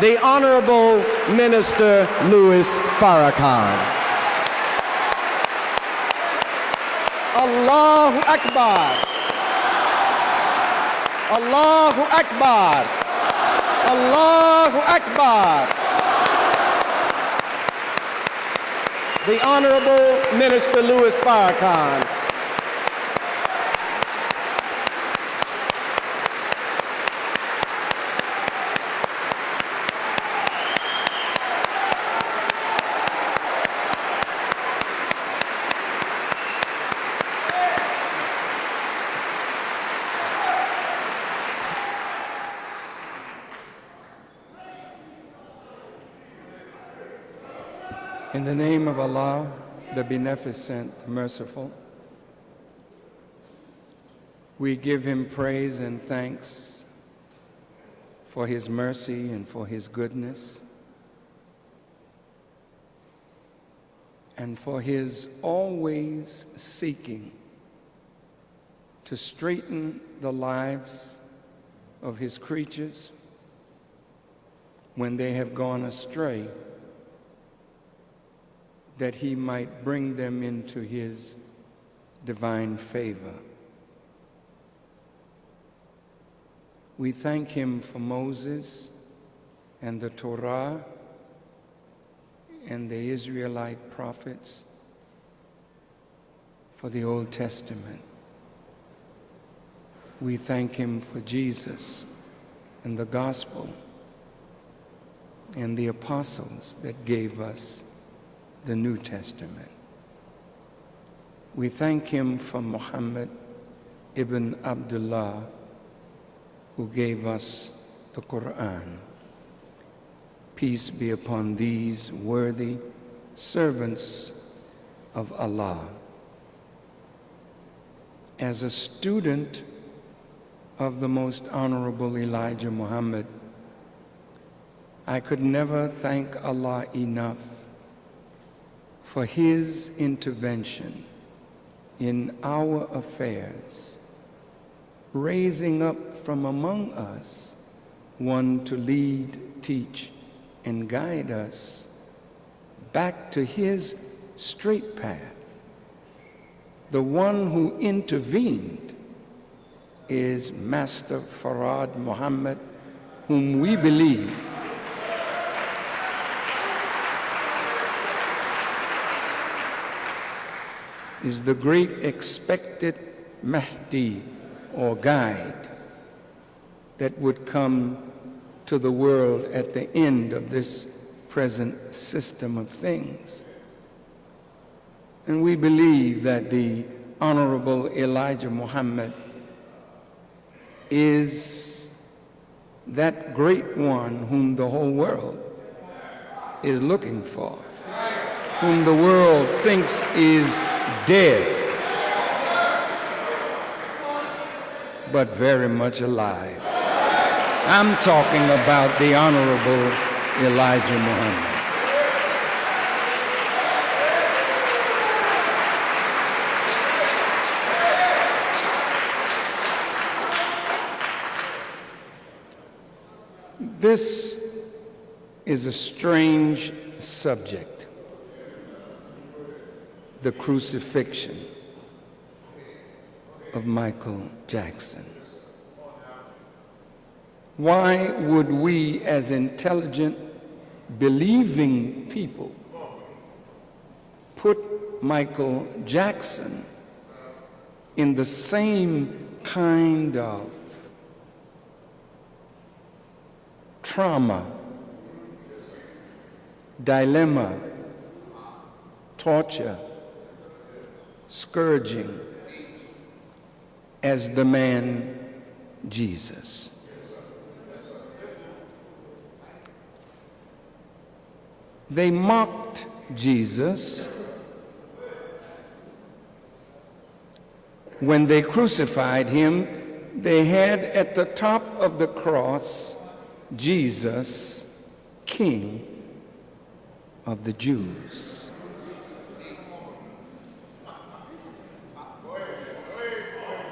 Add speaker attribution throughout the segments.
Speaker 1: the Honorable Minister Louis Farrakhan. Allahu Akbar. Allahu Akbar. Allahu Akbar. The Honorable Minister Louis Farrakhan.
Speaker 2: In the name of Allah, the Beneficent, the Merciful, we give Him praise and thanks for His mercy and for His goodness, and for His always seeking to straighten the lives of His creatures when they have gone astray, that He might bring them into His divine favor. We thank Him for Moses and the Torah and the Israelite prophets, for the Old Testament. We thank Him for Jesus and the gospel and the apostles that gave us the New Testament. We thank Him for Muhammad ibn Abdullah, who gave us the Quran. Peace be upon these worthy servants of Allah. As a student of the Most Honorable Elijah Muhammad, I could never thank Allah enough for His intervention in our affairs, raising up from among us one to lead, teach, and guide us back to His straight path. The one who intervened is Master Farad Muhammad, whom we believe is the great expected Mahdi, or guide, that would come to the world at the end of this present system of things. And we believe that the Honorable Elijah Muhammad is that great one whom the whole world is looking for, whom the world thinks is dead, but very much alive. I'm talking about the Honorable Elijah Muhammad. This is a strange subject, the crucifixion of Michael Jackson. Why would we, as intelligent, believing people, put Michael Jackson in the same kind of trauma, dilemma, torture, scourging as the man Jesus? They mocked Jesus when they crucified him. They had at the top of the cross Jesus, King of the Jews.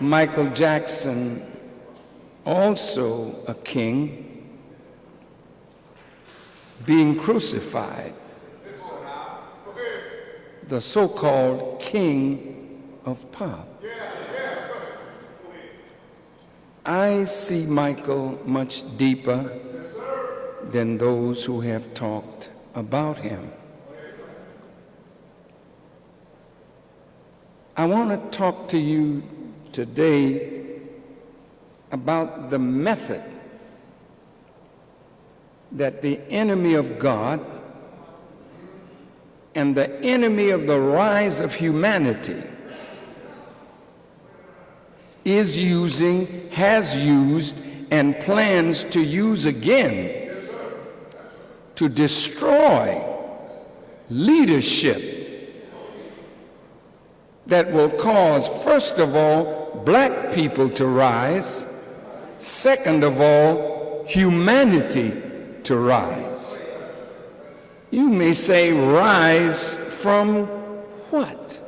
Speaker 2: Michael Jackson, also a king, being crucified, the so-called king of pop. I see Michael much deeper than those who have talked about him. I want to talk to you today about the method that the enemy of God and the enemy of the rise of humanity is using, has used, and plans to use again to destroy leadership that will cause, first of all, black people to rise, second of all, humanity to rise. You may say, rise from what?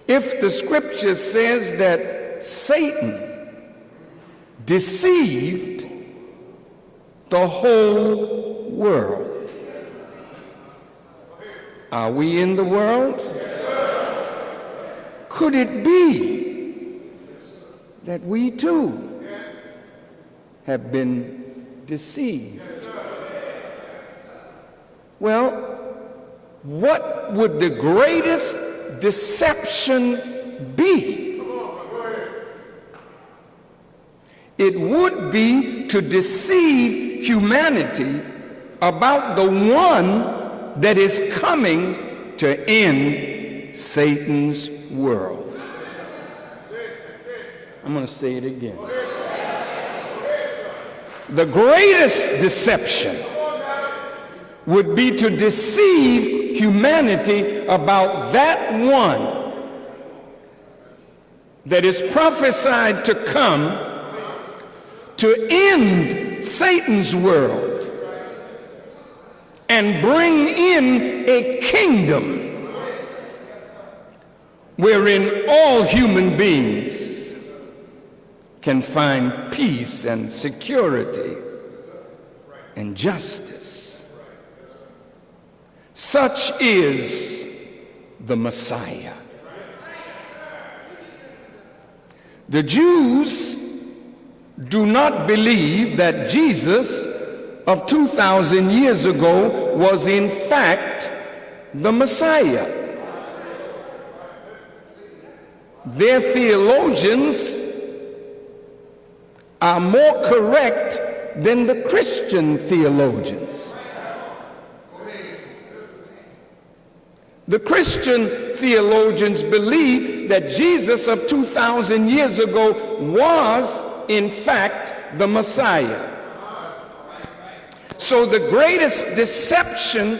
Speaker 2: If the scripture says that Satan deceived the whole world, are we in the world? Could it be that we too have been deceived? Well, what would the greatest deception be? It would be to deceive humanity about the one that is coming to end Satan's world. I'm going to say it again. The greatest deception would be to deceive humanity about that one that is prophesied to come to end Satan's world and bring in a kingdom wherein all human beings can find peace and security and justice. Such is the Messiah. The Jews do not believe that Jesus of 2,000 years ago was in fact the Messiah. Their theologians are more correct than the Christian theologians. The Christian theologians believe that Jesus of 2,000 years ago was in fact the Messiah. So the greatest deception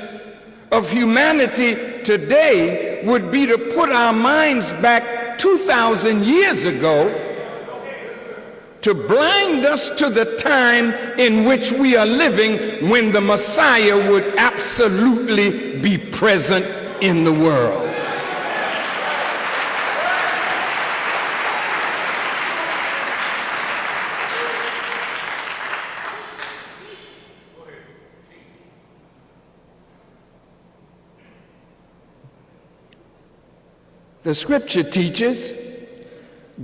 Speaker 2: of humanity today would be to put our minds back 2,000 years ago to blind us to the time in which we are living, when the Messiah would absolutely be present in the world. The scripture teaches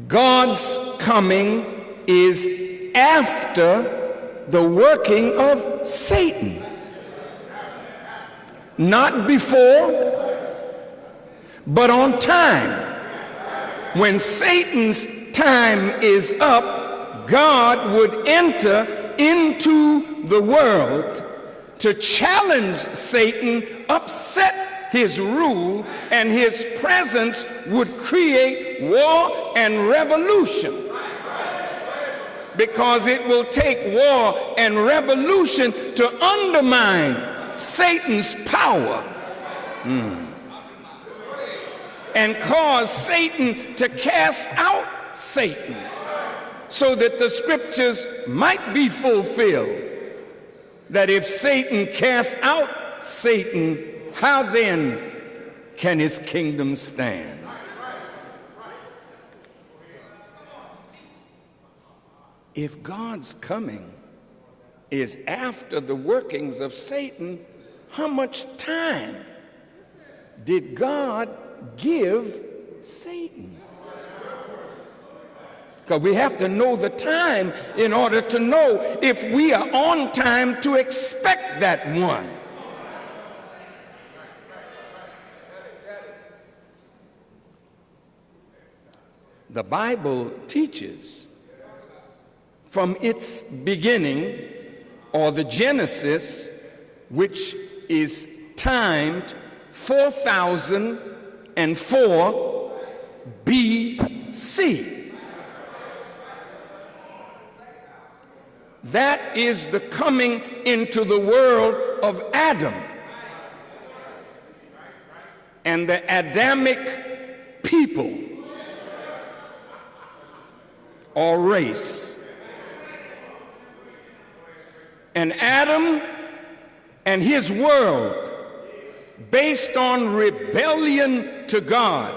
Speaker 2: God's coming is after the working of Satan, not before, but on time. When Satan's time is up, God would enter into the world to challenge Satan, upset his rule, and his presence would create war and revolution. Because it will take war and revolution to undermine Satan's power and cause Satan to cast out Satan, so that the scriptures might be fulfilled, that if Satan cast out Satan, how then can his kingdom stand? If God's coming is after the workings of Satan, how much time did God give Satan? Because we have to know the time in order to know if we are on time to expect that one. The Bible teaches from its beginning, or the Genesis, which is timed 4004 BC. That is the coming into the world of Adam and the Adamic people or race. And Adam and his world, based on rebellion to God,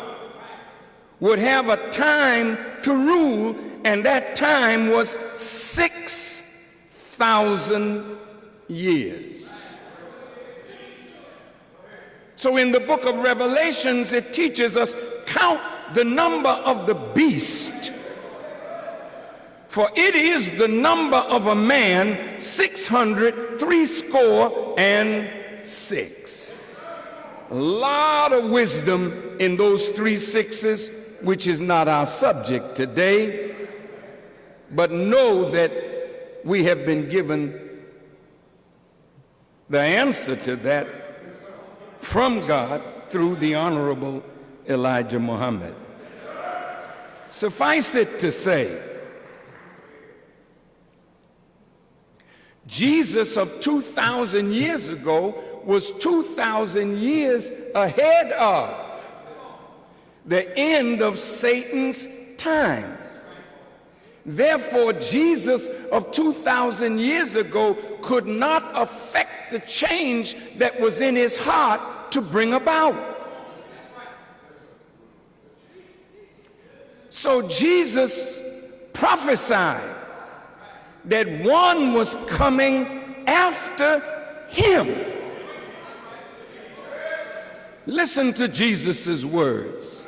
Speaker 2: would have a time to rule, and that time was 6,000 years. So in the book of Revelations, it teaches us, count the number of the beast, for it is the number of a man 666. A lot of wisdom in those 3 6s, which is not our subject today, but know that we have been given the answer to that from God through the Honorable Elijah Muhammad. Suffice it to say, Jesus of 2,000 years ago was 2,000 years ahead of the end of Satan's time. Therefore, Jesus of 2,000 years ago could not affect the change that was in his heart to bring about. So Jesus prophesied that one was coming after him. Listen to Jesus' words.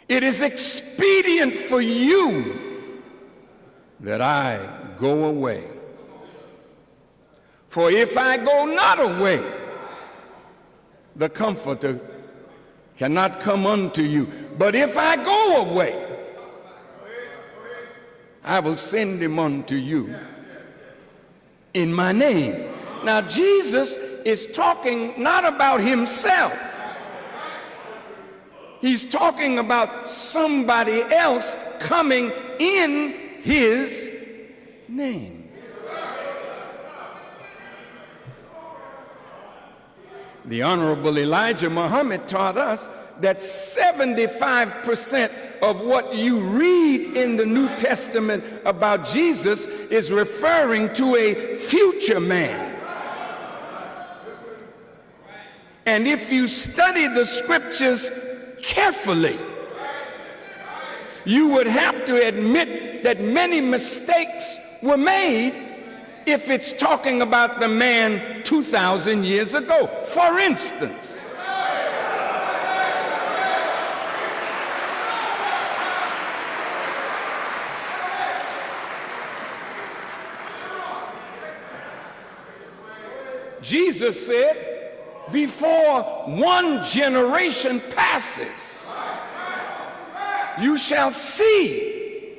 Speaker 2: It is expedient for you that I go away. For if I go not away, the Comforter cannot come unto you. But if I go away, I will send him unto you in my name. Now, Jesus is talking not about himself. He's talking about somebody else coming in his name. The Honorable Elijah Muhammad taught us that 75% of what you read in the New Testament about Jesus is referring to a future man. And if you study the scriptures carefully, you would have to admit that many mistakes were made if it's talking about the man 2,000 years ago. For instance, Jesus said, before one generation passes, you shall see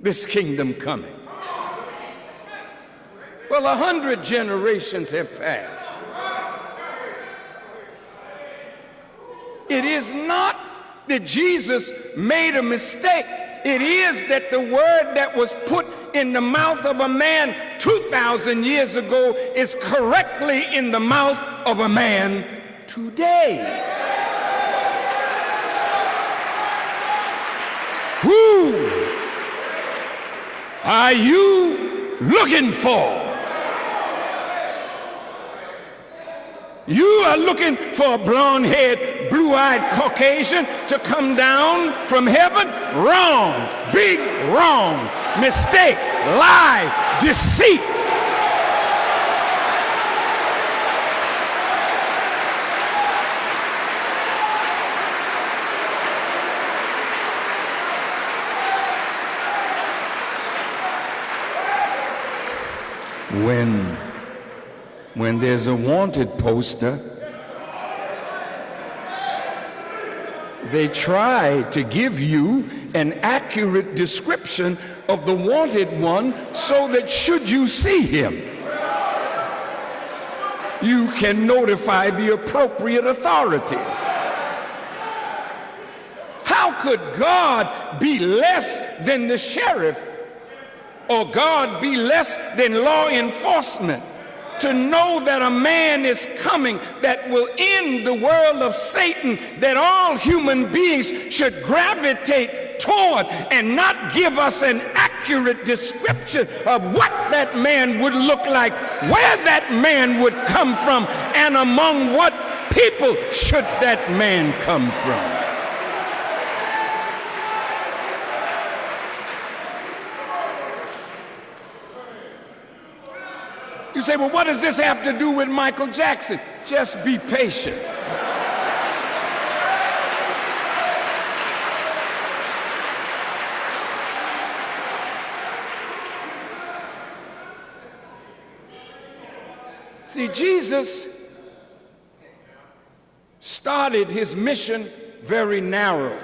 Speaker 2: this kingdom coming. Well, 100 generations have passed. It is not that Jesus made a mistake. It is that the word that was put in the mouth of a man 2,000 years ago is correctly in the mouth of a man today. Who are you looking for? You are looking for a blonde-haired, blue-eyed Caucasian to come down from heaven? Wrong. Big wrong. Mistake. Lie. Deceit. when there's a wanted poster, they try to give you an accurate description of the wanted one so that should you see him, you can notify the appropriate authorities. How could God be less than the sheriff, or God be less than law enforcement, to know that a man is coming that will end the world of Satan, that all human beings should gravitate toward, and not give us an accurate description of what that man would look like, where that man would come from, and among what people should that man come from? You say, well, what does this have to do with Michael Jackson? Just be patient. See, Jesus started his mission very narrow.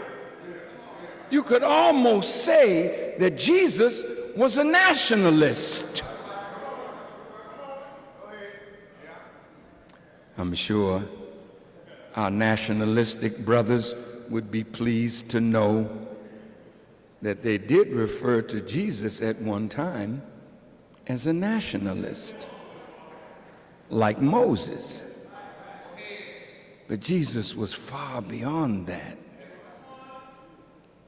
Speaker 2: You could almost say that Jesus was a nationalist. I'm sure our nationalistic brothers would be pleased to know that they did refer to Jesus at one time as a nationalist, like Moses. But Jesus was far beyond that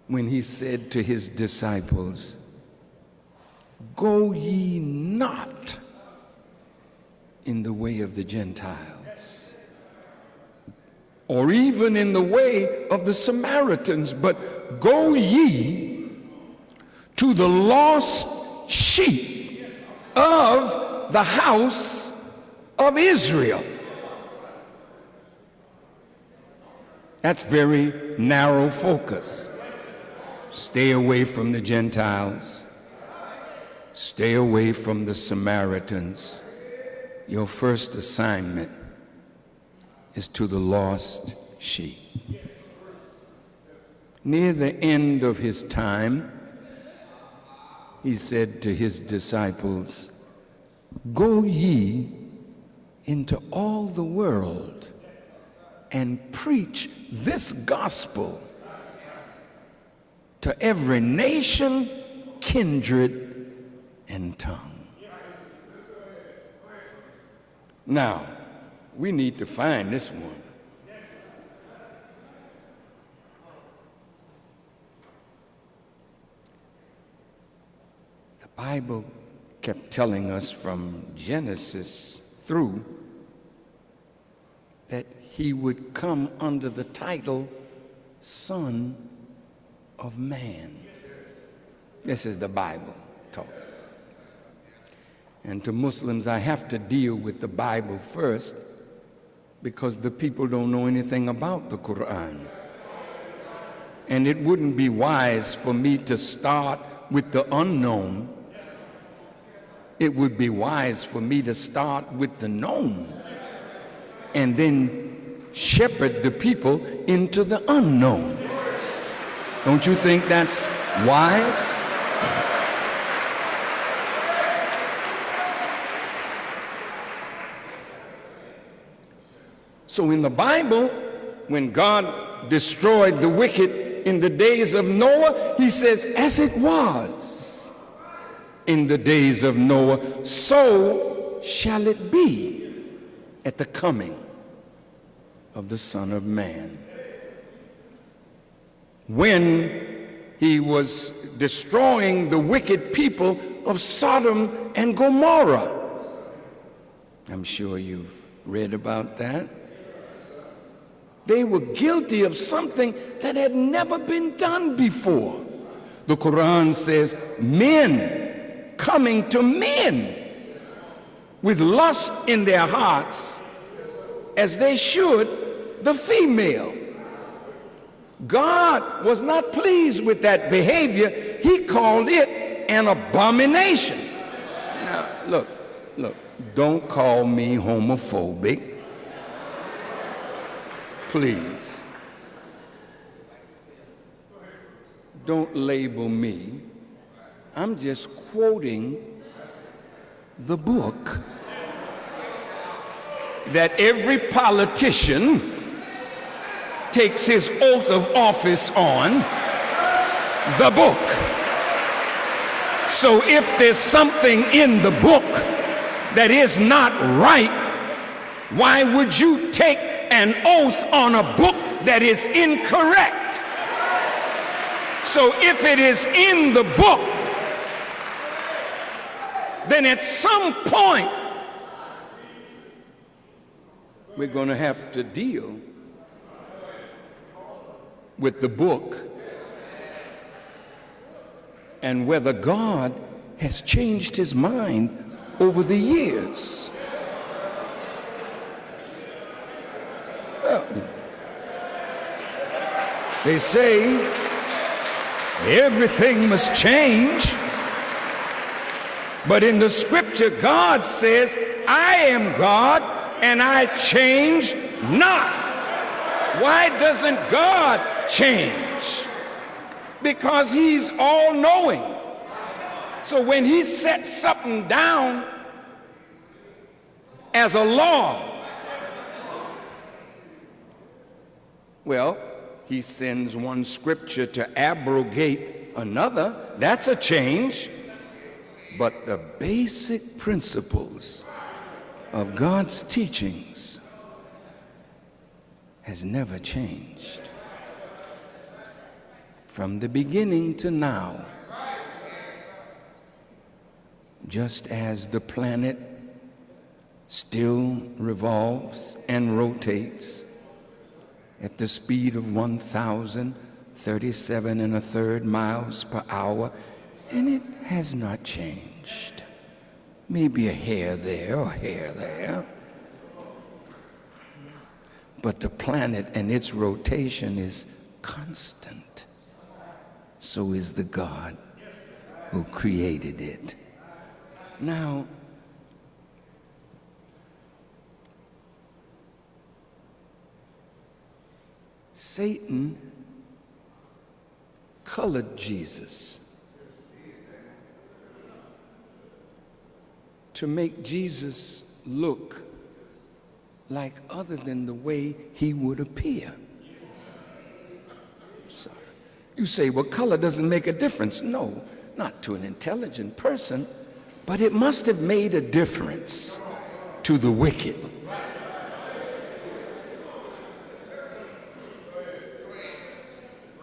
Speaker 2: when he said to his disciples, "Go ye not in the way of the Gentiles, or even in the way of the Samaritans, but go ye to the lost sheep of the house of Israel." That's very narrow focus. Stay away from the Gentiles. Stay away from the Samaritans. Your first assignment is to the lost sheep. Near the end of his time, he said to his disciples, "Go ye into all the world and preach this gospel to every nation, kindred, and tongue." Now, we need to find this one. The Bible kept telling us from Genesis through that he would come under the title Son of Man. This is the Bible talking. And to Muslims, I have to deal with the Bible first because the people don't know anything about the Quran. And it wouldn't be wise for me to start with the unknown. It would be wise for me to start with the known and then shepherd the people into the unknown. Don't you think that's wise? So in the Bible, when God destroyed the wicked in the days of Noah, he says, as it was in the days of Noah, so shall it be at the coming of the Son of Man. When he was destroying the wicked people of Sodom and Gomorrah, I'm sure you've read about that. They were guilty of something that had never been done before. The Quran says, men coming to men with lust in their hearts, as they should the female. God was not pleased with that behavior. He called it an abomination. Now, look, Look, don't call me homophobic. Please. Don't label me. I'm just quoting the book that every politician takes his oath of office on, the book. So if there's something in the book that is not right, why would you take an oath on a book that is incorrect? So if it is in the book, then at some point we're going to have to deal with the book and whether God has changed his mind over the years. Well, they say everything must change, but in the scripture God says, I am God and I change not. Why doesn't God change? Because he's all-knowing. So when he sets something down as a law, well, he sends one scripture to abrogate another. That's a change. But the basic principles of God's teachings has never changed. From the beginning to now, just as the planet still revolves and rotates at the speed of 1,037 1/3 miles per hour, and it has not changed. Maybe a hair there or a hair there. But the planet and its rotation is constant. So is the God who created it. Now, Satan colored Jesus to make Jesus look like other than the way he would appear. So, you say, well, color doesn't make a difference. No, not to an intelligent person, but it must have made a difference to the wicked.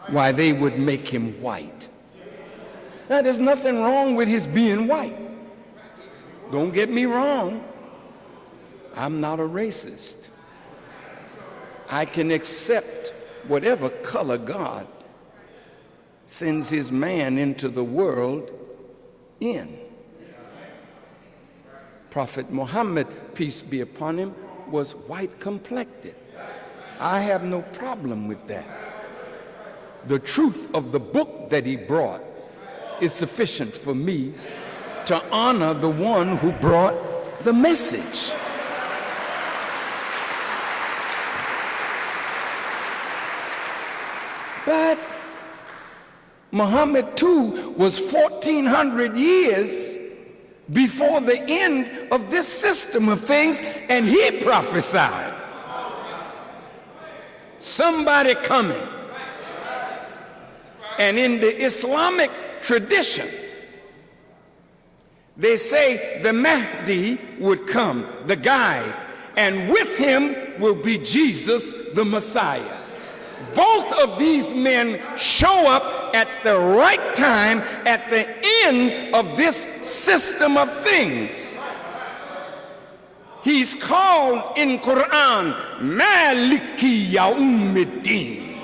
Speaker 2: Why they would make him white. Now, there's nothing wrong with his being white. Don't get me wrong. I'm not a racist. I can accept whatever color God sends his man into the world in. Prophet Muhammad, peace be upon him, was white complected. I have no problem with that. The truth of the book that he brought is sufficient for me to honor the one who brought the message. But Muhammad too was 1,400 years before the end of this system of things, and he prophesied somebody coming. And in the Islamic tradition, they say the Mahdi would come, the guide, and with him will be Jesus, the Messiah. Both of these men show up at the right time at the end of this system of things. He's called in Quran, Maliki Yawmiddin,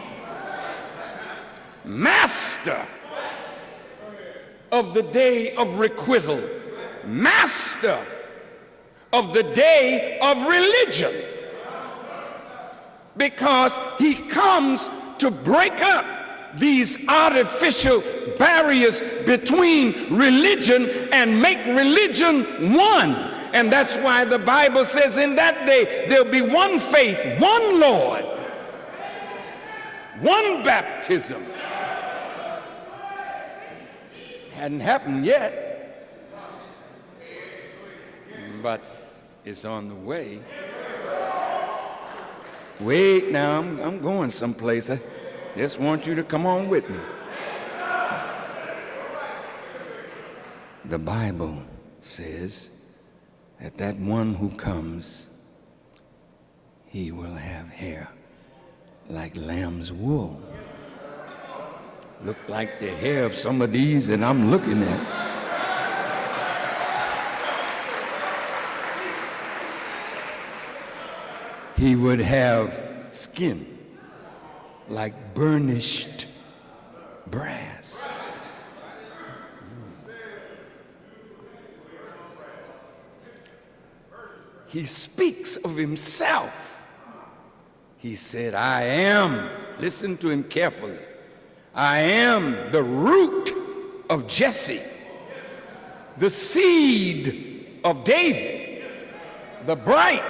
Speaker 2: master of the day of requital, master of the day of religion, because he comes to break up these artificial barriers between religion and make religion one. And that's why the Bible says in that day there'll be one faith, one Lord, one baptism. Hadn't happened yet, but it's on the way. Wait, now I'm going someplace. I just want you to come on with me. The Bible says that one who comes, he will have hair like lamb's wool. Look like the hair of some of these that I'm looking at. He would have skin like burnished brass. He speaks of himself. He said, I am, listen to him carefully, I am the root of Jesse, the seed of David, the bright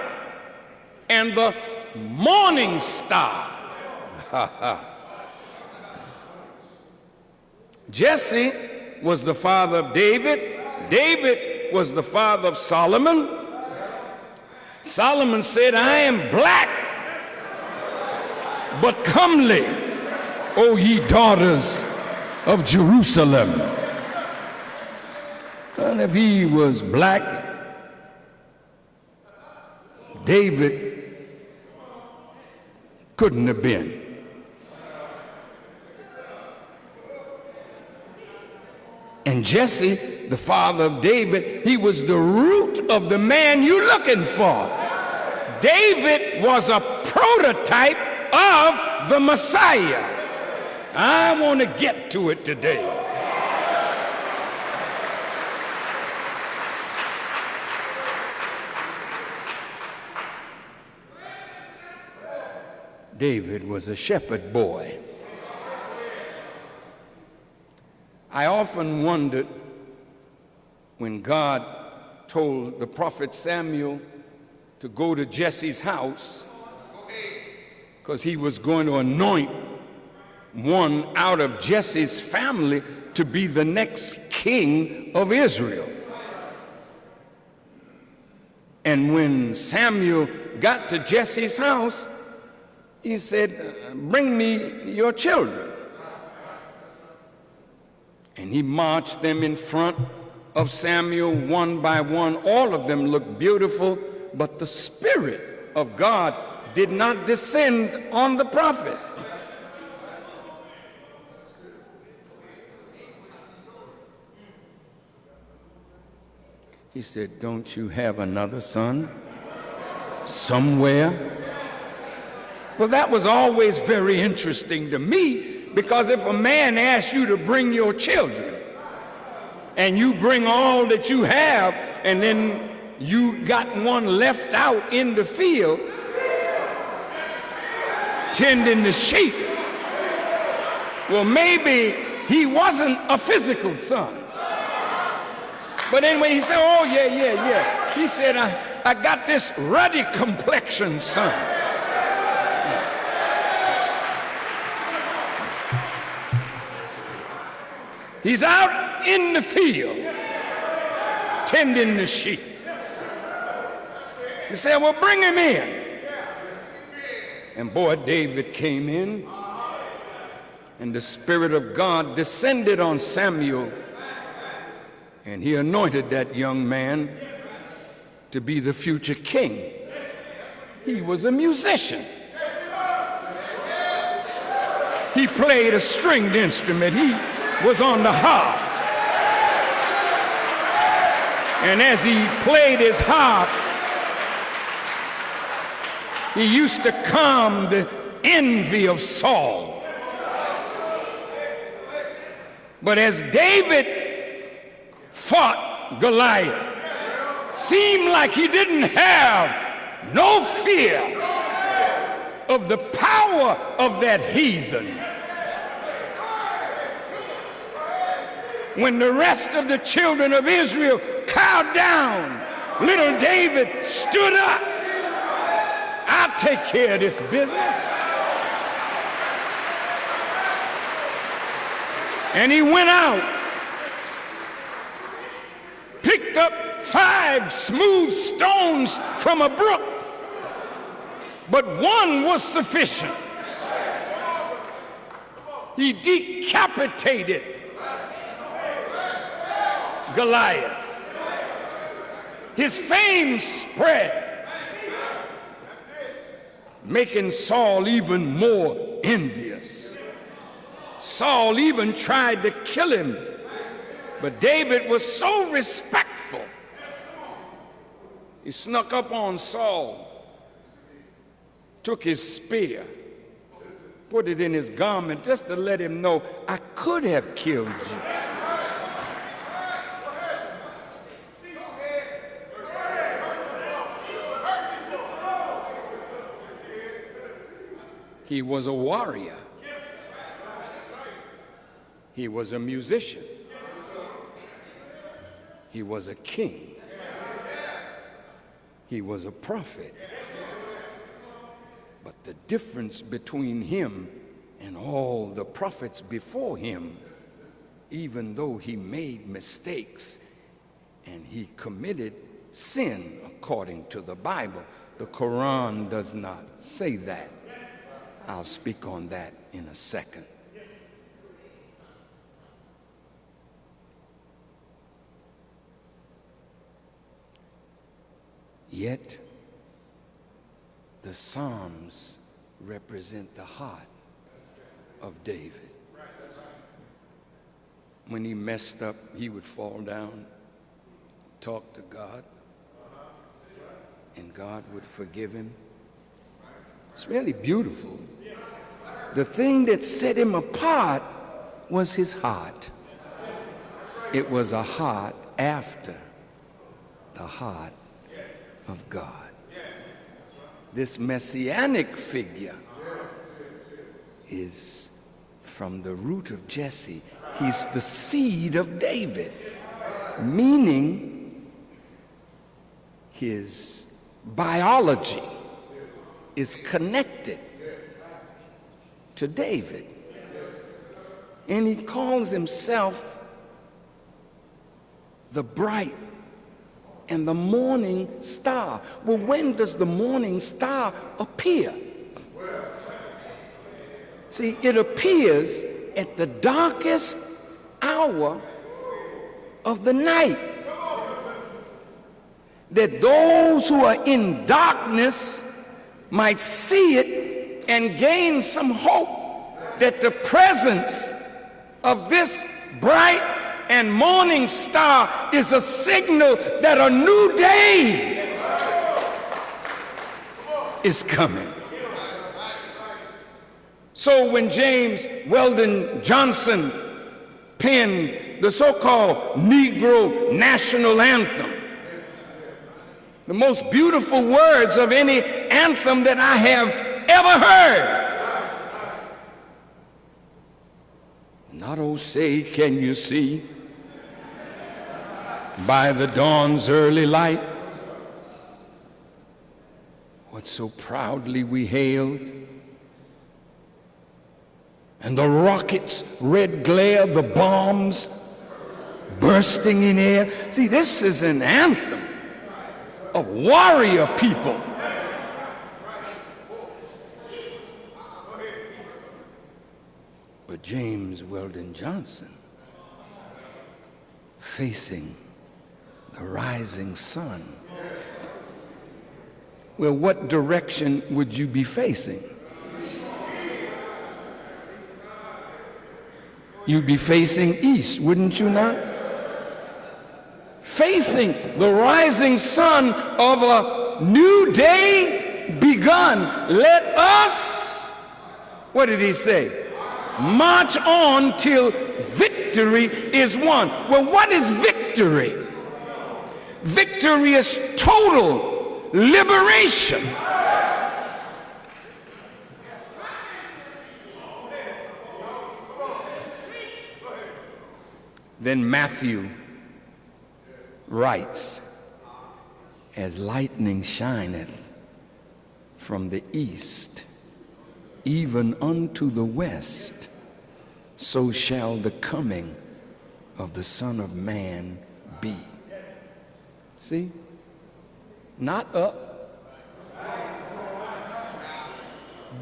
Speaker 2: and the morning star. Jesse was the father of David. David was the father of Solomon. Solomon said, I am black, but comely, O ye daughters of Jerusalem. And if he was black, David couldn't have been. And Jesse, the father of David, he was the root of the man you're looking for. David was a prototype of the Messiah. I want to get to it today. David was a shepherd boy. I often wondered when God told the prophet Samuel to go to Jesse's house because he was going to anoint one out of Jesse's family to be the next king of Israel. And when Samuel got to Jesse's house, he said, bring me your children. And he marched them in front of Samuel one by one. All of them looked beautiful, but the Spirit of God did not descend on the prophet. He said, don't you have another son somewhere? Well, that was always very interesting to me, because if a man asks you to bring your children and you bring all that you have and then you got one left out in the field tending the sheep, well, maybe he wasn't a physical son. But anyway, he said, oh, yeah. He said, I got this ruddy complexion son. He's out in the field tending the sheep. He said, well, bring him in. And boy, David came in, and the Spirit of God descended on Samuel, and he anointed that young man to be the future king. He was a musician. He played a stringed instrument. He was on the harp. And as he played his harp, he used to calm the envy of Saul. But as David fought Goliath, seemed like he didn't have no fear of the power of that heathen. When the rest of the children of Israel cowed down Little David stood up. I'll take care of this business. And he went out, picked up 5 smooth stones from a brook, but one was sufficient. He decapitated Goliath. His fame spread, making Saul even more envious. Saul even tried to kill him, but David was so respectful. He snuck up on Saul, took his spear, put it in his garment just to let him know, I could have killed you. He was a warrior. He was a musician. He was a king. He was a prophet. But the difference between him and all the prophets before him, even though he made mistakes and he committed sin according to the Bible, the Quran does not say that. I'll speak on that in a second. Yet, the Psalms represent the heart of David. When he messed up, he would fall down, talk to God, and God would forgive him. It's really beautiful. The thing that set him apart was his heart. It was a heart after the heart of God. This messianic figure is from the root of Jesse. He's the seed of David, meaning his biology is connected to David. And he calls himself the bright and the morning star. Well, when does the morning star appear? See, it appears at the darkest hour of the night, that those who are in darkness might see it and gain some hope that the presence of this bright and morning star is a signal that a new day is coming. So when James Weldon Johnson penned the so-called Negro National Anthem, the most beautiful words of any anthem that I have ever heard. Not, oh, say, can you see by the dawn's early light what so proudly we hailed, and the rockets' red glare, the bombs bursting in air. See, this is an anthem of warrior people. But James Weldon Johnson, facing the rising sun, well, what direction would you be facing? You'd be facing east, wouldn't you not? Facing the rising sun of a new day begun. Let us, what did he say? March on till victory is won. Well, what is victory? Victory is total liberation. Then Matthew writes as lightning shineth from the east, even unto the west, so shall the coming of the Son of Man be. See? Not up,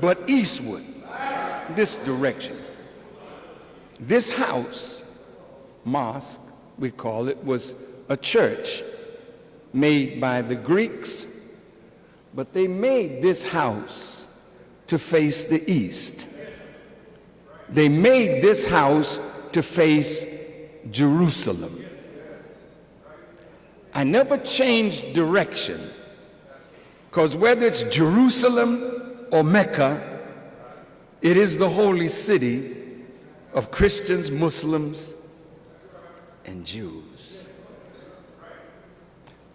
Speaker 2: but eastward, this direction. This house, mosque, we call it, was a church made by the Greeks, but they made this house to face the east. They made this house to face Jerusalem. I never changed direction, because whether it's Jerusalem or Mecca, it is the holy city of Christians, Muslims, and Jews.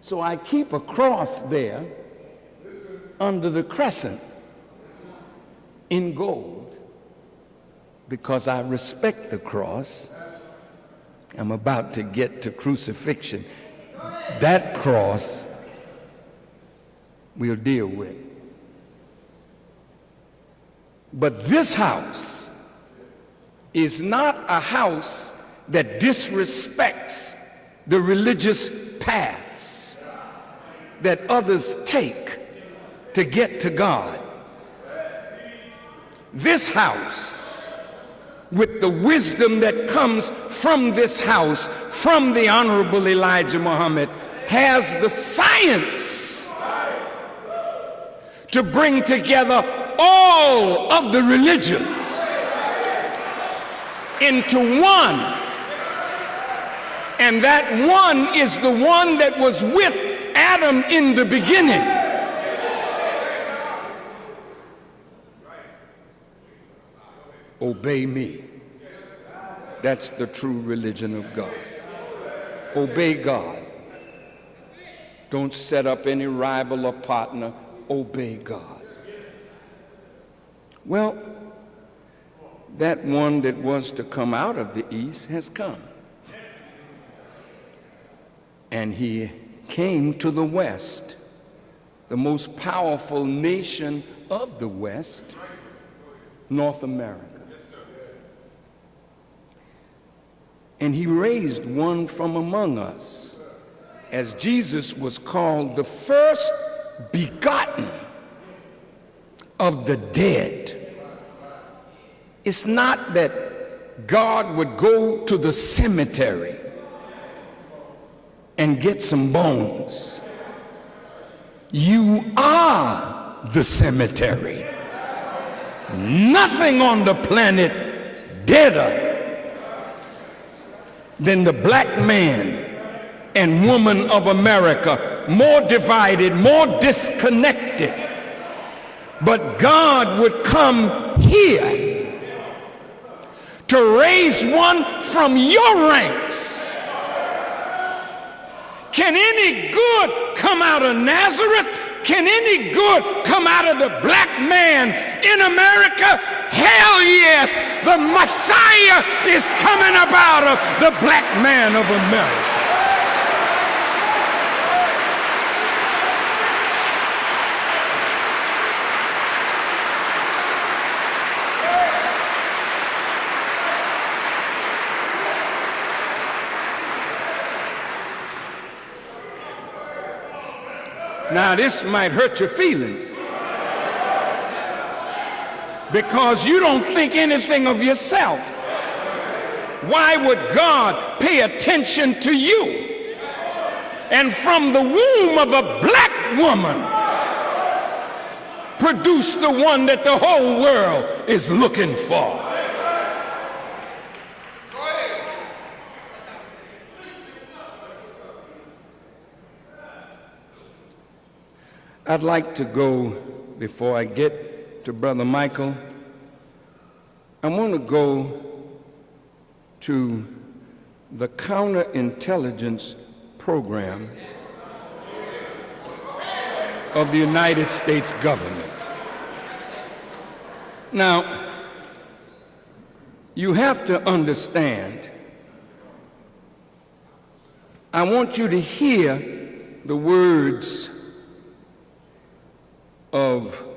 Speaker 2: So I keep a cross there under the crescent in gold because I respect the cross. I'm about to get to crucifixion. That cross we'll deal with. But this house is not a house that disrespects the religious paths that others take to get to God. This house, with the wisdom that comes from this house, from the Honorable Elijah Muhammad, has the science to bring together all of the religions into one. And that one is the one that was with Adam in the beginning. Obey me. That's the true religion of God. Obey God. Don't set up any rival or partner. Obey God. Well, that one that was to come out of the east has come. And he came to the west, the most powerful nation of the west, North America. And he raised one from among us, as Jesus was called the first begotten of the dead. It's not that God would go to the cemetery and get some bones. You are the cemetery. Nothing on the planet deader than the black man and woman of America, more divided, more disconnected. But God would come here to raise one from your ranks. Can any good come out of Nazareth? Can any good come out of the black man in America? Hell yes, the Messiah is coming up out of the black man of America. Now this might hurt your feelings because you don't think anything of yourself. Why would God pay attention to you? And from the womb of a black woman produce the one that the whole world is looking for. I'd like to go, before I get to Brother Michael, I want to go to the counterintelligence program of the United States government. Now, you have to understand, I want you to hear the words of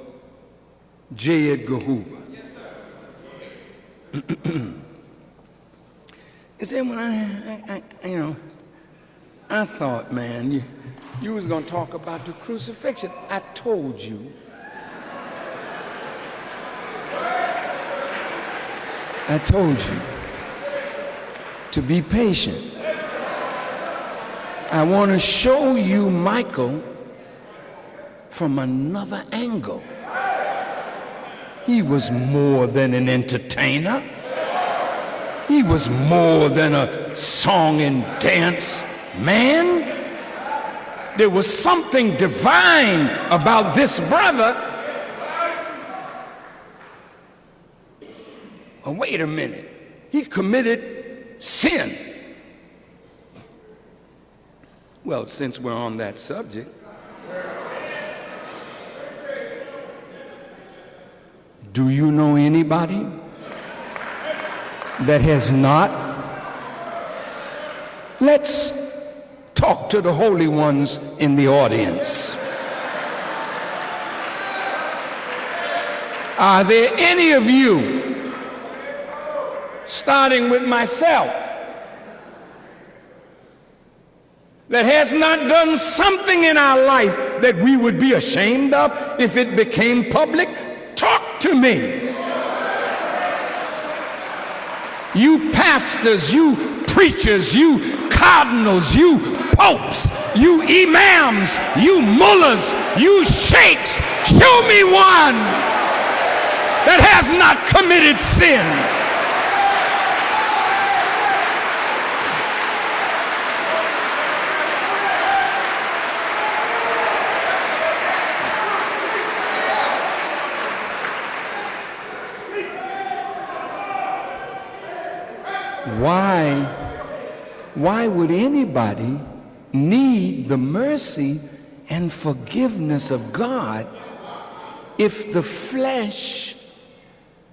Speaker 2: J. Edgar Hoover. He said, when I thought, man, you was going to talk about the crucifixion. I told you. I told you to be patient. I want to show you Michael from another angle. He was more than an entertainer. He was more than a song and dance man. There was something divine about this brother. Oh, wait a minute. He committed sin. Well, since we're on that subject, do you know anybody that has not? Let's talk to the holy ones in the audience. Are there any of you, starting with myself, that has not done something in our life that we would be ashamed of if it became public? Talk to me. You pastors, you preachers, you cardinals, you popes, you imams, you mullahs, you sheikhs, show me one that has not committed sin. Why would anybody need the mercy and forgiveness of God if the flesh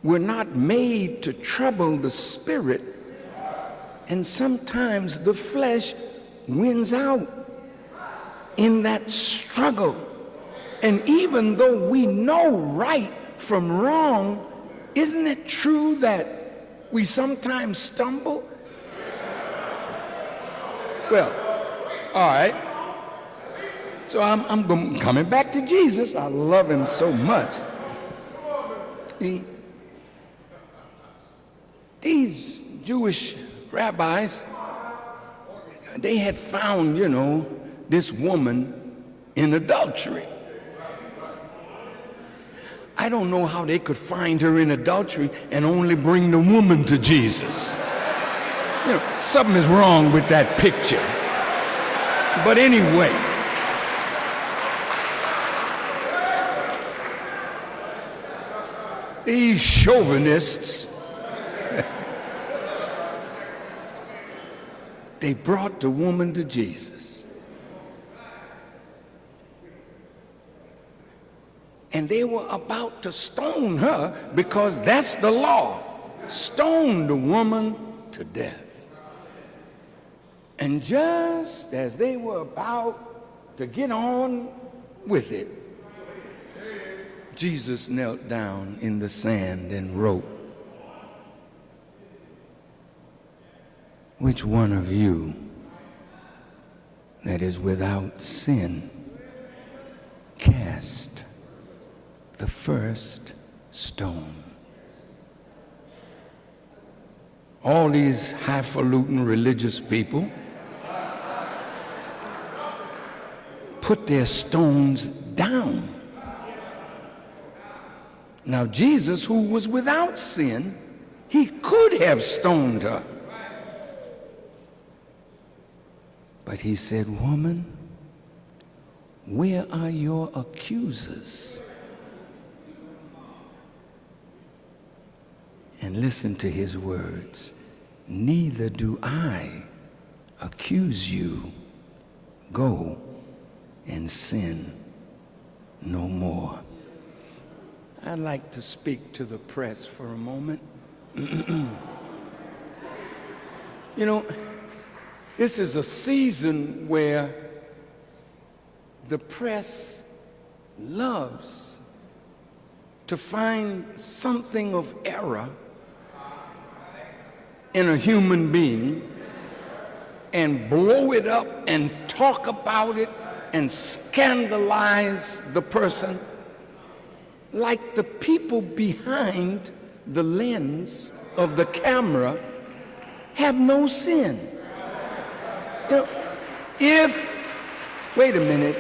Speaker 2: were not made to trouble the spirit? And sometimes the flesh wins out in that struggle. And even though we know right from wrong, isn't it true that we sometimes stumble? Well, all right. So I'm coming back to Jesus. I love him so much. These Jewish rabbis, they had found, this woman in adultery. I don't know how they could find her in adultery and only bring the woman to Jesus. Something is wrong with that picture. But anyway, these chauvinists, they brought the woman to Jesus. And they were about to stone her because that's the law. Stone the woman to death. And just as they were about to get on with it, Jesus knelt down in the sand and wrote, "Which one of you that is without sin cast the first stone?" All these highfalutin religious people put their stones down. Now Jesus, who was without sin, he could have stoned her. But he said, "Woman, where are your accusers?" And listen to his words, "Neither do I accuse you. Go and sin no more." I'd like to speak to the press for a moment. This is a season where the press loves to find something of error in a human being and blow it up and talk about it and scandalize the person like the people behind the lens of the camera have no sin. You know, wait a minute,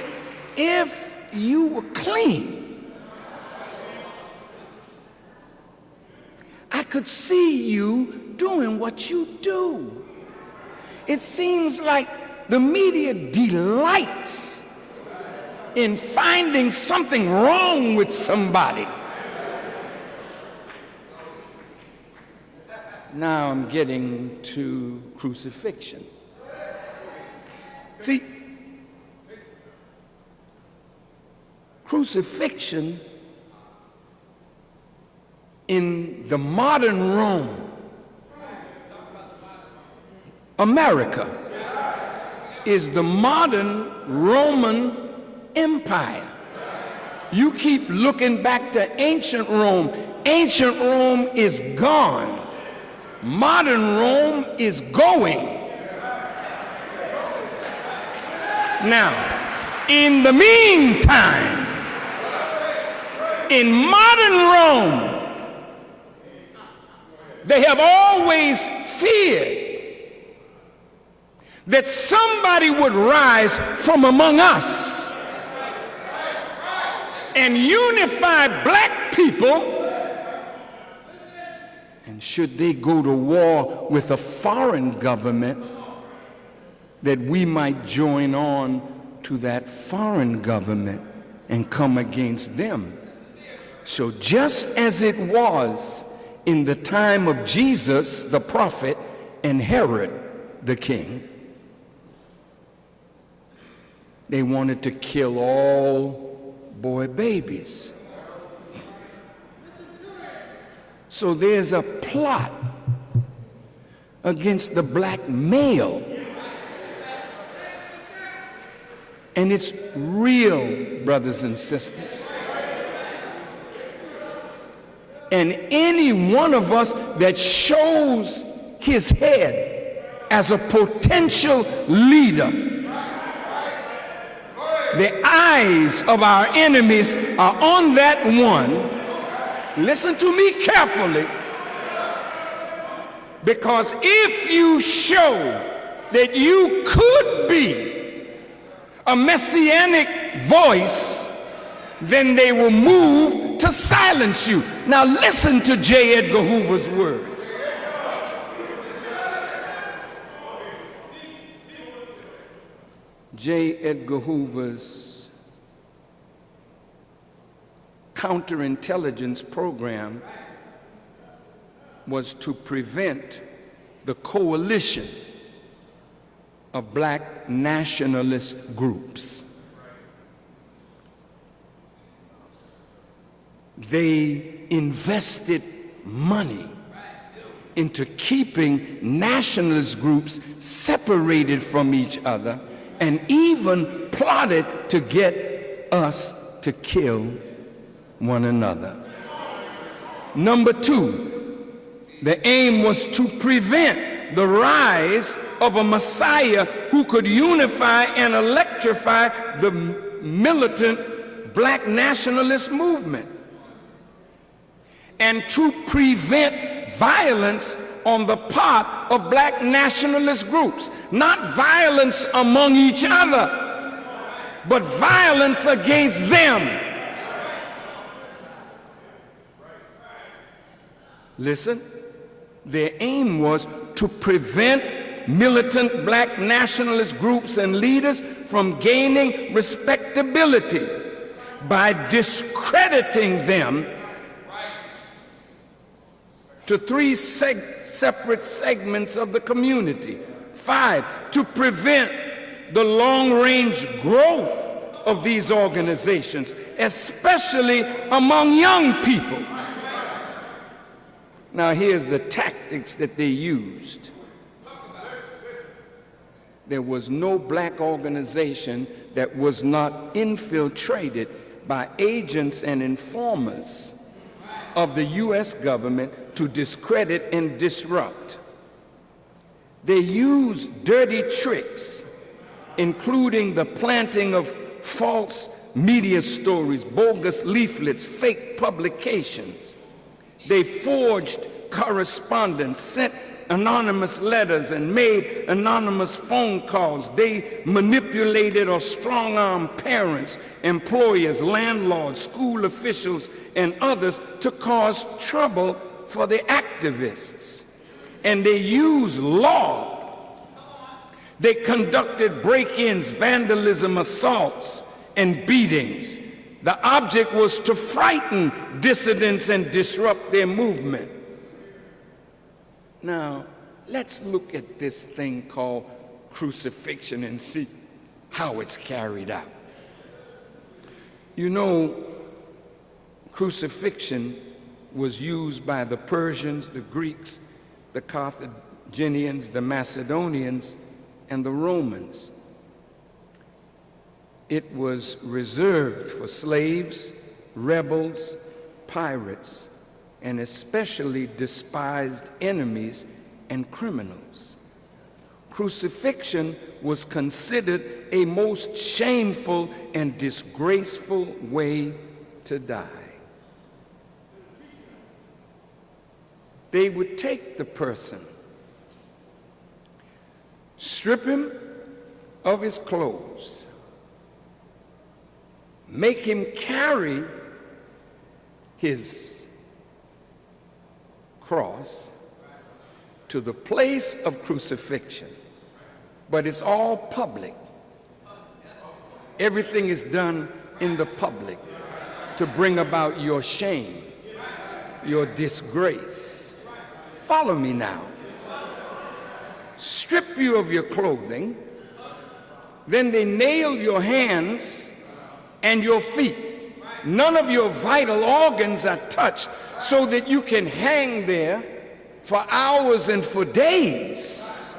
Speaker 2: if you were clean, I could see you doing what you do. It seems like the media delights in finding something wrong with somebody. Now I'm getting to crucifixion. See, crucifixion in the modern Rome, America, is the modern Roman Empire. You keep looking back to ancient Rome. Ancient Rome is gone. Modern Rome is going. Now, in the meantime, in modern Rome, they have always feared that somebody would rise from among us and unify black people. And should they go to war with a foreign government, that we might join on to that foreign government and come against them. So just as it was in the time of Jesus the prophet and Herod the king, they wanted to kill all boy babies. So there's a plot against the black male. And it's real, brothers and sisters. And any one of us that shows his head as a potential leader, the eyes of our enemies are on that one. Listen to me carefully, because if you show that you could be a messianic voice, then they will move to silence you. Now listen to J. Edgar Hoover's words. J. Edgar Hoover's counterintelligence program was to prevent the coalition of black nationalist groups. They invested money into keeping nationalist groups separated from each other, and even plotted to get us to kill one another. Number two, the aim was to prevent the rise of a Messiah who could unify and electrify the militant black nationalist movement, and to prevent violence on the part of black nationalist groups. Not violence among each other, but violence against them. Listen, their aim was to prevent militant black nationalist groups and leaders from gaining respectability by discrediting them to three separate segments of the community. 5, to prevent the long-range growth of these organizations, especially among young people. Now here's the tactics that they used. there was no black organization that was not infiltrated by agents and informers of the U.S. government to discredit and disrupt. They used dirty tricks, including the planting of false media stories, bogus leaflets, fake publications. They forged correspondence, sent anonymous letters, and made anonymous phone calls. They manipulated or strong-armed parents, employers, landlords, school officials, and others to cause trouble for the activists. And they used law. They conducted break-ins, vandalism, assaults, and beatings. The object was to frighten dissidents and disrupt their movement. Now, let's look at this thing called crucifixion and see how it's carried out. You know, crucifixion was used by the Persians, the Greeks, the Carthaginians, the Macedonians, and the Romans. It was reserved for slaves, rebels, pirates, and especially despised enemies and criminals. Crucifixion was considered a most shameful and disgraceful way to die. They would take the person, strip him of his clothes, make him carry his cross to the place of crucifixion, but it's all public. Everything is done in the public to bring about your shame, your disgrace. Follow me now. Strip you of your clothing, then they nail your hands and your feet. None of your vital organs are touched, so that you can hang there for hours and for days.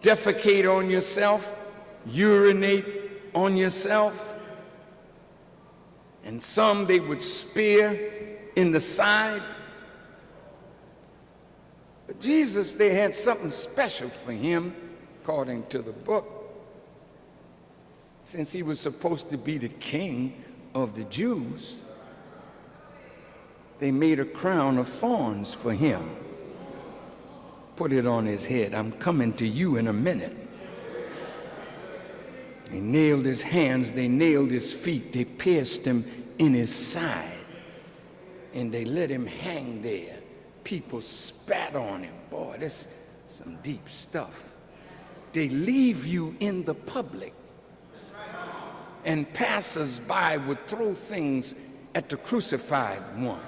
Speaker 2: Defecate on yourself, urinate on yourself, and some they would spear in the side. But Jesus, they had something special for him, according to the book. Since he was supposed to be the king of the Jews, they made a crown of thorns for him. Put it on his head. I'm coming to you in a minute. They nailed his hands, they nailed his feet, they pierced him in his side, and they let him hang there. People spat on him. Boy, this is some deep stuff. They leave you in the public, and passers-by would throw things at the crucified one.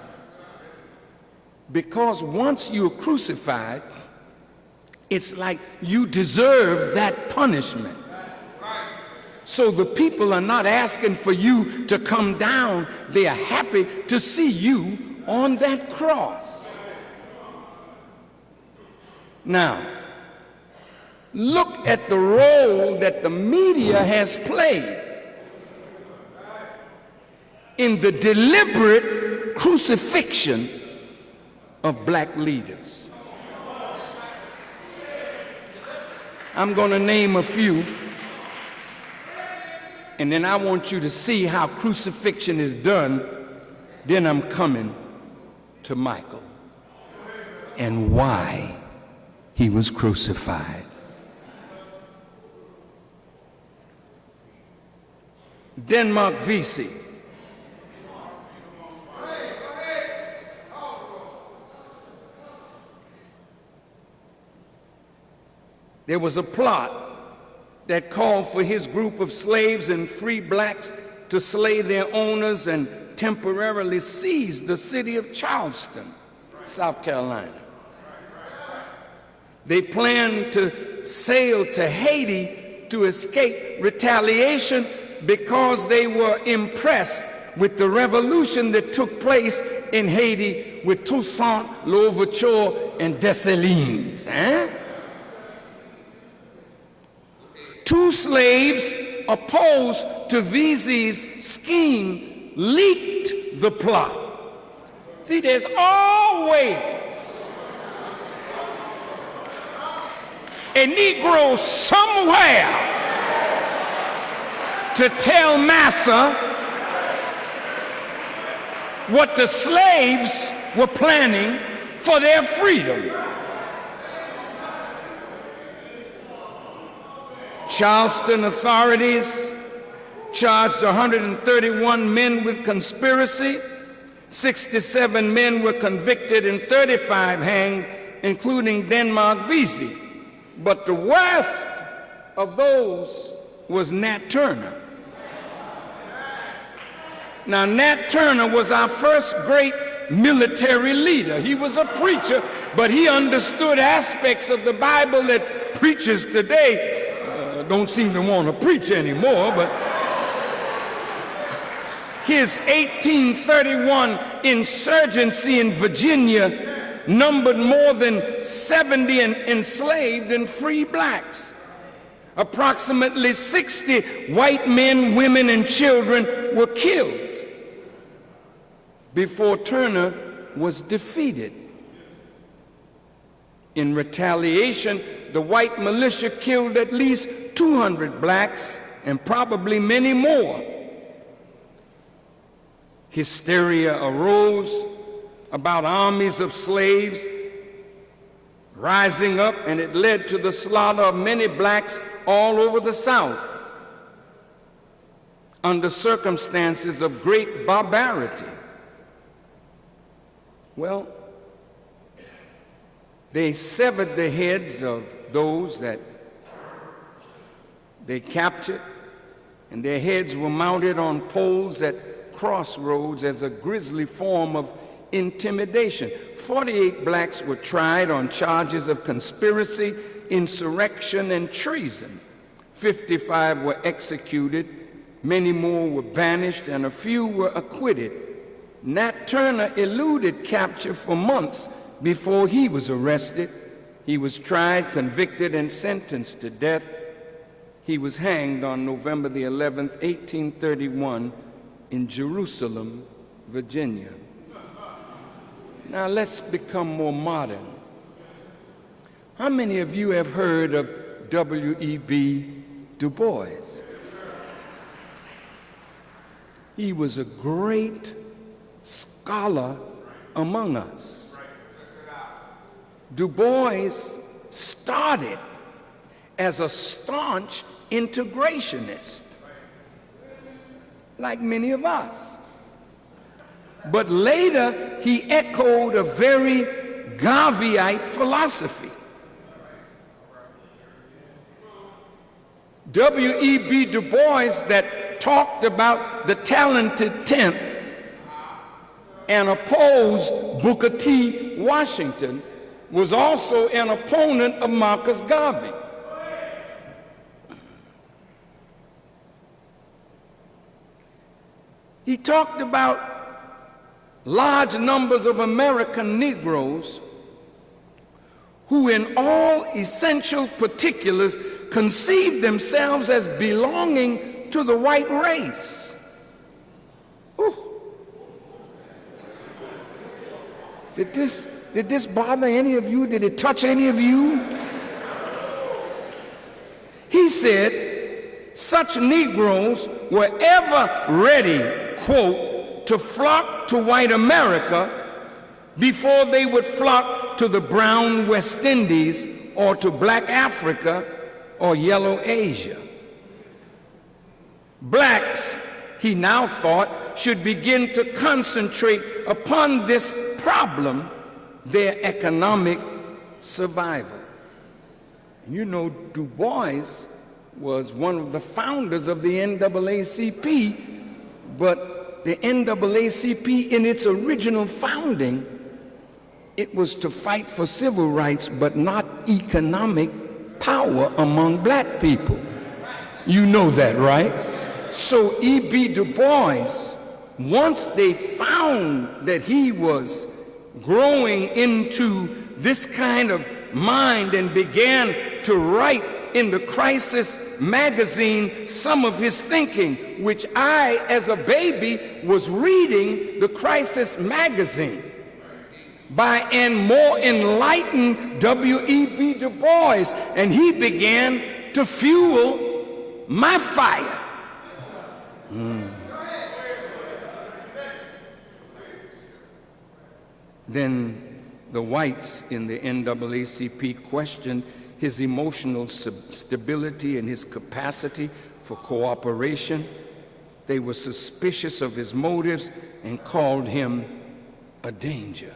Speaker 2: Because once you're crucified, it's like you deserve that punishment. So the people are not asking for you to come down. They are happy to see you on that cross. Now, look at the role that the media has played in the deliberate crucifixion of black leaders. I'm going to name a few, and then I want you to see how crucifixion is done. Then I'm coming to Michael and why he was crucified. Denmark Vesey. There was a plot that called for his group of slaves and free blacks to slay their owners and temporarily seize the city of Charleston, South Carolina. They planned to sail to Haiti to escape retaliation because they were impressed with the revolution that took place in Haiti with Toussaint Louverture and Dessalines. two slaves opposed to Vesey's scheme leaked the plot. See, there's always a Negro somewhere to tell massa what the slaves were planning for their freedom. Charleston authorities charged 131 men with conspiracy. 67 men were convicted and 35 hanged, including Denmark Vesey. But the worst of those was Nat Turner. Now, Nat Turner was our first great military leader. He was a preacher, but he understood aspects of the Bible that preachers today don't seem to want to preach anymore. But his 1831 insurgency in Virginia numbered more than 70 enslaved and free blacks. Approximately 60 white men, women, and children were killed before Turner was defeated. In retaliation, the white militia killed at least 200 blacks and probably many more. Hysteria arose about armies of slaves rising up, and it led to the slaughter of many blacks all over the South under circumstances of great barbarity. Well, they severed the heads of those that they captured, and their heads were mounted on poles at crossroads as a grisly form of intimidation. 48 blacks were tried on charges of conspiracy, insurrection, and treason. 55 were executed, many more were banished, and a few were acquitted. Nat Turner eluded capture for months before he was arrested. He was tried, convicted, and sentenced to death. He was hanged on November the 11th, 1831, in Jerusalem, Virginia. Now let's become more modern. How many of you have heard of W.E.B. Du Bois? He was a great scholar among us. Du Bois started as a staunch integrationist, like many of us. But later, he echoed a very Garveyite philosophy. W.E.B. Du Bois, that talked about the talented tenth and opposed Booker T. Washington, was also an opponent of Marcus Garvey. He talked about large numbers of American Negroes who in all essential particulars conceived themselves as belonging to the white race. Ooh. Did this bother any of you? Did it touch any of you? He said such Negroes were ever ready, quote, to flock to white America before they would flock to the brown West Indies or to black Africa or yellow Asia. Blacks, he now thought, should begin to concentrate upon this problem, their economic survival. You know, Du Bois was one of the founders of the NAACP, but the NAACP in its original founding, it was to fight for civil rights, but not economic power among black people. You know that, right? So E.B. Du Bois, once they found that he was growing into this kind of mind and began to write in the Crisis magazine some of his thinking, which I, as a baby, was reading the Crisis magazine by an more enlightened W.E.B. Du Bois, and he began to fuel my fire. Then the whites in the NAACP questioned his emotional stability and his capacity for cooperation. They were suspicious of his motives and called him a danger.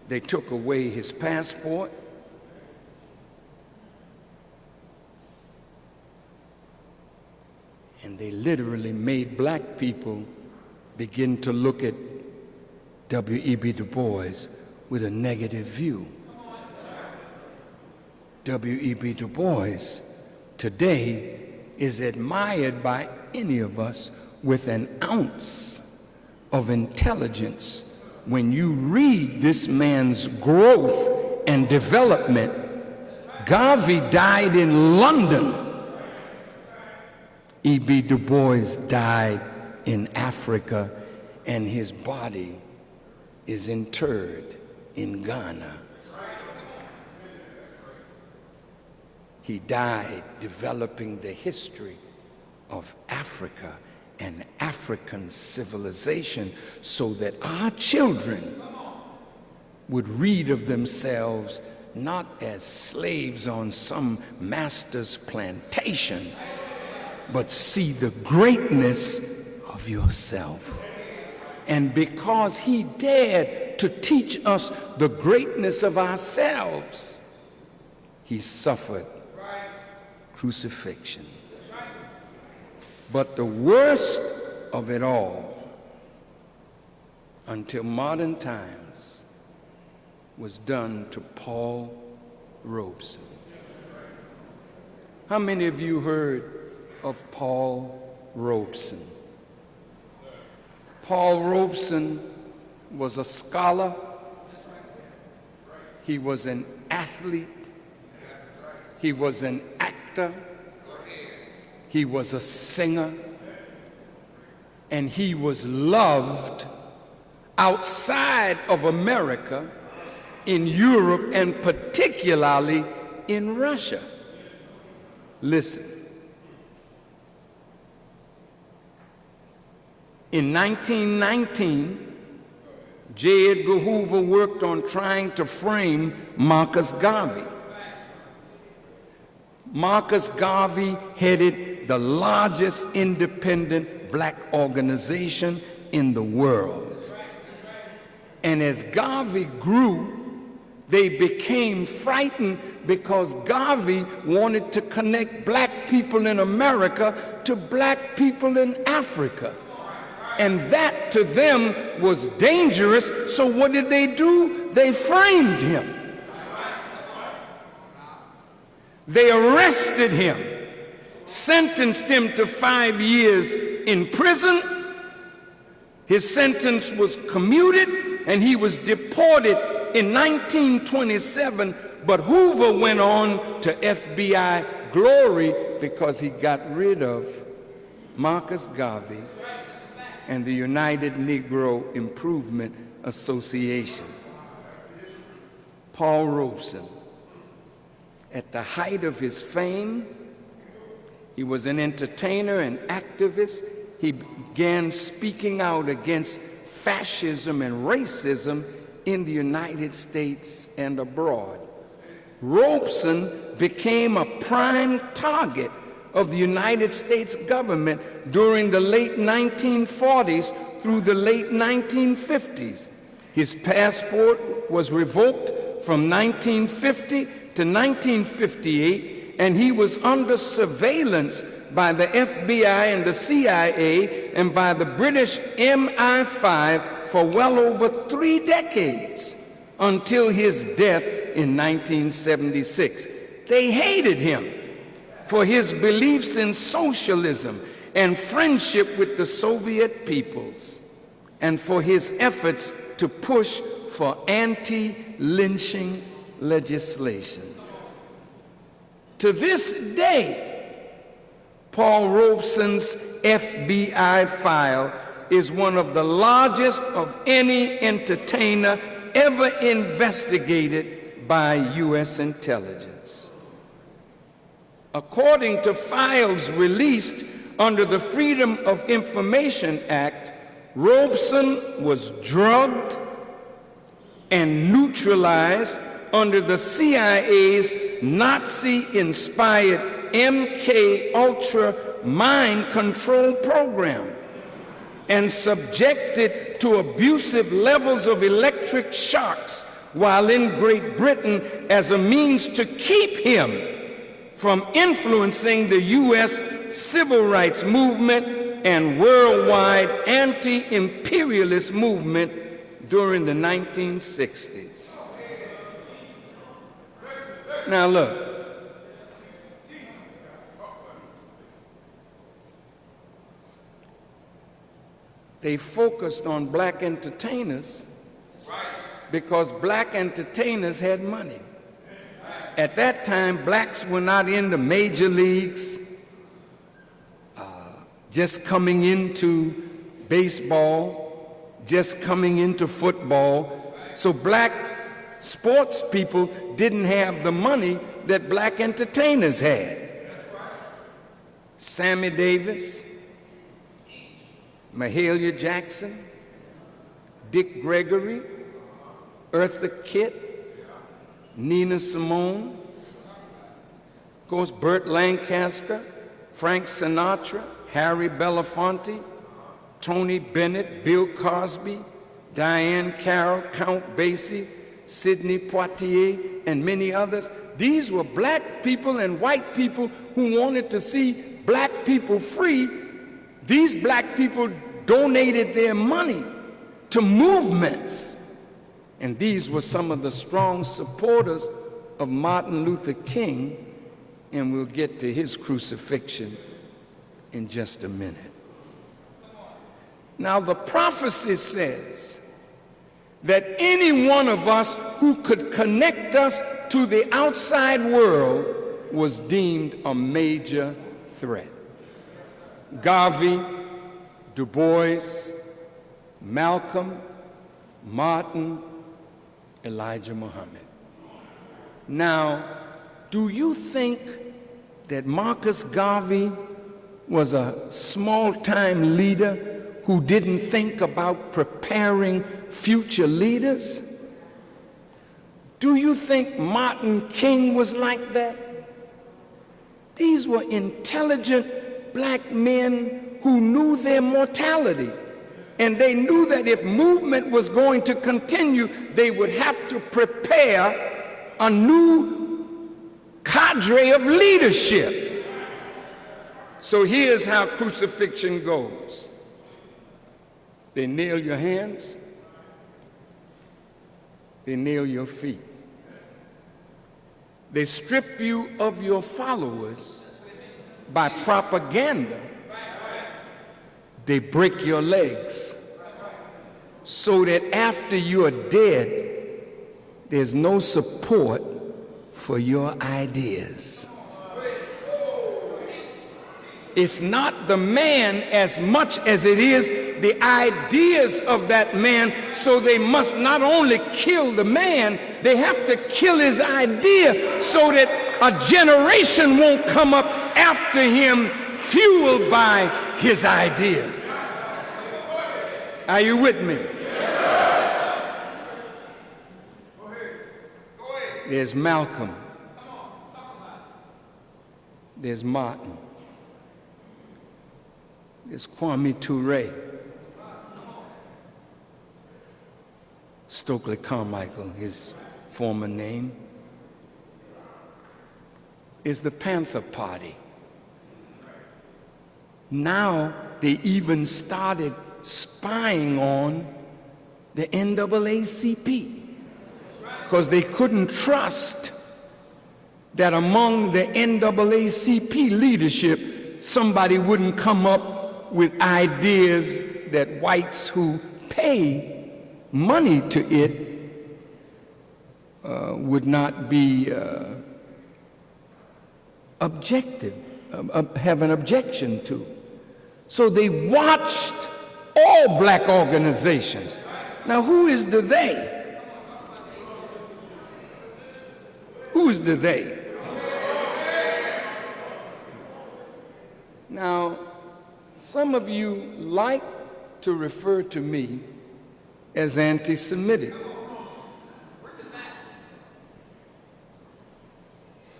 Speaker 2: They took away his passport. And they literally made black people begin to look at W.E.B. Du Bois with a negative view. W.E.B. Du Bois today is admired by any of us with an ounce of intelligence. When you read this man's growth and development, Garvey died in London. E.B. Du Bois died in Africa, and his body is interred in Ghana. He died developing the history of Africa and African civilization so that our children would read of themselves not as slaves on some master's plantation, but see the greatness of yourself. And because he dared to teach us the greatness of ourselves, he suffered crucifixion. But the worst of it all, until modern times, was done to Paul Robeson. How many of you heard of Paul Robeson? Paul Robeson was a scholar. He was an athlete. He was an actor. He was a singer. And he was loved outside of America, in Europe, and particularly in Russia. Listen. In 1919, J. Edgar Hoover worked on trying to frame Marcus Garvey. Marcus Garvey headed the largest independent black organization in the world. And as Garvey grew, they became frightened because Garvey wanted to connect black people in America to black people in Africa. And that to them was dangerous, so what did they do? They framed him. They arrested him, sentenced him to 5 years in prison. His sentence was commuted and he was deported in 1927, but Hoover went on to FBI glory because he got rid of Marcus Garvey and the United Negro Improvement Association. Paul Robeson, at the height of his fame, he was an entertainer and activist. He began speaking out against fascism and racism in the United States and abroad. Robeson became a prime target of the United States government during the late 1940s through the late 1950s. His passport was revoked from 1950 to 1958, and he was under surveillance by the FBI and the CIA and by the British MI5 for well over 3 decades until his death in 1976. They hated him for his beliefs in socialism and friendship with the Soviet peoples, and for his efforts to push for anti-lynching legislation. To this day, Paul Robeson's FBI file is one of the largest of any entertainer ever investigated by U.S. intelligence. According to files released under the Freedom of Information Act, Robeson was drugged and neutralized under the CIA's Nazi-inspired MK Ultra mind control program and subjected to abusive levels of electric shocks while in Great Britain as a means to keep him from influencing the U.S. civil rights movement and worldwide anti-imperialist movement during the 1960s. Now look, they focused on black entertainers because black entertainers had money. At that time, blacks were not in the major leagues, just coming into baseball, just coming into football. So black sports people didn't have the money that black entertainers had. Sammy Davis, Mahalia Jackson, Dick Gregory, Eartha Kitt, Nina Simone, of course Burt Lancaster, Frank Sinatra, Harry Belafonte, Tony Bennett, Bill Cosby, Diane Carroll, Count Basie, Sidney Poitier, and many others. These were black people and white people who wanted to see black people free. These black people donated their money to movements. And these were some of the strong supporters of Martin Luther King, and we'll get to his crucifixion in just a minute. Now, the prophecy says that any one of us who could connect us to the outside world was deemed a major threat. Garvey, Du Bois, Malcolm, Martin, Elijah Muhammad. Now, do you think that Marcus Garvey was a small-time leader who didn't think about preparing future leaders? Do you think Martin King was like that? These were intelligent black men who knew their mortality. And they knew that if movement was going to continue, they would have to prepare a new cadre of leadership. So here's how crucifixion goes. They nail your hands, they nail your feet. They strip you of your followers by propaganda. They break your legs so that after you are dead, there's no support for your ideas. It's not the man as much as it is the ideas of that man, so they must not only kill the man, they have to kill his idea so that a generation won't come up after him fueled by his ideas. Are you with me? There's Malcolm. There's Martin. There's Kwame Ture. Stokely Carmichael, his former name. Is the Panther Party. Now they even started spying on the NAACP because they couldn't trust that among the NAACP leadership somebody wouldn't come up with ideas that whites who pay money to it would not be have an objection to. So they watched all black organizations. Now, who is the they? Who is the they? Now, some of you like to refer to me as anti-Semitic.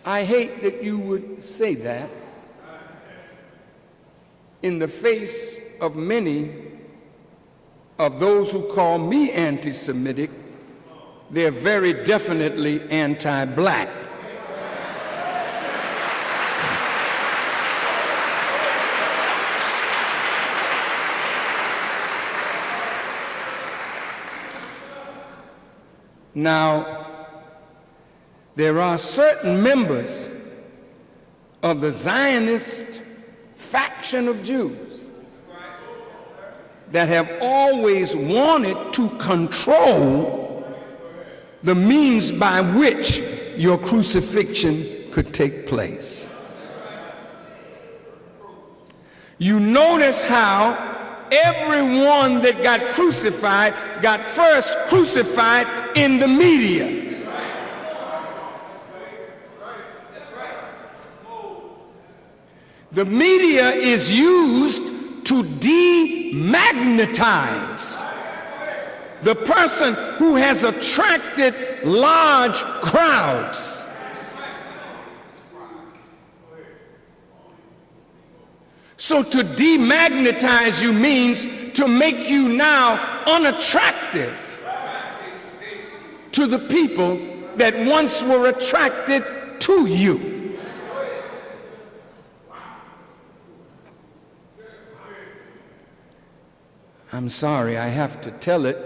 Speaker 2: I hate that you would say that in the face of many of those who call me anti-Semitic. They're very definitely anti-black. Now, there are certain members of the Zionist faction of Jews that have always wanted to control the means by which your crucifixion could take place. You notice how everyone that got crucified got first crucified in the media. The media is used to demagnetize the person who has attracted large crowds. So to demagnetize you means to make you now unattractive to the people that once were attracted to you. I'm sorry, I have to tell it.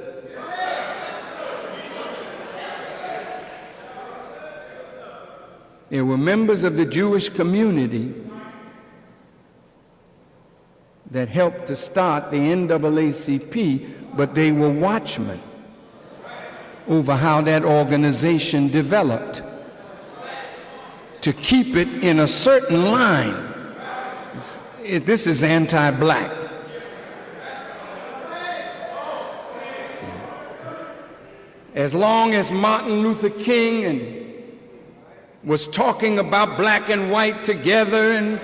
Speaker 2: There were members of the Jewish community that helped to start the NAACP, but they were watchmen over how that organization developed to keep it in a certain line. This is anti-black. As long as Martin Luther King was talking about black and white together and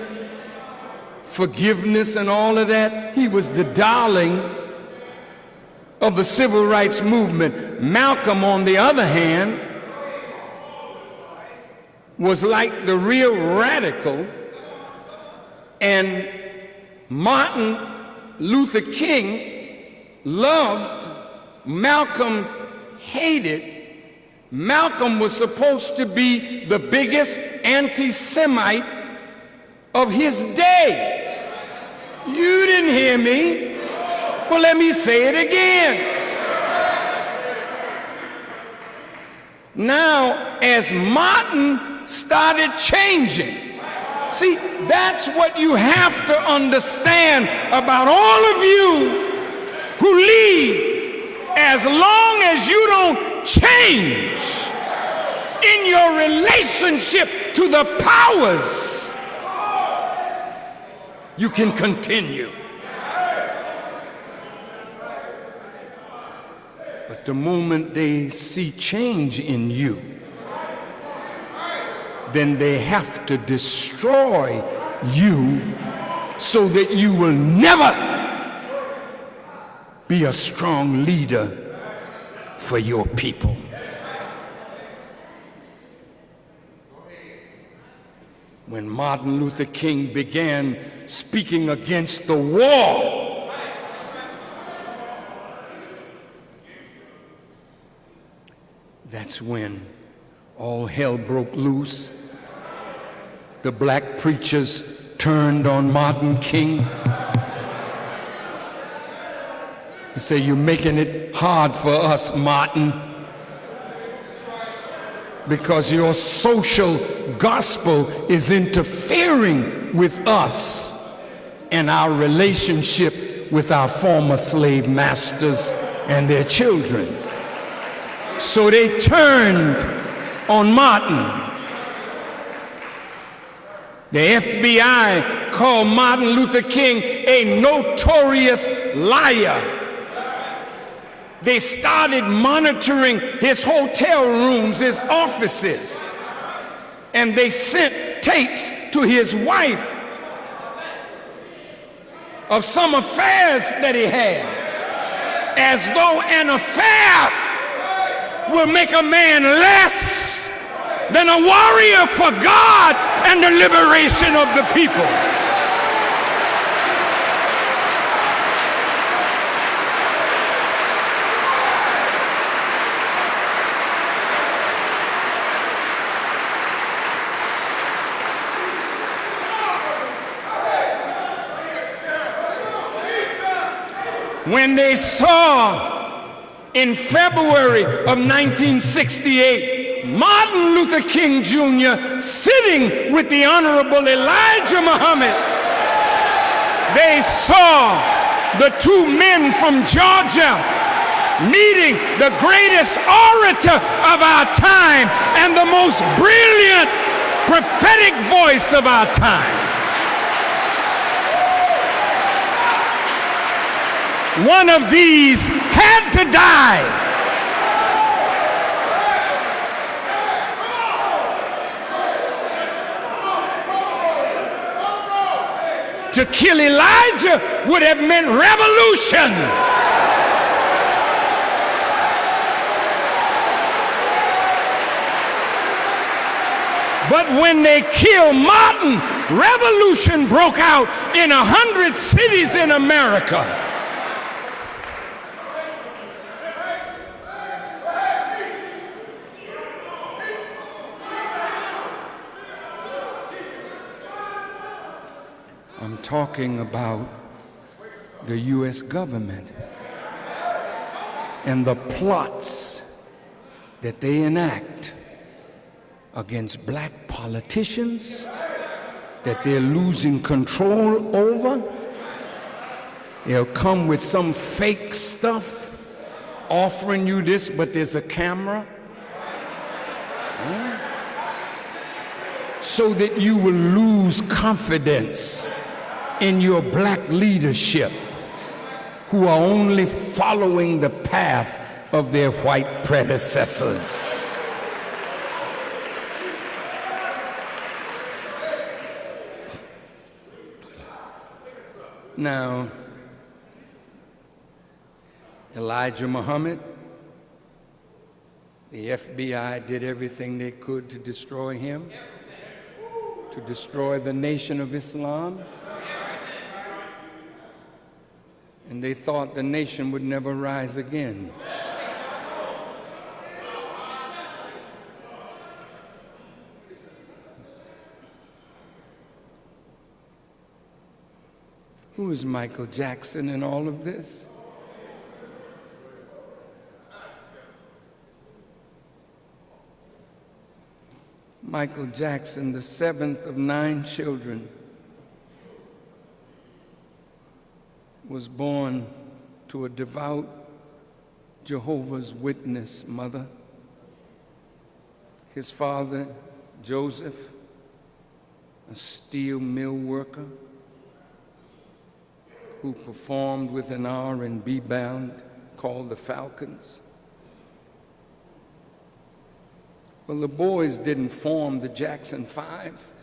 Speaker 2: forgiveness and all of that, he was the darling of the civil rights movement. Malcolm, on the other hand, was like the real radical, and Martin Luther King loved, Malcolm hated. Malcolm was supposed to be the biggest anti-Semite of his day. You didn't hear me. Well, let me say it again. Now, as Martin started changing, see, that's what you have to understand about all of you who lead. As long as you don't change in your relationship to the powers, you can continue. But the moment they see change in you, then they have to destroy you so that you will never be a strong leader for your people. When Martin Luther King began speaking against the war, that's when all hell broke loose. The black preachers turned on Martin King. They say, "You're making it hard for us, Martin, because your social gospel is interfering with us and our relationship with our former slave masters and their children." So they turned on Martin. The FBI called Martin Luther King a notorious liar. They started monitoring his hotel rooms, his offices, and they sent tapes to his wife of some affairs that he had, as though an affair will make a man less than a warrior for God and the liberation of the people. When they saw in February of 1968 Martin Luther King Jr. sitting with the Honorable Elijah Muhammad, they saw the two men from Georgia meeting the greatest orator of our time and the most brilliant prophetic voice of our time. One of these had to die. To kill Elijah would have meant revolution. But when they killed Martin, revolution broke out in 100 cities in America. I'm talking about the U.S. government and the plots that they enact against black politicians that they're losing control over. They'll come with some fake stuff offering you this, but there's a camera. So that you will lose confidence in your black leadership, who are only following the path of their white predecessors. Now, Elijah Muhammad, the FBI did everything they could to destroy him, to destroy the Nation of Islam. And they thought the nation would never rise again. Who is Michael Jackson in all of this? Michael Jackson, the seventh of 9 children, was born to a devout Jehovah's Witness mother. His father, Joseph, a steel mill worker who performed with an R&B band called the Falcons. Well, the boys didn't form the Jackson 5.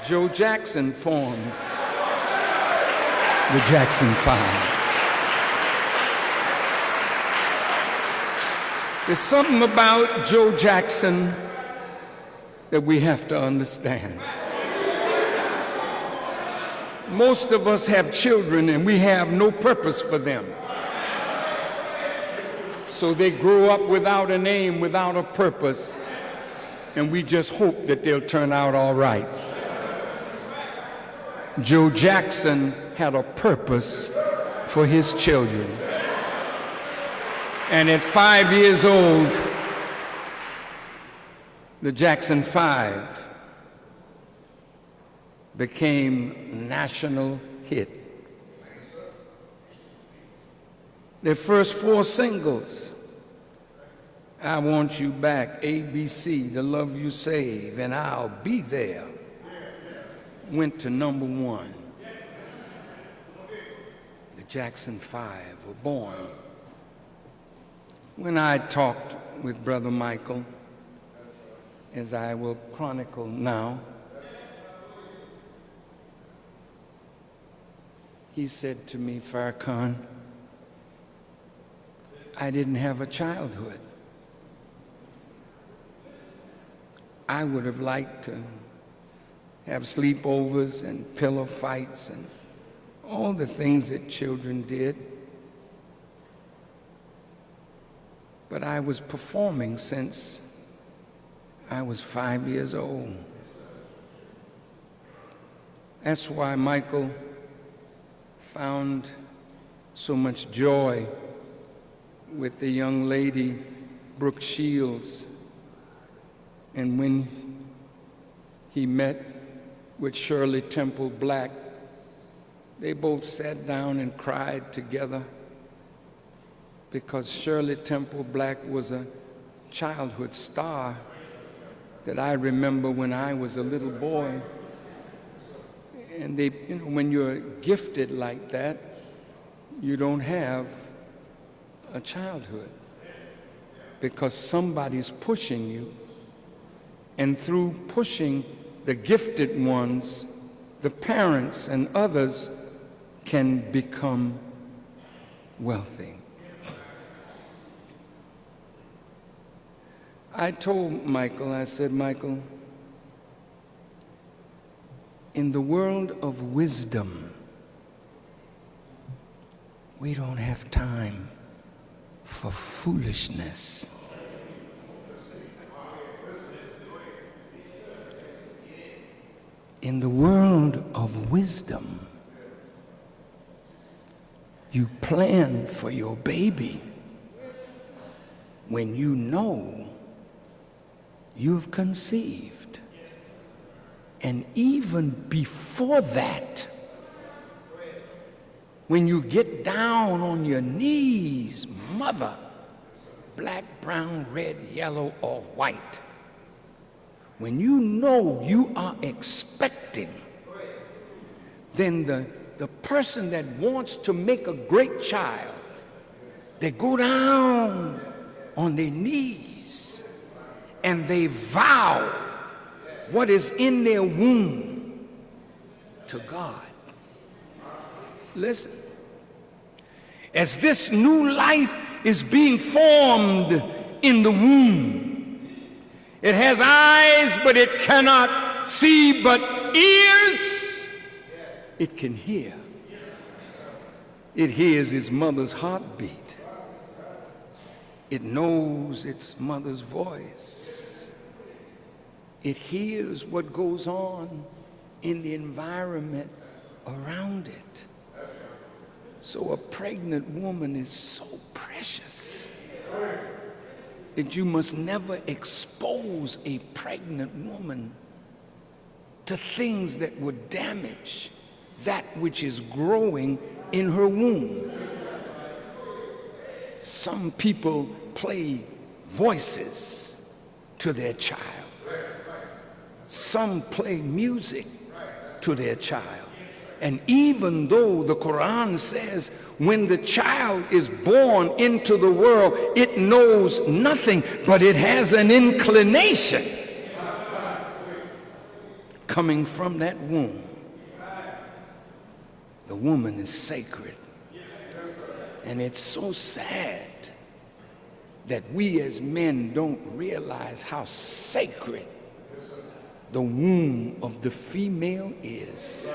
Speaker 2: Joe Jackson formed the Jackson 5. There's something about Joe Jackson that we have to understand. Most of us have children and we have no purpose for them. So they grow up without a name, without a purpose, and we just hope that they'll turn out all right. Joe Jackson had a purpose for his children. And at 5 years old, the Jackson 5 became a national hit. Their first 4 singles, I Want You Back, ABC, The Love You Save, and I'll Be There went to #1. The Jackson 5 were born. When I talked with Brother Michael, as I will chronicle now, he said to me, Farrakhan, I didn't have a childhood. I would have liked to have sleepovers and pillow fights and all the things that children did. But I was performing since I was 5 years old. That's why Michael found so much joy with the young lady, Brooke Shields, and when he met with Shirley Temple Black, they both sat down and cried together because Shirley Temple Black was a childhood star that I remember when I was a little boy. And they, when you're gifted like that, you don't have a childhood because somebody's pushing you. And through pushing the gifted ones, the parents and others can become wealthy. I told Michael, I said, Michael, in the world of wisdom, we don't have time for foolishness. In the world of wisdom, you plan for your baby when you know you've conceived. And even before that, when you get down on your knees, mother, black, brown, red, yellow, or white, when you know you are expecting, then the person that wants to make a great child, they go down on their knees and they vow what is in their womb to God. Listen, as this new life is being formed in the womb, it has eyes, but it cannot see, but ears, it can hear. It hears its mother's heartbeat. It knows its mother's voice. It hears what goes on in the environment around it. So a pregnant woman is so precious that you must never expose a pregnant woman to things that would damage that which is growing in her womb. Some people play voices to their child. Some play music to their child. And even though the Quran says when the child is born into the world, it knows nothing, but it has an inclination coming from that womb. The woman is sacred. And it's so sad that we as men don't realize how sacred the womb of the female is.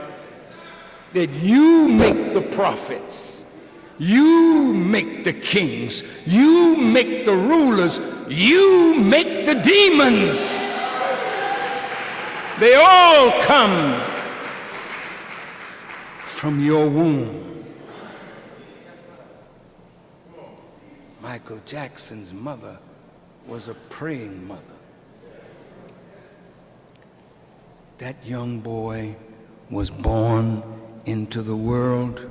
Speaker 2: That you make the prophets, you make the kings, you make the rulers, you make the demons. They all come from your womb. Michael Jackson's mother was a praying mother. That young boy was born into the world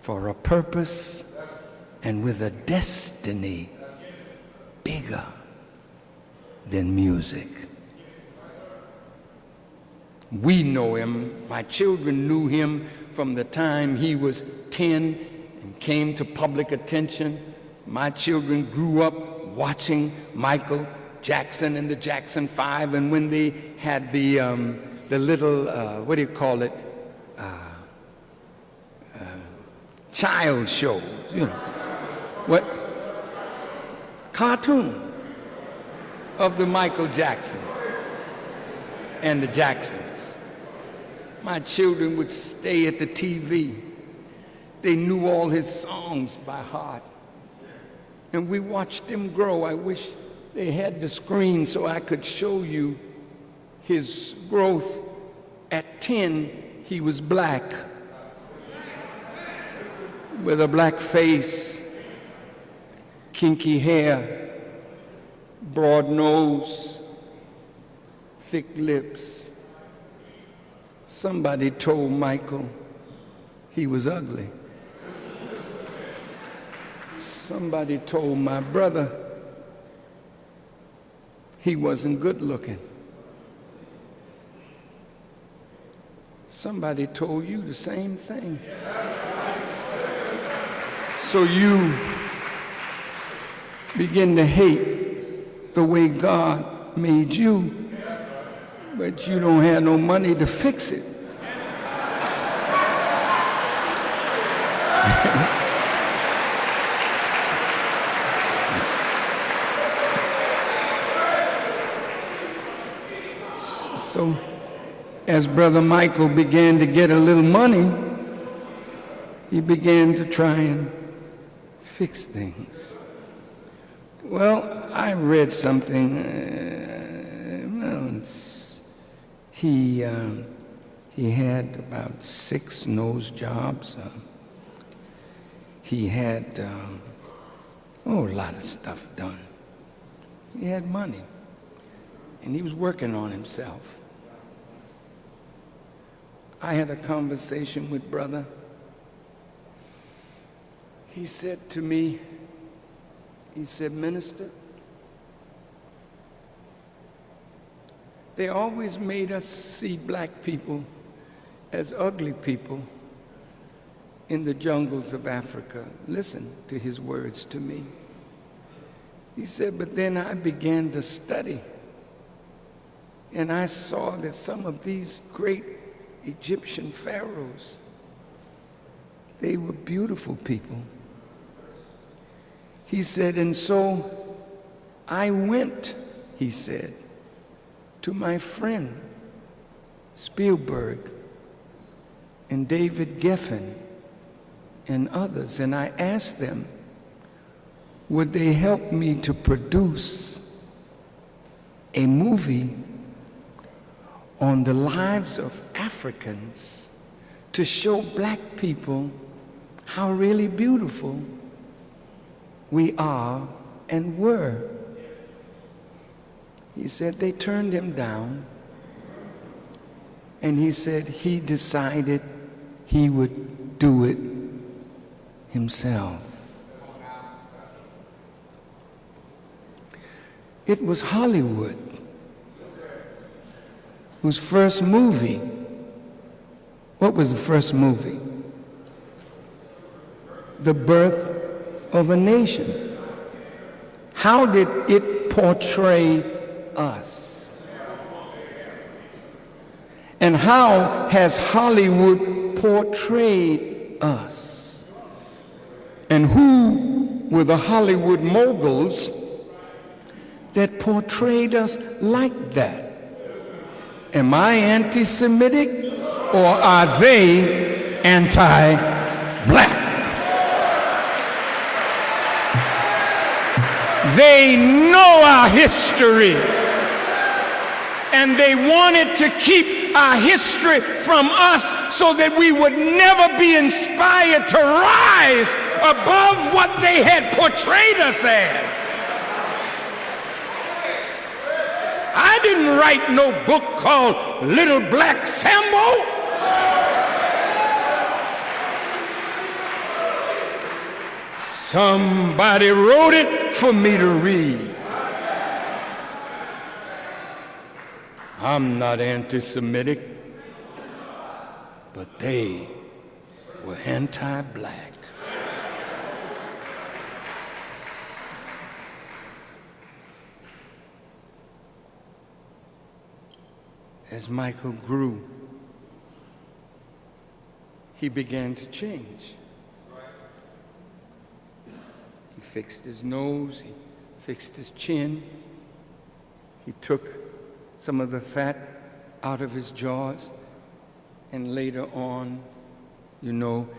Speaker 2: for a purpose and with a destiny bigger than music. We know him. My children knew him from the time he was 10 and came to public attention. My children grew up watching Michael Jackson and the Jackson 5, and when they had the little, what do you call it, child shows, you know, what, cartoon of the Michael Jacksons and the Jacksons. My children would stay at the TV. They knew all his songs by heart. And we watched him grow. I wish they had the screen so I could show you his growth. At 10, he was black, with a black face, kinky hair, broad nose, thick lips. Somebody told Michael he was ugly. Somebody told my brother he wasn't good looking. Somebody told you the same thing. So you begin to hate the way God made you, but you don't have no money to fix it. So as Brother Michael began to get a little money, he began to try and fix things. Well, I read something. He had about 6 nose jobs. He had a lot of stuff done. He had money, and he was working on himself. I had a conversation with Brother. He said to me, he said, "Minister, they always made us see black people as ugly people in the jungles of Africa." Listen to his words to me. He said, "But then I began to study, and I saw that some of these great Egyptian pharaohs, they were beautiful people." He said, "And so I went," he said, "to my friend Spielberg and David Geffen and others, and I asked them, would they help me to produce a movie on the lives of Africans to show black people how really beautiful we are and were." He said they turned him down, and he said he decided he would do it himself. It was Hollywood whose first movie. What was the first movie? The Birth of a Nation. How did it portray us? And how has Hollywood portrayed us? And who were the Hollywood moguls that portrayed us like that? Am I anti-Semitic, or are they anti-black? They know our history, and they wanted to keep our history from us so that we would never be inspired to rise above what they had portrayed us as. I didn't write no book called Little Black Sambo. Somebody wrote it for me to read. I'm not anti-Semitic, but they were anti-black. As Michael grew, he began to change. He fixed his nose, he fixed his chin, he took some of the fat out of his jaws, and later on, you know,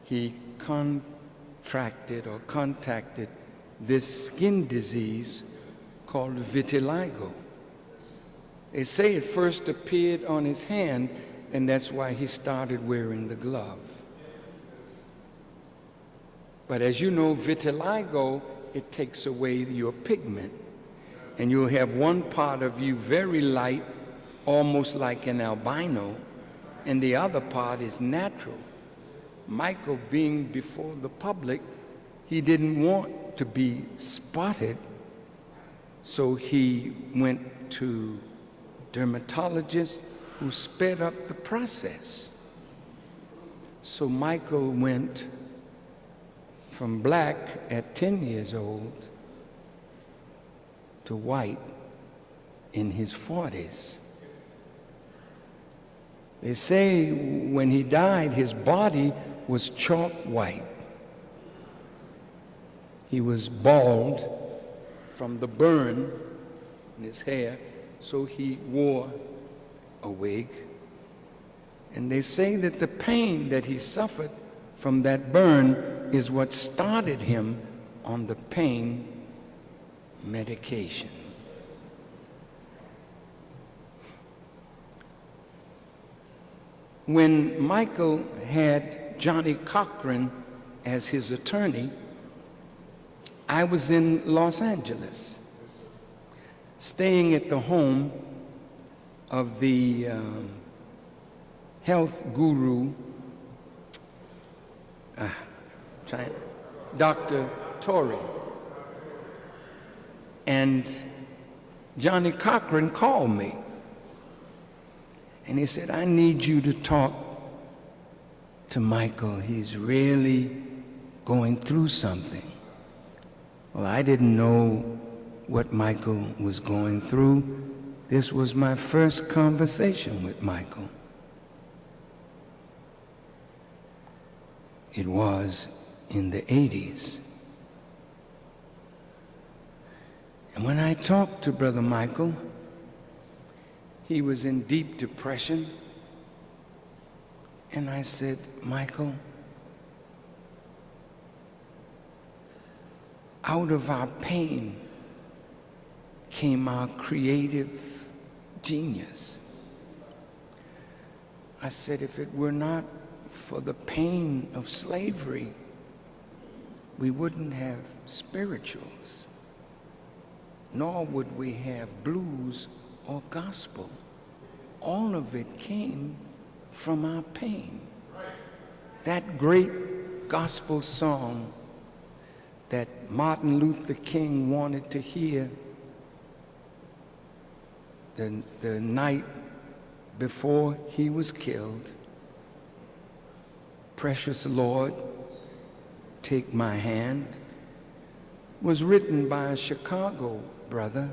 Speaker 2: he contacted this skin disease called vitiligo. They say it first appeared on his hand, and that's why he started wearing the glove. But as you know, vitiligo, it takes away your pigment, and you'll have one part of you very light, almost like an albino, and the other part is natural. Michael, being before the public, he didn't want to be spotted, so he went to dermatologist who sped up the process. So Michael went from black at 10 years old to white in his 40s. They say when he died, his body was chalk white. He was bald from the burn in his hair, so he wore a wig. And they say that the pain that he suffered from that burn is what started him on the pain medication. When Michael had Johnny Cochran as his attorney, I was in Los Angeles, staying at the home of the health guru, Dr. Torrey. And Johnny Cochran called me, and he said, I need you to talk to Michael. He's really going through something. Well, I didn't know what Michael was going through. This was my first conversation with Michael. It was in the 80s. And when I talked to Brother Michael, he was in deep depression. And I said, Michael, out of our pain came our creative genius. I said, if it were not for the pain of slavery, we wouldn't have spirituals, nor would we have blues or gospel. All of it came from our pain. That great gospel song that Martin Luther King wanted to hear the night before he was killed, Precious Lord, Take My Hand, was written by a Chicago brother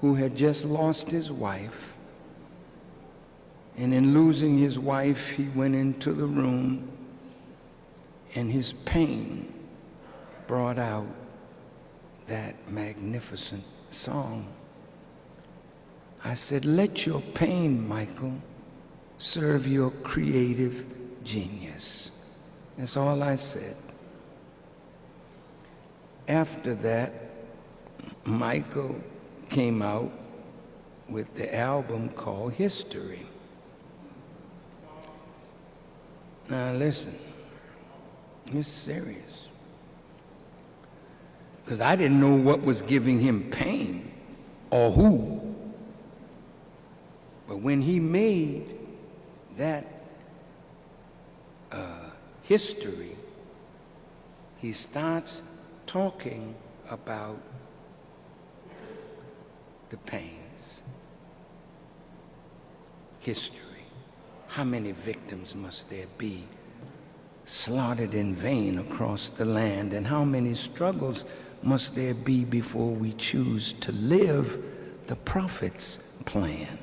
Speaker 2: who had just lost his wife. And in losing his wife, he went into the room, and his pain brought out that magnificent song. I said, let your pain, Michael, serve your creative genius. That's all I said. After that, Michael came out with the album called History. Now listen, it's serious. Because I didn't know what was giving him pain or who. But when he made that history, he starts talking about the pains. history. How many victims must there be slaughtered in vain across the land? And how many struggles must there be before we choose to live the prophet's plan?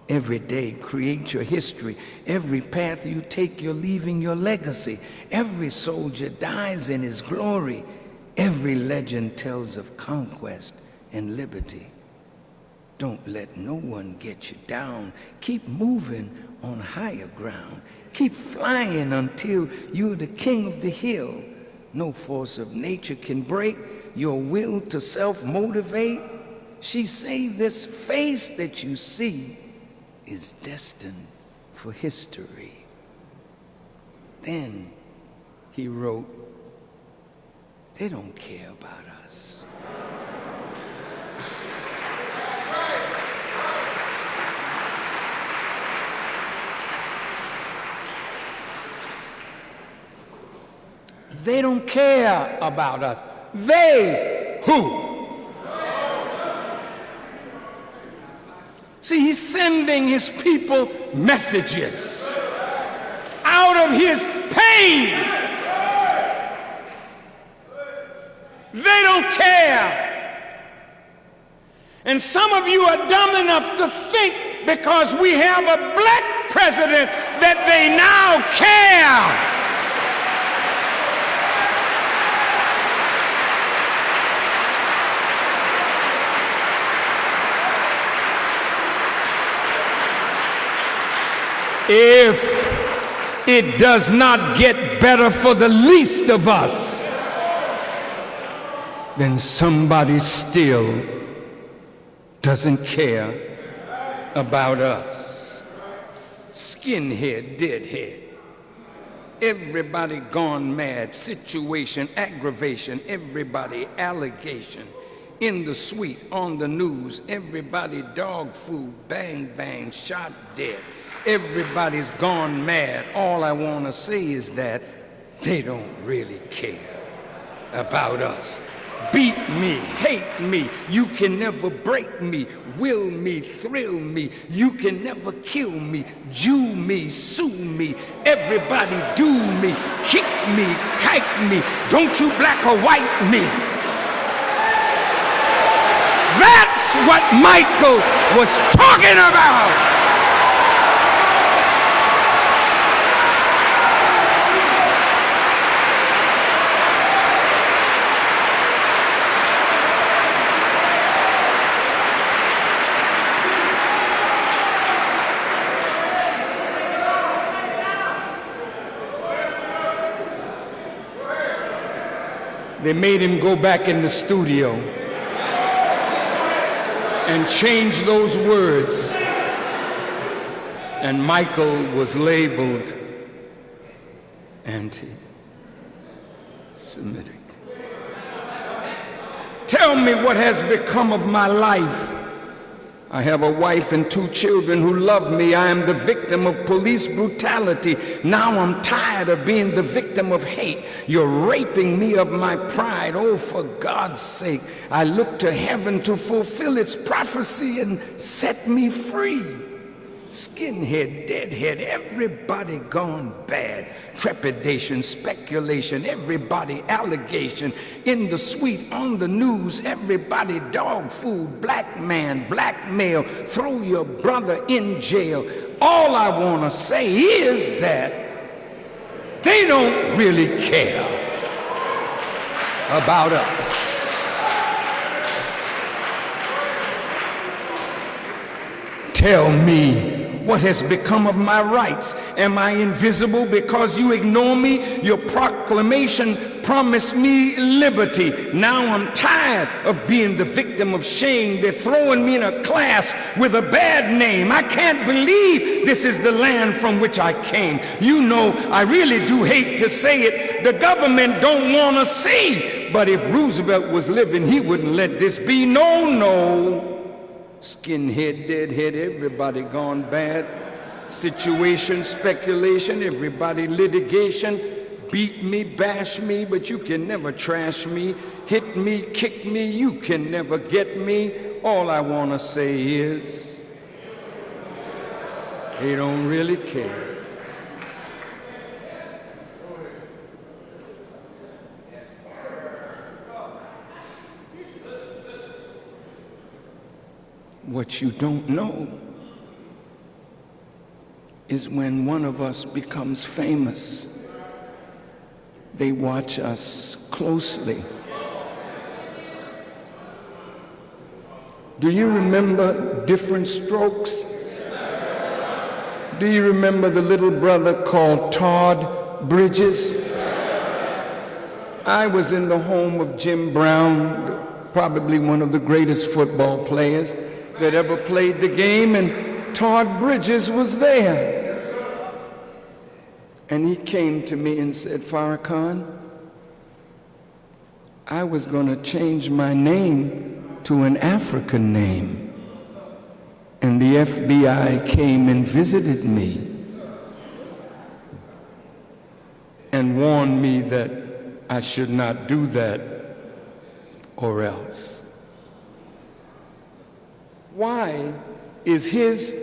Speaker 2: Every day, create your history. Every path you take, you're leaving your legacy. Every soldier dies in his glory. Every legend tells of conquest and liberty. Don't let no one get you down. Keep moving on higher ground. Keep flying until you're the king of the hill. No force of nature can break your will to self-motivate. She say this face that you see is destined for history. Then he wrote, they don't care about us. They don't care about us. They who? See, he's sending his people messages out of his pain. They don't care. And some of you are dumb enough to think because we have a black president that they now care. If it does not get better for the least of us, then somebody still doesn't care about us. Skinhead, deadhead. Everybody gone mad. Situation, aggravation. Everybody allegation. In the suite, on the news. Everybody dog food. Bang, bang, shot dead. Everybody's gone mad. All I want to say is that they don't really care about us. Beat me, hate me, you can never break me, will me, thrill me, you can never kill me, Jew me, sue me, everybody do me, kick me, kite me, don't you black or white me. That's what Michael was talking about. They made him go back in the studio and change those words, and Michael was labeled anti-Semitic. Tell me what has become of my life. I have a wife and 2 children who love me. I am the victim of police brutality. Now I'm tired of being the victim of hate. You're raping me of my pride. Oh, for God's sake, I look to heaven to fulfill its prophecy and set me free. Skinhead, deadhead, everybody gone bad. Trepidation, speculation, everybody allegation. In the suite, on the news, everybody dog food, black man, black male, throw your brother in jail. All I want to say is that they don't really care about us. Tell me, what has become of my rights? Am I invisible because you ignore me? Your proclamation promised me liberty. Now I'm tired of being the victim of shame. They're throwing me in a class with a bad name. I can't believe this is the land from which I came. You know, I really do hate to say it. The government don't want to see. But if Roosevelt was living, he wouldn't let this be. No, no. Skinhead, deadhead, everybody gone bad. Situation, speculation, everybody litigation. Beat me, bash me, but you can never trash me. Hit me, kick me, you can never get me. All I want to say is He don't really care. What you don't know is when one of us becomes famous, they watch us closely. Do you remember Different Strokes? Do you remember the little brother called Todd Bridges? I was in the home of Jim Brown, probably one of the greatest football players that ever played the game, and Todd Bridges was there. And he came to me and said, Farrakhan, I was going to change my name to an African name, and the FBI came and visited me and warned me that I should not do that or else. Why is his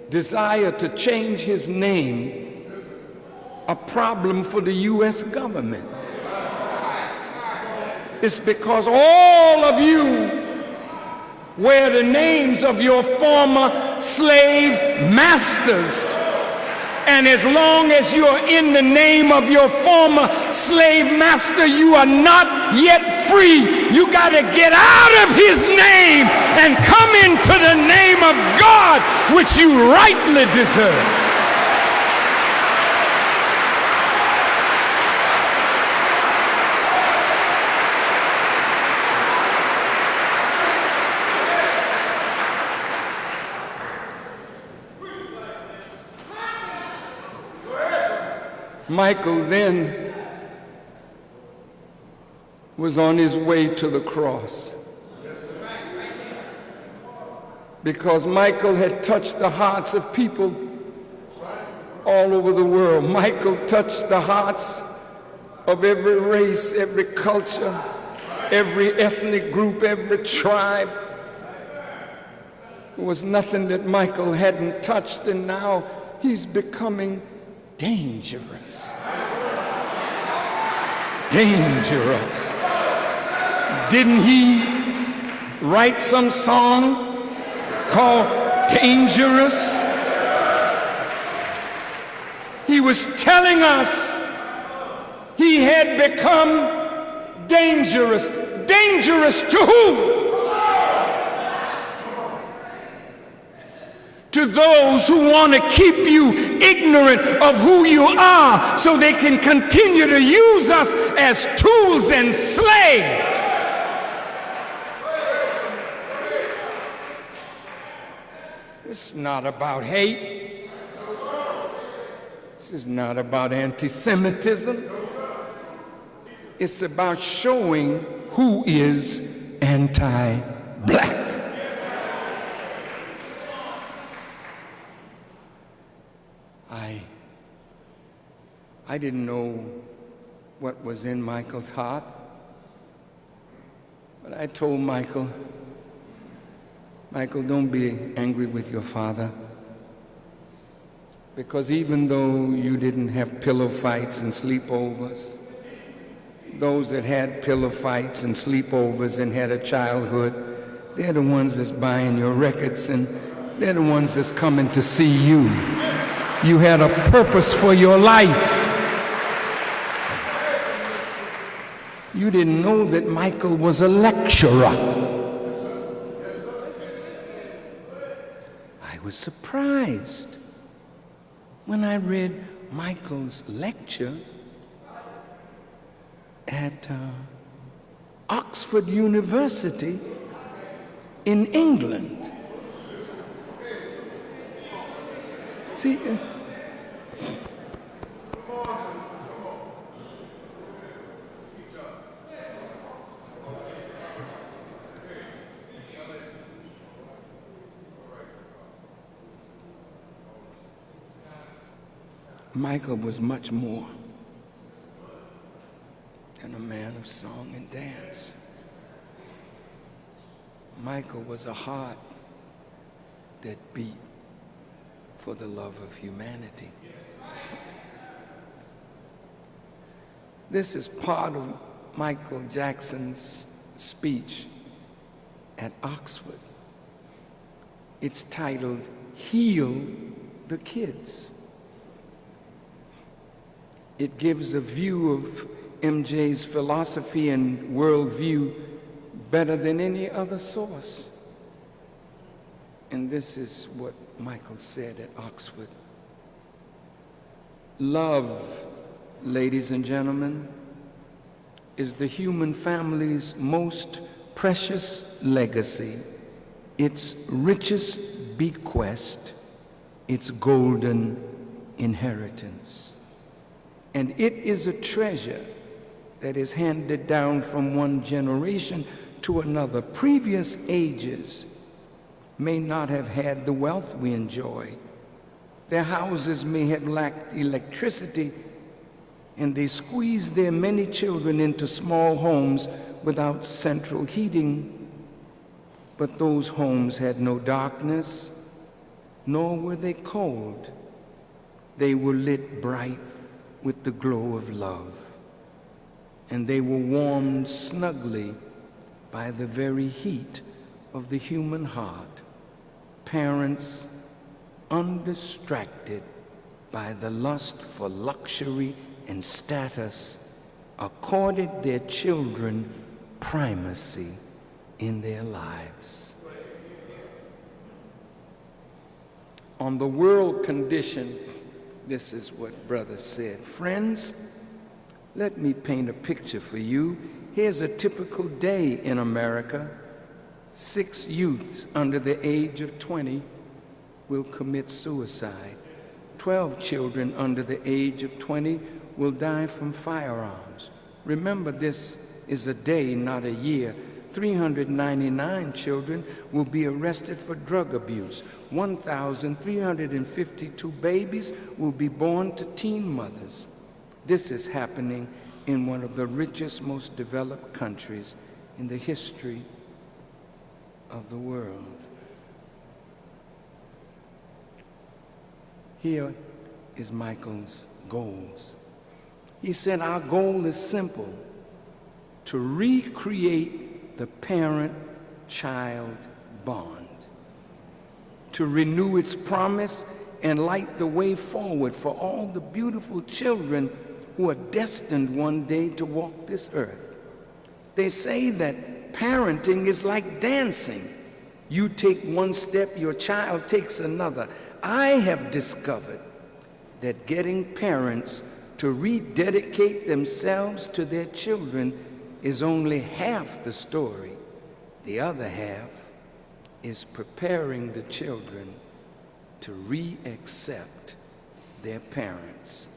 Speaker 2: desire to change his name a problem for the U.S. government? It's because all of you wear the names of your former slave masters. And as long as you're in the name of your former slave master, you are not yet free. You got to get out of his name and come into the name of God, which you rightly deserve. Michael then was on his way to the cross because Michael had touched the hearts of people all over the world. Michael touched the hearts of every race, every culture, every ethnic group, every tribe. There was nothing that Michael hadn't touched, and now he's becoming dangerous. Dangerous. Didn't he write some song called Dangerous? He was telling us he had become dangerous. Dangerous to who? To those who want to keep you ignorant of who you are so they can continue to use us as tools and slaves. It's not about hate. This is not about anti-Semitism. It's about showing who is anti-black. I didn't know what was in Michael's heart, but I told Michael, don't be angry with your father, because even though you didn't have pillow fights and sleepovers, those that had pillow fights and sleepovers and had a childhood, they're the ones that's buying your records, and they're the ones that's coming to see you. You had a purpose for your life. You didn't know that Michael was a lecturer. I was surprised when I read Michael's lecture at Oxford University in England. See, Michael was much more than a man of song and dance. Michael was a heart that beat for the love of humanity. This is part of Michael Jackson's speech at Oxford. It's titled, "Heal the Kids." It gives a view of MJ's philosophy and worldview better than any other source. And this is what Michael said at Oxford. Love, ladies and gentlemen, is the human family's most precious legacy, its richest bequest, its golden inheritance. And it is a treasure that is handed down from one generation to another. Previous ages may not have had the wealth we enjoy. Their houses may have lacked electricity, and they squeezed their many children into small homes without central heating. But those homes had no darkness, nor were they cold. They were lit bright with the glow of love, and they were warmed snugly by the very heat of the human heart. Parents, undistracted by the lust for luxury and status, accorded their children primacy in their lives. On the world condition, this is what Brother said. Friends, let me paint a picture for you. Here's a typical day in America. 6 youths under the age of 20 will commit suicide. 12 children under the age of 20 will die from firearms. Remember, this is a day, not a year. 399 children will be arrested for drug abuse. 1,352 babies will be born to teen mothers. This is happening in one of the richest, most developed countries in the history of the world. Here is Michael's goals. He said, our goal is simple: to recreate the parent-child bond, to renew its promise and light the way forward for all the beautiful children who are destined one day to walk this earth. They say that parenting is like dancing. You take one step, your child takes another. I have discovered that getting parents to rededicate themselves to their children is only half the story. The other half is preparing the children to re-accept their parents.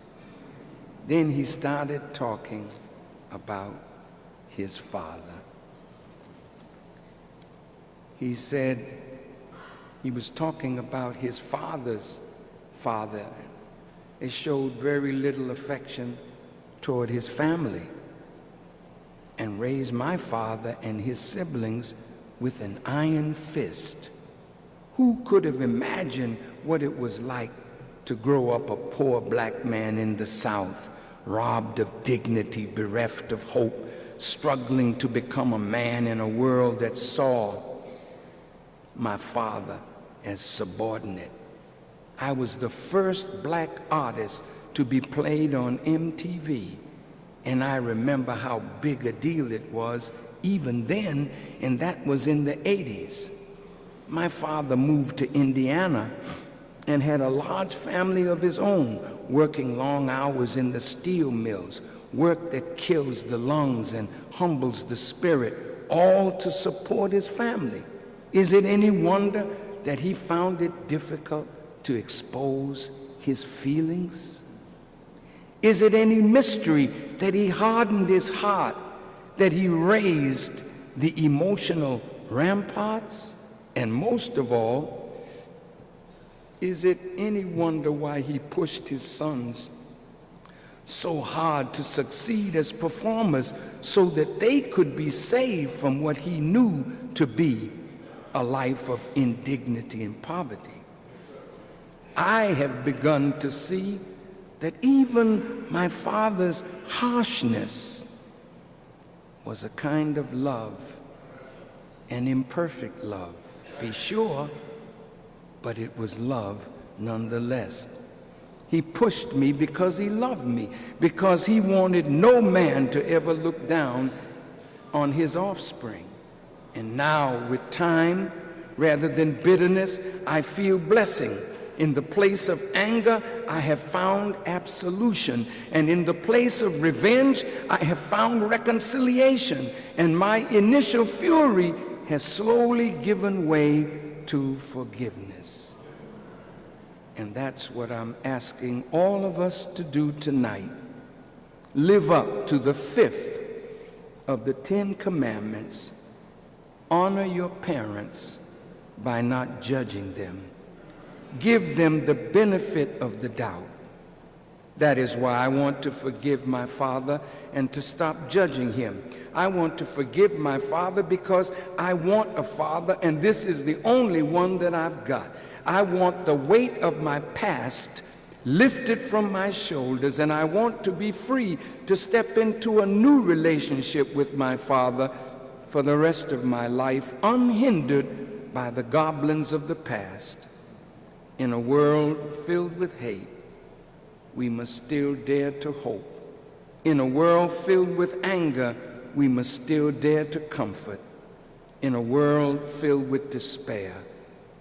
Speaker 2: Then he started talking about his father. He said he was talking about his father's father. He showed very little affection toward his family and raised my father and his siblings with an iron fist. Who could have imagined what it was like to grow up a poor black man in the South, robbed of dignity, bereft of hope, struggling to become a man in a world that saw my father as subordinate? I was the first black artist to be played on MTV, and I remember how big a deal it was even then, and that was in the 80s. My father moved to Indiana and had a large family of his own, working long hours in the steel mills, work that kills the lungs and humbles the spirit, all to support his family. Is it any wonder that he found it difficult to expose his feelings? Is it any mystery that he hardened his heart, that he raised the emotional ramparts? And most of all, is it any wonder why he pushed his sons so hard to succeed as performers so that they could be saved from what he knew to be a life of indignity and poverty? I have begun to see that even my father's harshness was a kind of love, an imperfect love, be sure, but it was love nonetheless. He pushed me because he loved me, because he wanted no man to ever look down on his offspring. And now, with time, rather than bitterness, I feel blessing. In the place of anger, I have found absolution. And in the place of revenge, I have found reconciliation. And my initial fury has slowly given way to forgiveness. And that's what I'm asking all of us to do tonight. Live up to the fifth of the 10 Commandments. Honor your parents by not judging them. Give them the benefit of the doubt. That is why I want to forgive my father and to stop judging him. I want to forgive my father because I want a father, and this is the only one that I've got. I want the weight of my past lifted from my shoulders, and I want to be free to step into a new relationship with my father for the rest of my life, unhindered by the goblins of the past. In a world filled with hate, we must still dare to hope. In a world filled with anger, we must still dare to comfort. In a world filled with despair,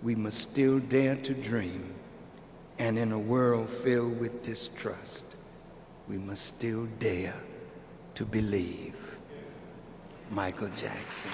Speaker 2: we must still dare to dream. And in a world filled with distrust, we must still dare to believe. Michael Jackson.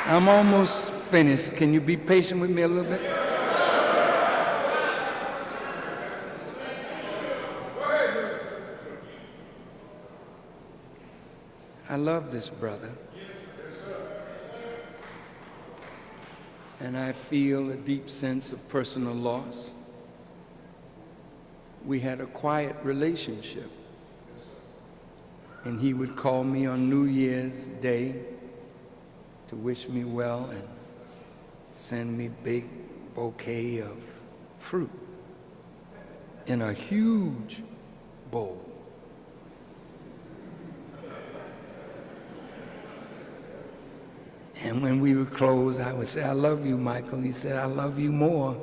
Speaker 2: I'm almost finished. Can you be patient with me a little bit? I love this brother. And I feel a deep sense of personal loss. We had a quiet relationship. And he would call me on New Year's Day to wish me well and send me big bouquet of fruit in a huge bowl. And when we would close, I would say, "I love you, Michael." He said, "I love you more."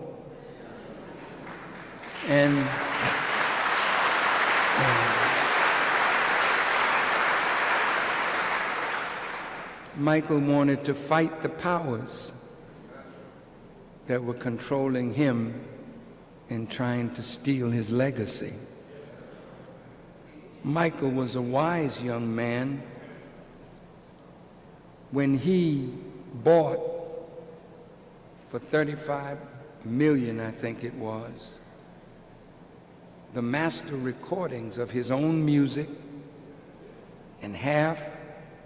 Speaker 2: And Michael wanted to fight the powers that were controlling him and trying to steal his legacy. Michael was a wise young man. When he bought for $35 million, I think it was, the master recordings of his own music and half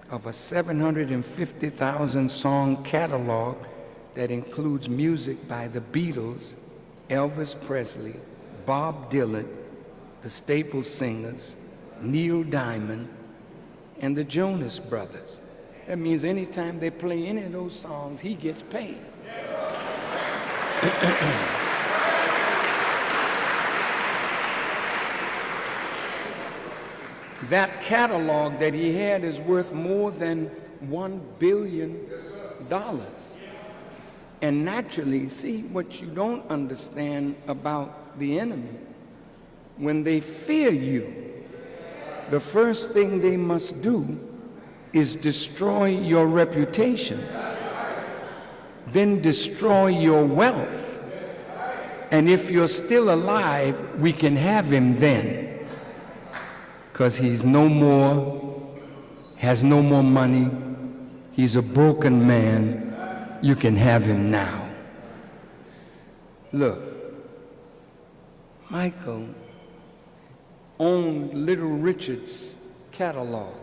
Speaker 2: of a 750,000 song catalog that includes music by the Beatles, Elvis Presley, Bob Dylan, the Staple Singers, Neil Diamond, and the Jonas Brothers. That means anytime they play any of those songs, he gets paid. That catalog that he had is worth more than $1 billion. And naturally, see, what you don't understand about the enemy, when they fear you, the first thing they must do is destroy your reputation, then destroy your wealth. And if you're still alive, we can have him then. Because he's no more, has no more money, he's a broken man, you can have him now. Look, Michael owned Little Richard's catalog.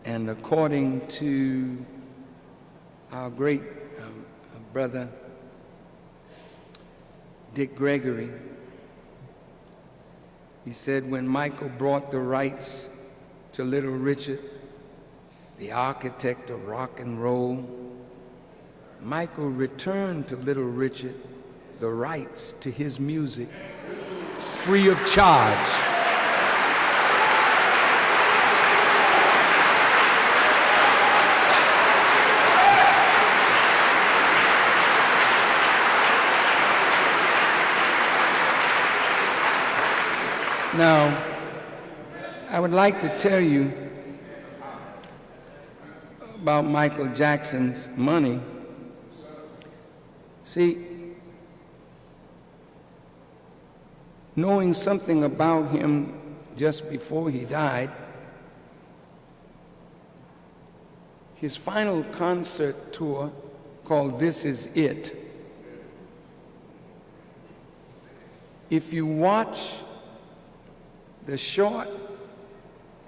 Speaker 2: And according to our great brother Dick Gregory, he said when Michael brought the rights to Little Richard, the architect of rock and roll, Michael returned to Little Richard the rights to his music free of charge. Now, I would like to tell you about Michael Jackson's money. See, knowing something about him just before he died, his final concert tour called This Is It, if you watch the short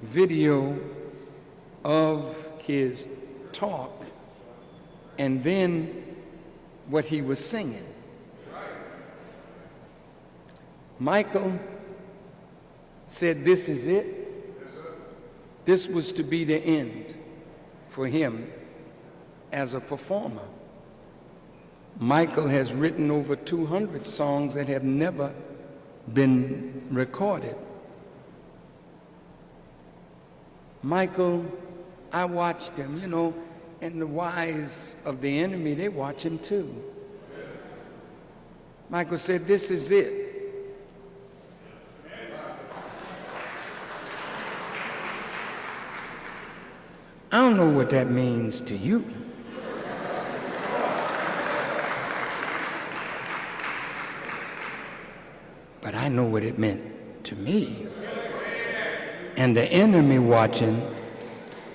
Speaker 2: video of his talk and then what he was singing, Michael said, "This is it." This was to be the end for him as a performer. Michael has written over 200 songs that have never been recorded. Michael, I watched him, you know, and the wise of the enemy, they watch him too. Michael said, "This is it." I don't know what that means to you. But I know what it meant to me. And the enemy watching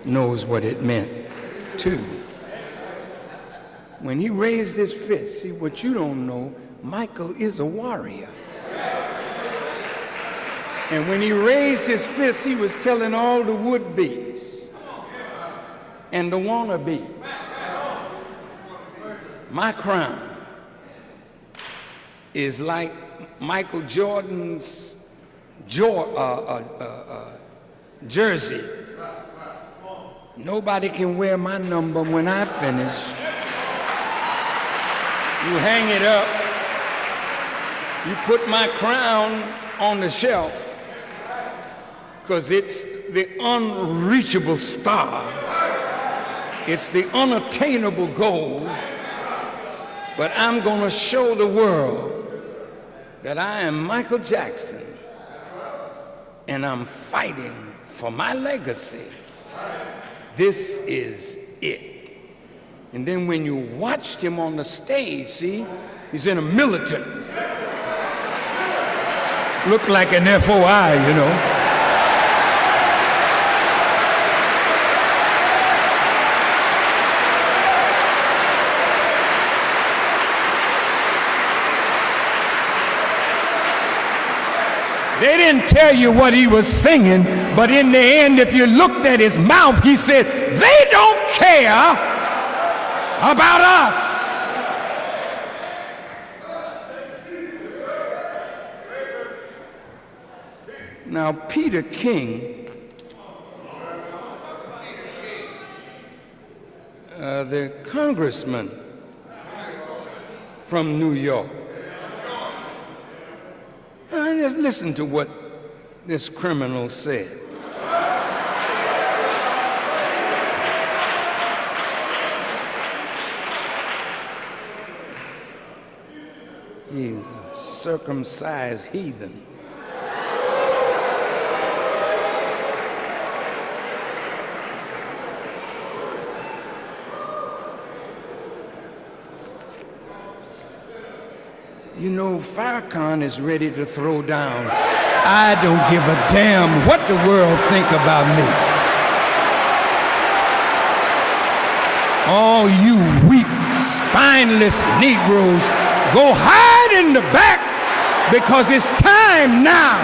Speaker 2: knows what it meant too. When he raised his fist, see, what you don't know, Michael is a warrior. And when he raised his fist, he was telling all the would-be's and the wannabe, my crown is like Michael Jordan's jersey. Nobody can wear my number when I finish. You hang it up, you put my crown on the shelf, because it's the unreachable star. It's the unattainable goal. But I'm going to show the world that I am Michael Jackson, and I'm fighting for my legacy. This is it. And then when you watched him on the stage, see, he's in a militant. Looked like an FOI, you know. They didn't tell you what he was singing, but in the end, if you looked at his mouth, he said, "They don't care about us." Now, Peter King, the congressman from New York, just listen to what this criminal said. He's a circumcised heathen. You know, Farrakhan is ready to throw down. I don't give a damn what the world think about me. All you weak, spineless Negroes, go hide in the back, because it's time now.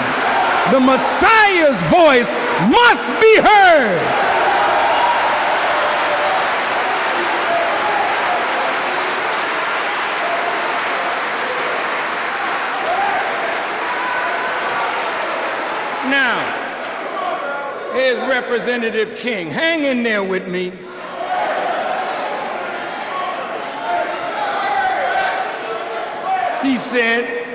Speaker 2: The Messiah's voice must be heard. Representative King. Hang in there with me. He said,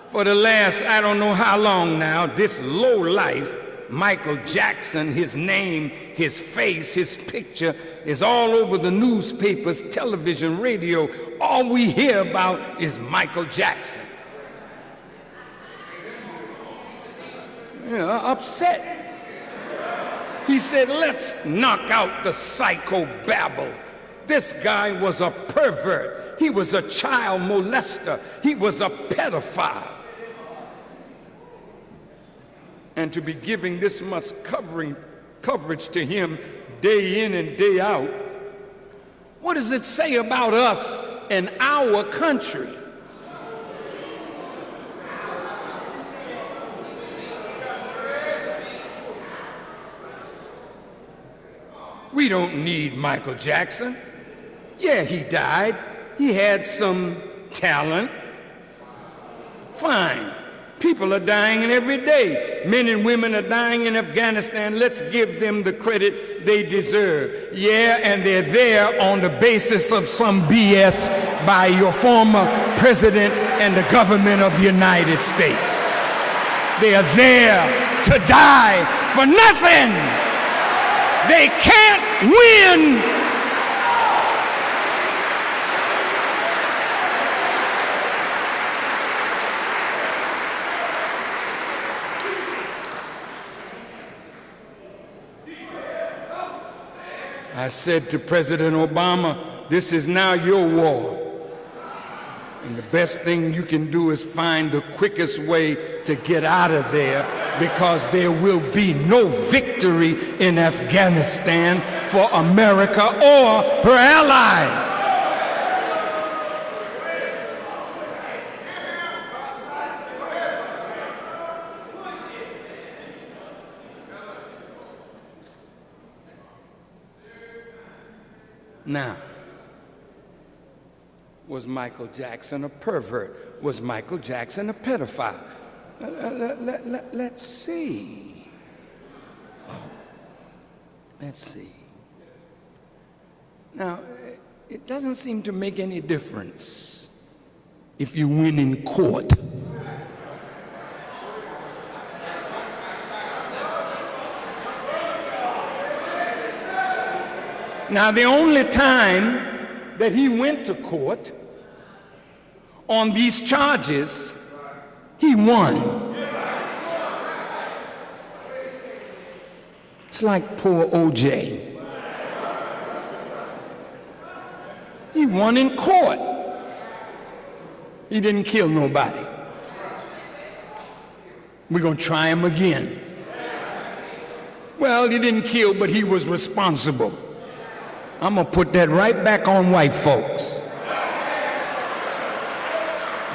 Speaker 2: for the last, I don't know how long now, this lowlife, Michael Jackson, his name, his face, his picture is all over the newspapers, television, radio. All we hear about is Michael Jackson. Upset. He said, let's knock out the psychobabble. This guy was a pervert. He was a child molester. He was a pedophile. And to be giving this much coverage to him day in and day out, what does it say about us and our country? We don't need Michael Jackson. Yeah, he died. He had some talent. Fine. People are dying every day. Men and women are dying in Afghanistan. Let's give them the credit they deserve. Yeah, and they're there on the basis of some BS by your former president and the government of the United States. They are there to die for nothing. They can't win. I said to President Obama, this is now your war. And the best thing you can do is find the quickest way to get out of there, because there will be no victory in Afghanistan for America or her allies. Now, was Michael Jackson a pervert? Was Michael Jackson a pedophile? Let's see. Let's see. Now, it doesn't seem to make any difference if you win in court. Now, the only time that he went to court on these charges, he won. It's like poor OJ. He won in court. He didn't kill nobody. We're going to try him again. Well, he didn't kill, but he was responsible. I'm going to put that right back on white folks.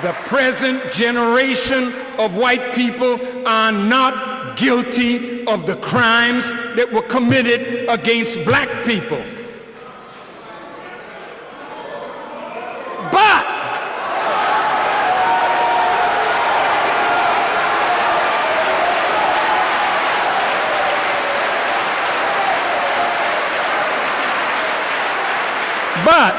Speaker 2: The present generation of white people are not guilty of the crimes that were committed against black people. But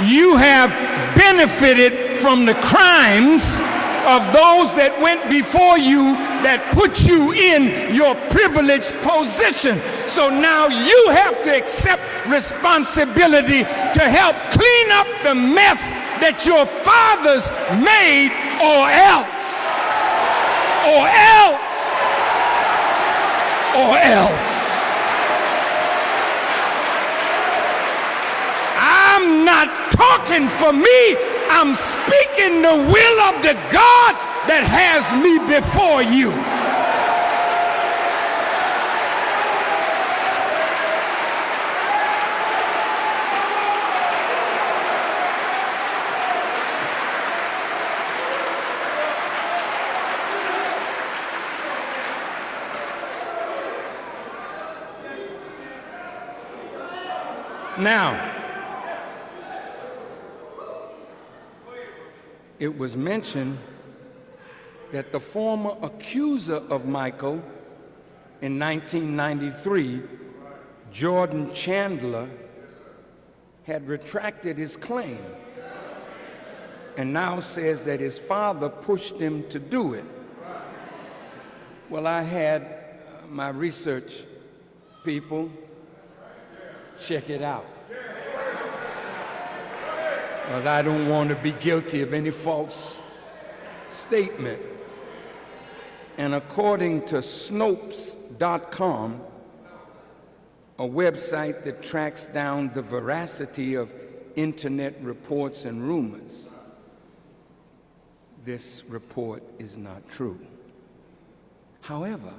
Speaker 2: you have benefited from the crimes of those that went before you, that put you in your privileged position. So now you have to accept responsibility to help clean up the mess that your fathers made, or else. I'm not talking for me. I'm speaking the will of the God that has me before you. Now, it was mentioned that the former accuser of Michael in 1993, Jordan Chandler, had retracted his claim and now says that his father pushed him to do it. Well, I had my research people check it out, because I don't want to be guilty of any false statement. And according to Snopes.com, a website that tracks down the veracity of internet reports and rumors, this report is not true. However,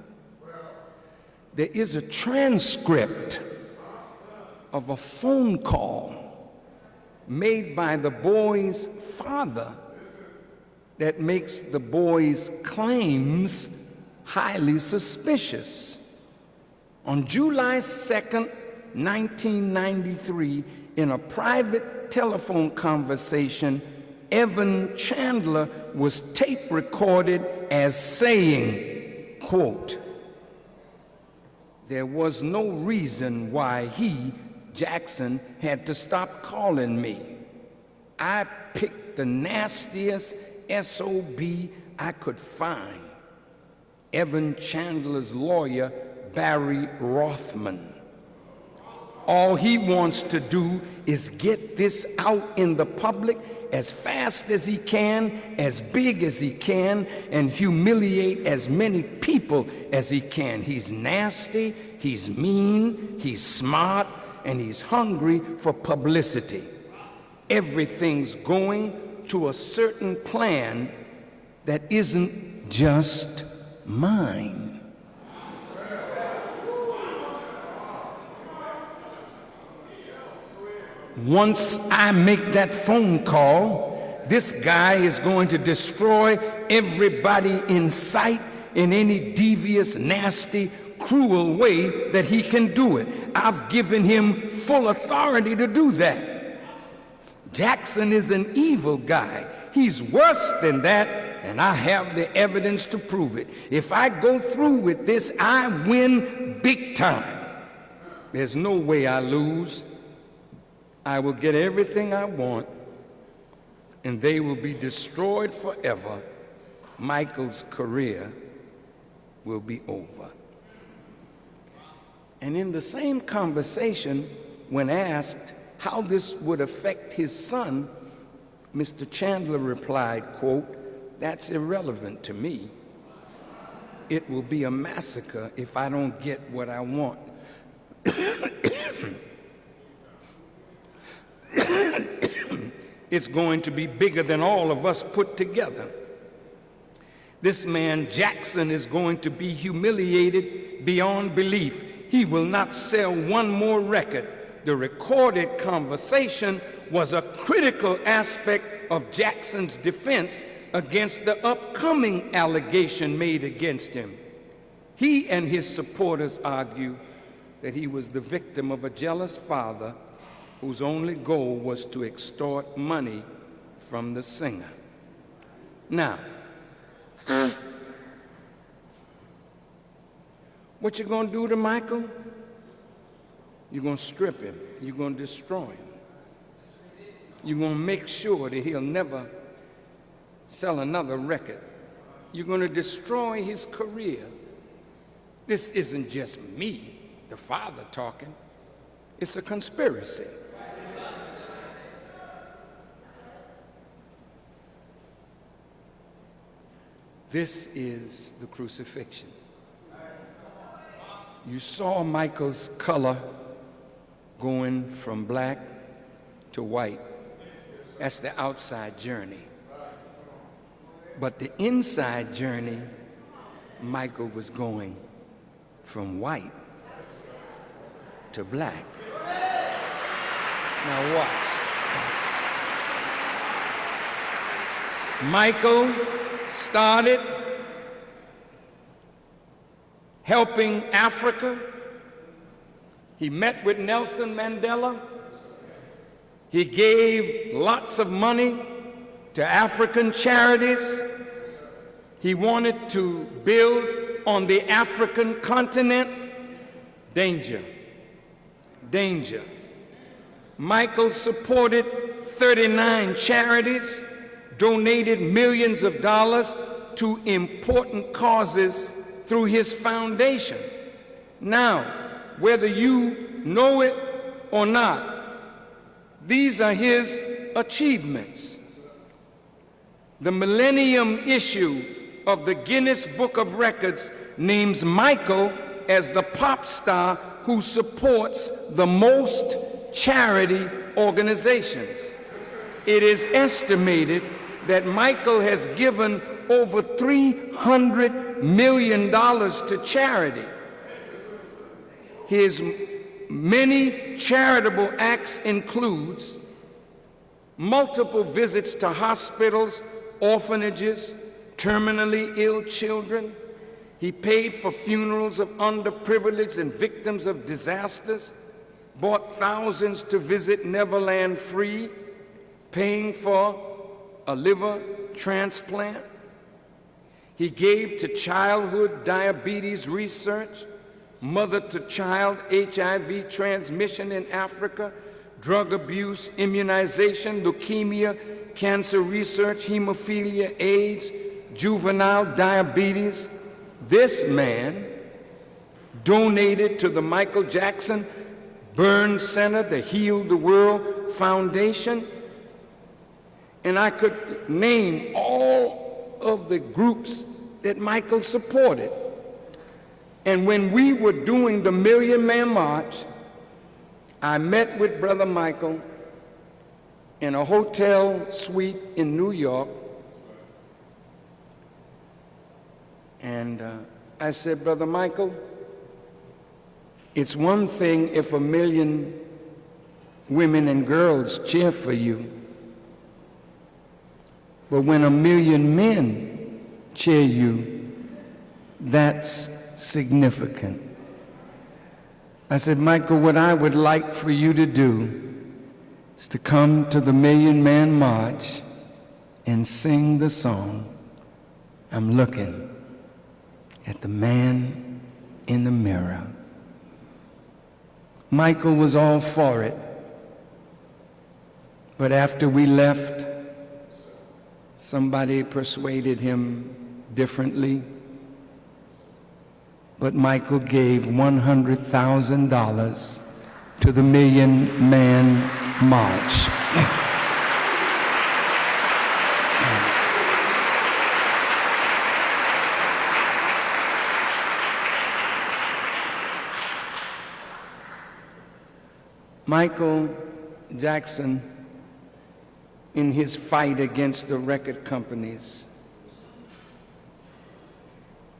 Speaker 2: there is a transcript of a phone call made by the boy's father that makes the boy's claims highly suspicious. On July 2nd, 1993, in a private telephone conversation, Evan Chandler was tape recorded as saying, quote, "There was no reason why he, Jackson, had to stop calling me. I picked the nastiest SOB I could find." Evan Chandler's lawyer, Barry Rothman. All he wants to do is get this out in the public as fast as he can, as big as he can, and humiliate as many people as he can. He's nasty, he's mean, he's smart, and he's hungry for publicity. Everything's going to a certain plan that isn't just mine. Once I make that phone call, this guy is going to destroy everybody in sight in any devious, nasty, cruel way that he can do it. I've given him full authority to do that. Jackson is an evil guy. He's worse than that, and I have the evidence to prove it. If I go through with this, I win big time. There's no way I lose. I will get everything I want, and they will be destroyed forever. Michael's career will be over. And in the same conversation, when asked how this would affect his son, Mr. Chandler replied, quote, "That's irrelevant to me. It will be a massacre if I don't get what I want." It's going to be bigger than all of us put together. This man, Jackson, is going to be humiliated beyond belief. He will not sell one more record. The recorded conversation was a critical aspect of Jackson's defense against the upcoming allegation made against him. He and his supporters argue that he was the victim of a jealous father whose only goal was to extort money from the singer. Now, what you gonna do to Michael? You're gonna strip him. You're gonna destroy him. You're gonna make sure that he'll never sell another record. You're gonna destroy his career. This isn't just me, the father, talking. It's a conspiracy. This is the crucifixion. You saw Michael's color going from black to white. That's the outside journey. But the inside journey, Michael was going from white to black. Now watch. Michael started helping Africa. He met with Nelson Mandela. He gave lots of money to African charities. He wanted to build on the African continent. Danger, danger. Michael supported 39 charities, donated millions of dollars to important causes through his foundation. Now, whether you know it or not, these are his achievements. The Millennium issue of the Guinness Book of Records names Michael as the pop star who supports the most charity organizations. It is estimated that Michael has given over $300 million to charity. His many charitable acts includes multiple visits to hospitals, orphanages, terminally ill children. He paid for funerals of underprivileged and victims of disasters, brought thousands to visit Neverland free, paying for a liver transplant. He gave to childhood diabetes research, mother-to-child HIV transmission in Africa, drug abuse, immunization, leukemia, cancer research, hemophilia, AIDS, juvenile diabetes. This man donated to the Michael Jackson Burn Center, the Heal the World Foundation, and I could name all of the groups that Michael supported. And when we were doing the Million Man March, I met with Brother Michael in a hotel suite in New York, and I said, Brother Michael, it's one thing if 1 million women and girls cheer for you, but when 1 million men cheer you, that's significant. I said, Michael, what I would like for you to do is to come to the Million Man March and sing the song, I'm looking at the man in the mirror. Michael was all for it, but after we left, somebody persuaded him differently. But Michael gave $100,000 to the Million Man March. Michael Jackson, in his fight against the record companies,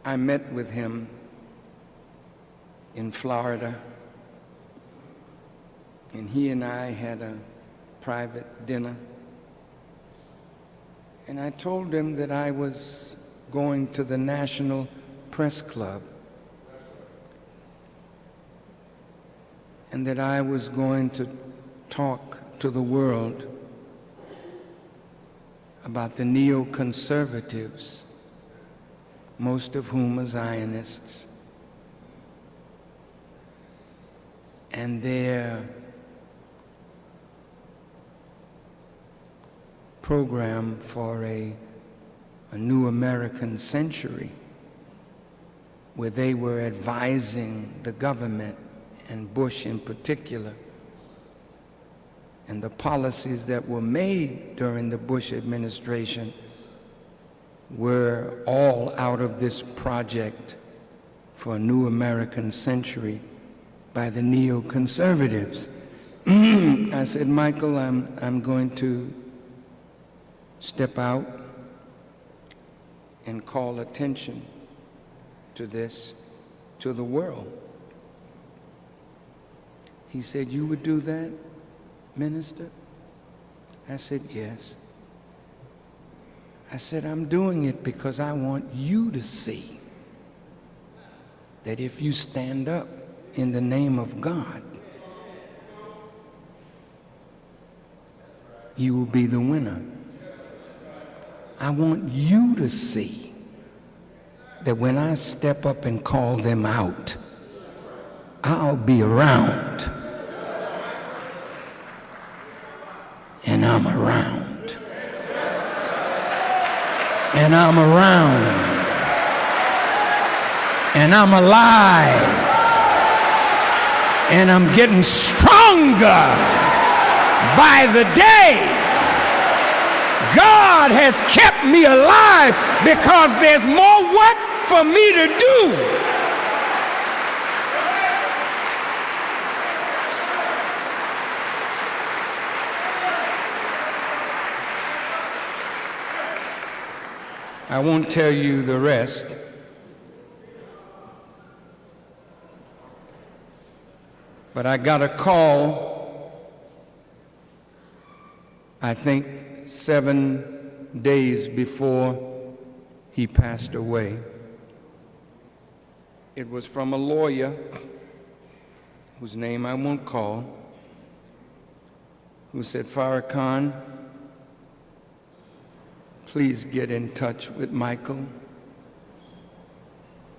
Speaker 2: I met with him in Florida, and he and I had a private dinner, and I told him that I was going to the National Press Club and that I was going to talk to the world about the neoconservatives, most of whom are Zionists, and their program for a new American century, where they were advising the government, and Bush in particular, and the policies that were made during the Bush administration were all out of this project for a new American century by the neoconservatives. I said, Michael, I'm going to step out and call attention to this to the world. He said, you would do that, Minister? I said, yes. I said, I'm doing it because I want you to see that if you stand up in the name of God, you will be the winner. I want you to see that when I step up and call them out, I'll be around. And I'm around. And I'm around. And I'm alive. And I'm getting stronger by the day. God has kept me alive because there's more work for me to do. I won't tell you the rest. But I got a call, I think 7 days before he passed away. It was from a lawyer whose name I won't call, who said, "Farrakhan, please get in touch with Michael.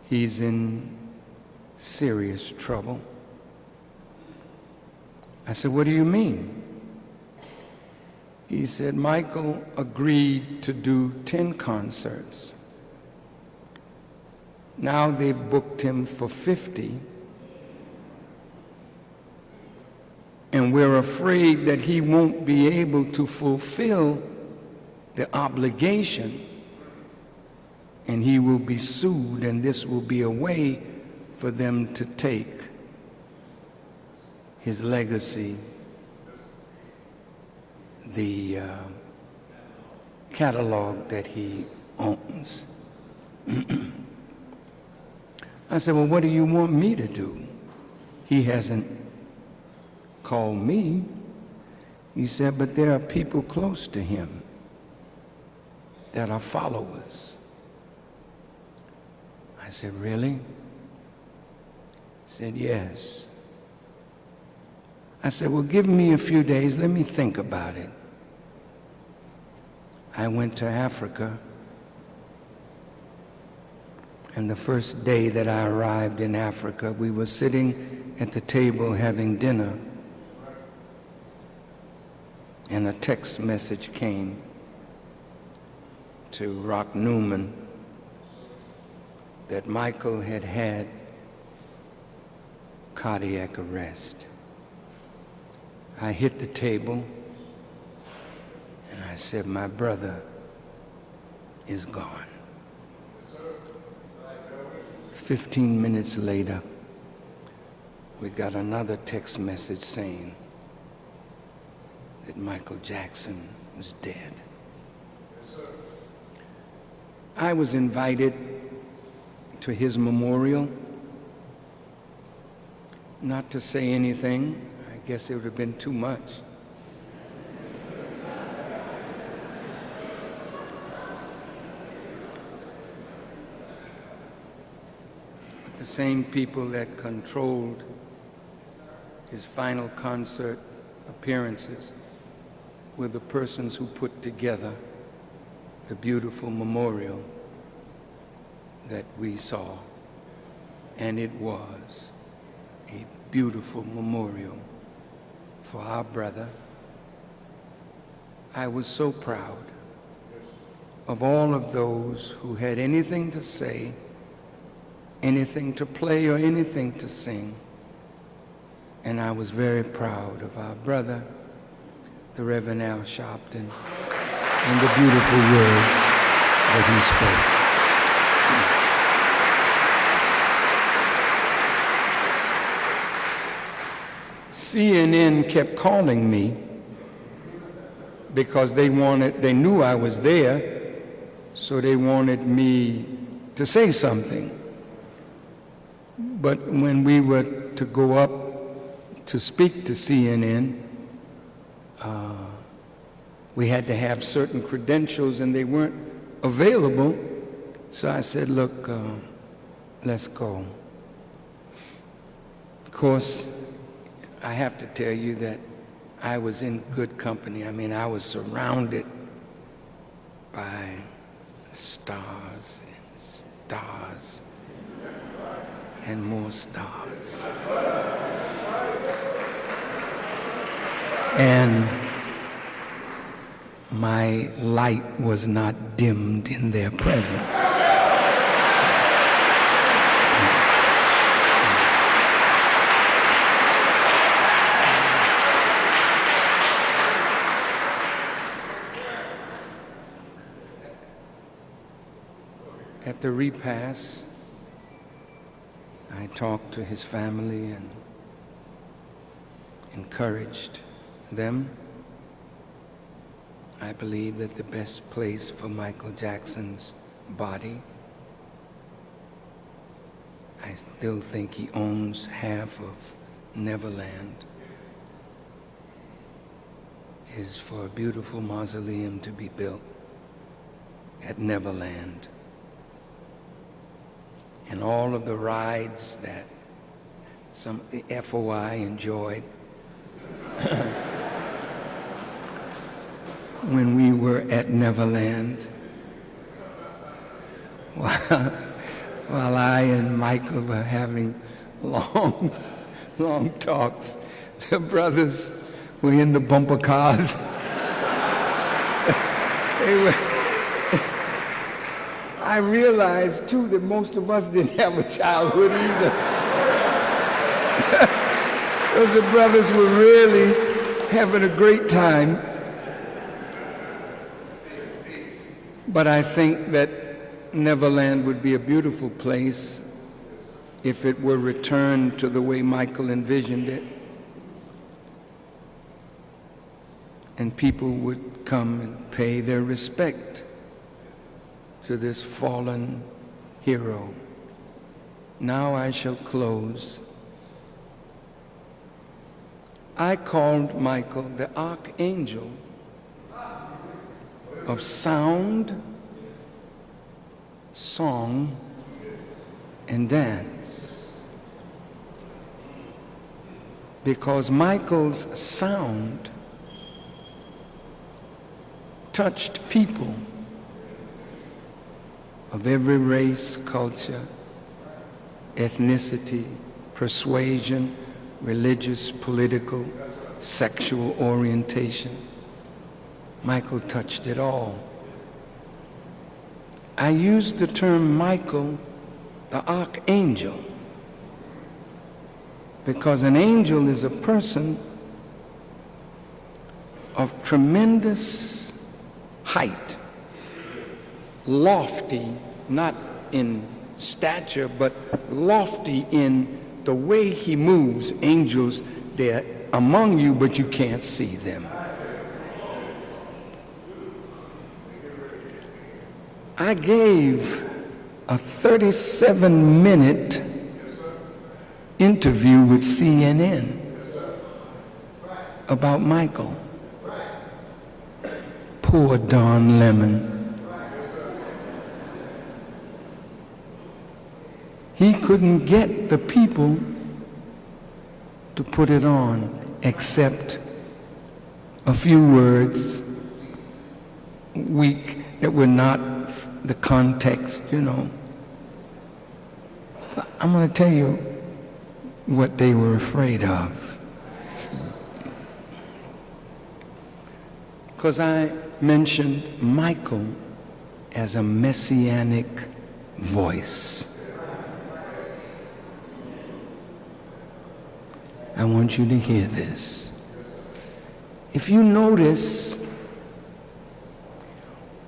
Speaker 2: He's in serious trouble." I said, "What do you mean?" He said, "Michael agreed to do 10 concerts. Now they've booked him for 50. And we're afraid that he won't be able to fulfill the obligation, and he will be sued, and this will be a way for them to take his legacy, the catalog that he owns." I said, "Well, what do you want me to do? He hasn't called me." He said, "But there are people close to him that are followers." I said, "Really?" He said, "Yes." I said, "Well, give me a few days. Let me think about it." I went to Africa, and the first day that I arrived in Africa, we were sitting at the table having dinner, and a text message came to Rock Newman that Michael had had cardiac arrest. I hit the table and I said, "My brother is gone." 15 minutes later, we got another text message saying that Michael Jackson was dead. I was invited to his memorial, not to say anything. I guess it would have been too much. But the same people that controlled his final concert appearances were the persons who put together the beautiful memorial that we saw. And it was a beautiful memorial for our brother. I was so proud of all of those who had anything to say, anything to play, or anything to sing. And I was very proud of our brother, the Reverend Al Sharpton, and the beautiful words that he spoke. CNN kept calling me because they knew I was there, so they wanted me to say something. But when we were to go up to speak to CNN, we had to have certain credentials and they weren't available. So I said, "Look, let's go." Of course, I have to tell you that I was in good company. I mean, I was surrounded by stars and stars and more stars. And my light was not dimmed in their presence. At the repast, I talked to his family and encouraged them. I believe that the best place for Michael Jackson's body, I still think he owns half of Neverland, is for a beautiful mausoleum to be built at Neverland. And all of the rides that some of the FOI enjoyed when we were at Neverland, while I and Michael were having long talks, the brothers were in the bumper cars. I realized, too, that most of us didn't have a childhood either. Because the brothers were really having a great time. But I think that Neverland would be a beautiful place if it were returned to the way Michael envisioned it. And people would come and pay their respect to this fallen hero. Now I shall close. I called Michael the archangel of sound, song, and dance, because Michael's sound touched people of every race, culture, ethnicity, persuasion, religious, political, sexual orientation. Michael touched it all. I used the term Michael, the archangel, because an angel is a person of tremendous height, lofty, not in stature, but lofty in the way he moves. Angels, they're among you, but you can't see them. I gave a 37-minute interview with CNN about Michael. Poor Don Lemon. He couldn't get the people to put it on except a few words, weak, that were not the context, you know. I'm going to tell you what they were afraid of. Because I mentioned Michael as a messianic voice. I want you to hear this. If you notice,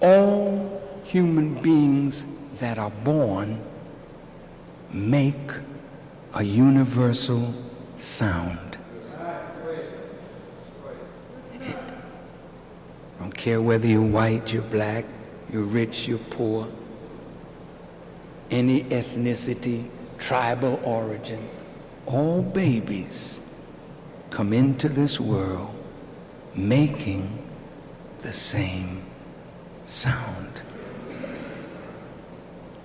Speaker 2: all human beings that are born make a universal sound. I don't care whether you're white, you're black, you're rich, you're poor, any ethnicity, tribal origin. All babies come into this world making the same sound.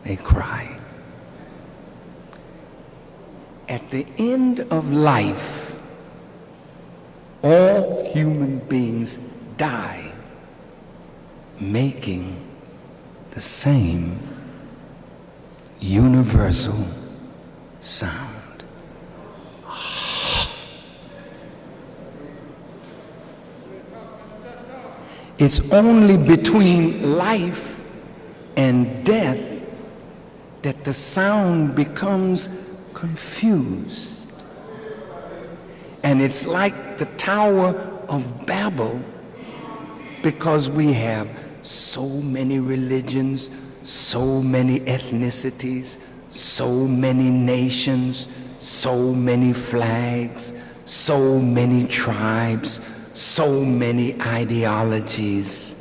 Speaker 2: They cry. At the end of life, all human beings die making the same universal sound. It's only between life and death that the sound becomes confused. And it's like the Tower of Babel, because we have so many religions, so many ethnicities, so many nations, so many flags, so many tribes, so many ideologies,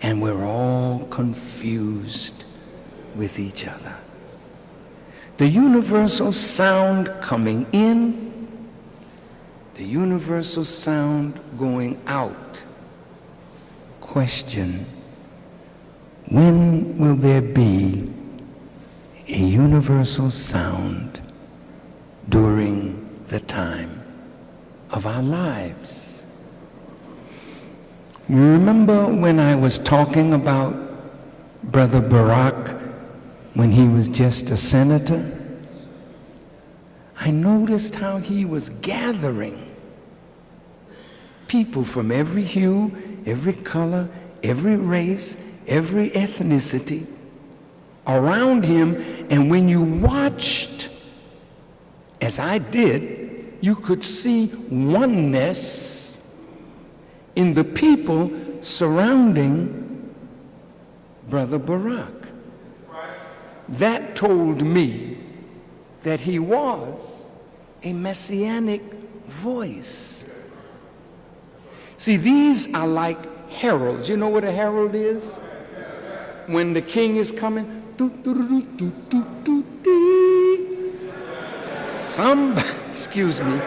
Speaker 2: and we're all confused with each other. The universal sound coming in, the universal sound going out. Question: when will there be a universal sound during the time of our lives? You remember when I was talking about Brother Barack when he was just a senator? I noticed how he was gathering people from every hue, every color, every race, every ethnicity around him, and when you watched, as I did, you could see oneness in the people surrounding Brother Barack. That told me that he was a messianic voice. See, these are like heralds. You know what a herald is? When the king is coming, excuse me.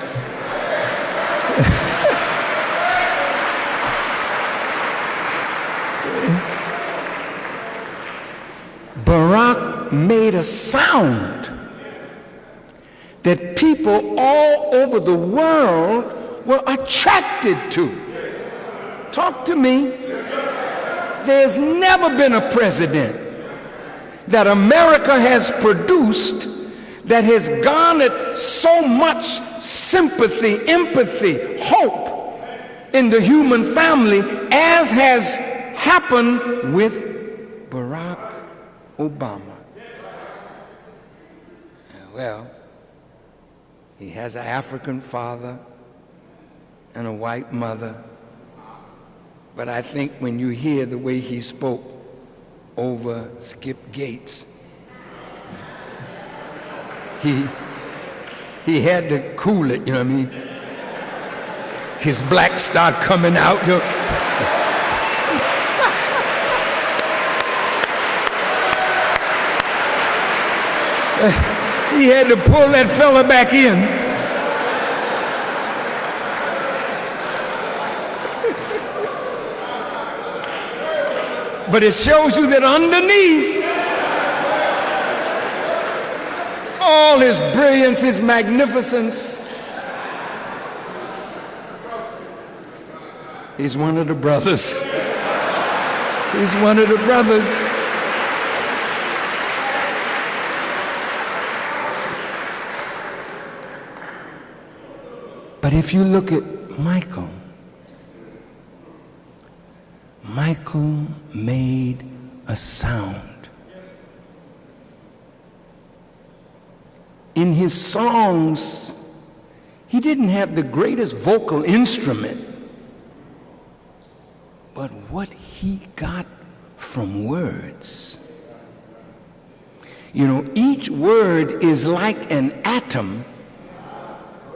Speaker 2: Barack made a sound that people all over the world were attracted to. Talk to me. There's never been a president that America has produced that has garnered so much sympathy, empathy, hope in the human family as has happened with Barack Obama. Well, he has an African father and a white mother, but I think when you hear the way he spoke over Skip Gates, he had to cool it, you know what I mean? His black start coming out. You know? He had to pull that fella back in. But it shows you that underneath all his brilliance, his magnificence, he's one of the brothers. He's one of the brothers. But if you look at Michael, Michael made a sound. In his songs, he didn't have the greatest vocal instrument, but what he got from words. You know, each word is like an atom.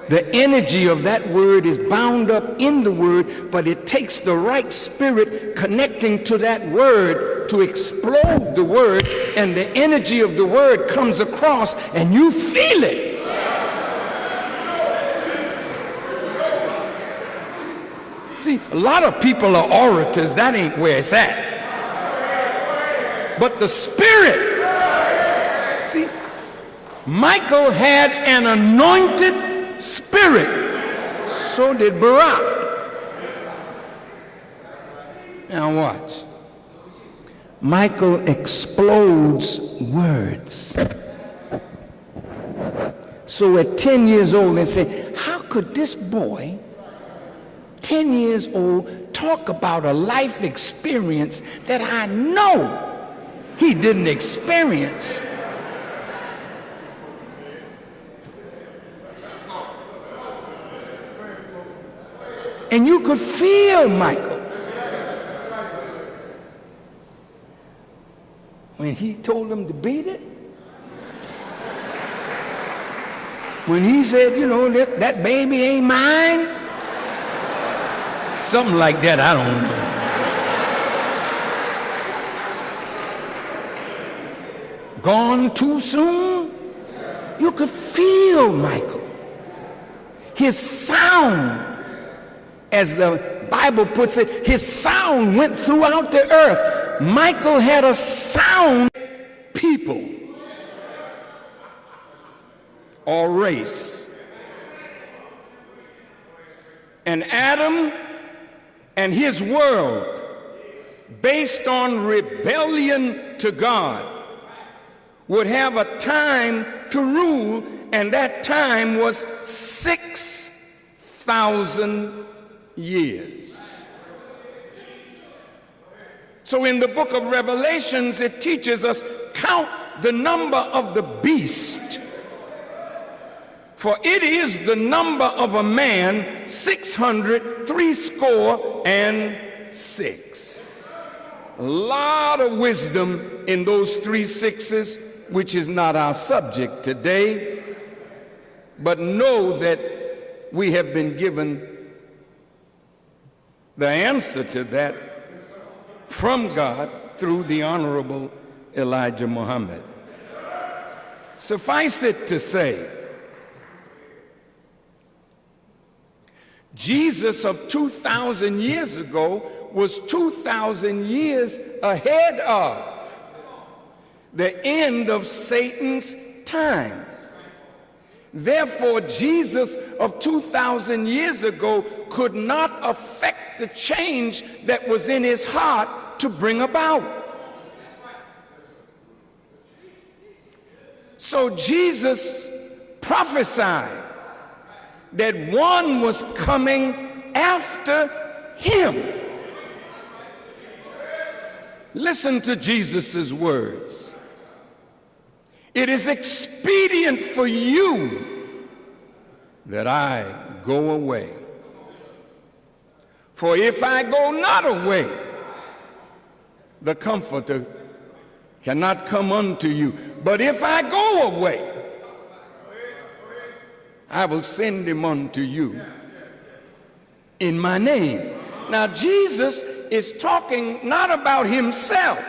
Speaker 2: The energy of that word is bound up in the word, but it takes the right spirit connecting to that word to explode the word, and the energy of the word comes across and you feel it. See, a lot of people are orators. That ain't where it's at. But the spirit. See, Michael had an anointed spirit. So did Barack. Now watch. Michael explodes words. So at 10 years old, they say, how could this boy, 10 years old, talk about a life experience that I know he didn't experience? And you could feel Michael when he told him to beat it. When he said, you know, that baby ain't mine. Something like that, I don't know. Gone too soon? You could feel Michael. His sound, as the Bible puts it, his sound went throughout the earth. Michael had a sound people or race. And Adam and his world, based on rebellion to God, would have a time to rule, and that time was 6,000 years. So in the book of Revelations, it teaches us, count the number of the beast, for it is the number of a man, 666. A lot of wisdom in those 3 6s, which is not our subject today, but know that we have been given the answer to that from God through the Honorable Elijah Muhammad. Suffice it to say, Jesus of 2,000 years ago was 2,000 years ahead of the end of Satan's time. Therefore, Jesus of 2,000 years ago could not affect the change that was in his heart to bring about. So Jesus prophesied that one was coming after him. Listen to Jesus's words. It is expedient for you that I go away. For if I go not away, the Comforter cannot come unto you. But if I go away, I will send him unto you in my name. Now, Jesus is talking not about himself.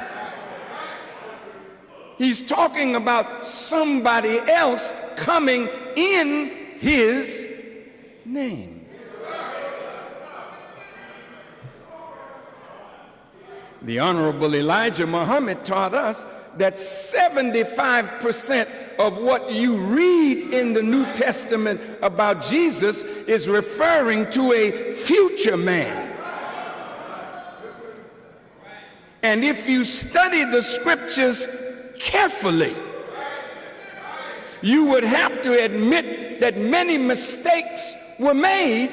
Speaker 2: He's talking about somebody else coming in his name. The Honorable Elijah Muhammad taught us that 75% of what you read in the New Testament about Jesus is referring to a future man. And if you study the scriptures carefully, you would have to admit that many mistakes were made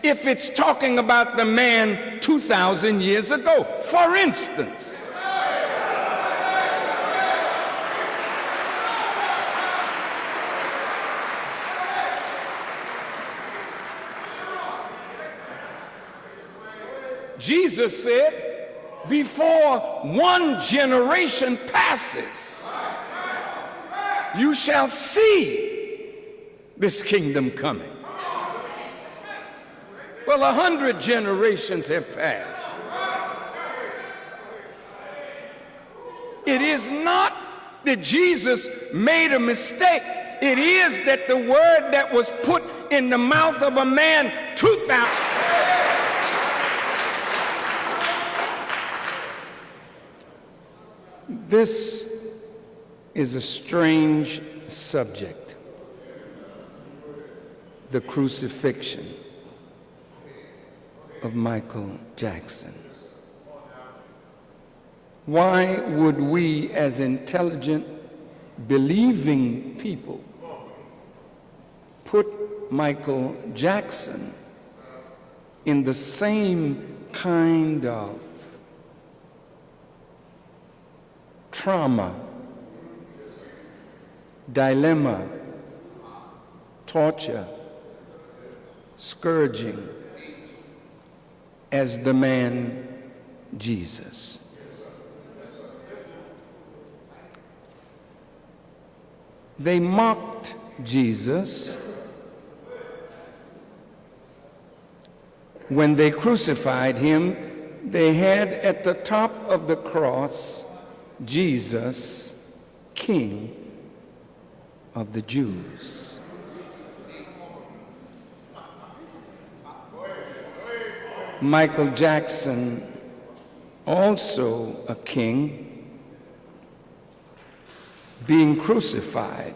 Speaker 2: if it's talking about the man 2,000 years ago. For instance, Jesus said, before one generation passes, you shall see this kingdom coming. Well, 100 generations have passed. It is not that Jesus made a mistake. It is that the word that was put in the mouth of a man 2,000. This is a strange subject, the crucifixion of Michael Jackson. Why would we, as intelligent, believing people, Michael Jackson in the same kind of trauma, dilemma, torture, scourging as the man Jesus. They mocked Jesus when they crucified him. They had at the top of the cross, Jesus, King of the Jews. Michael Jackson, also a king, being crucified,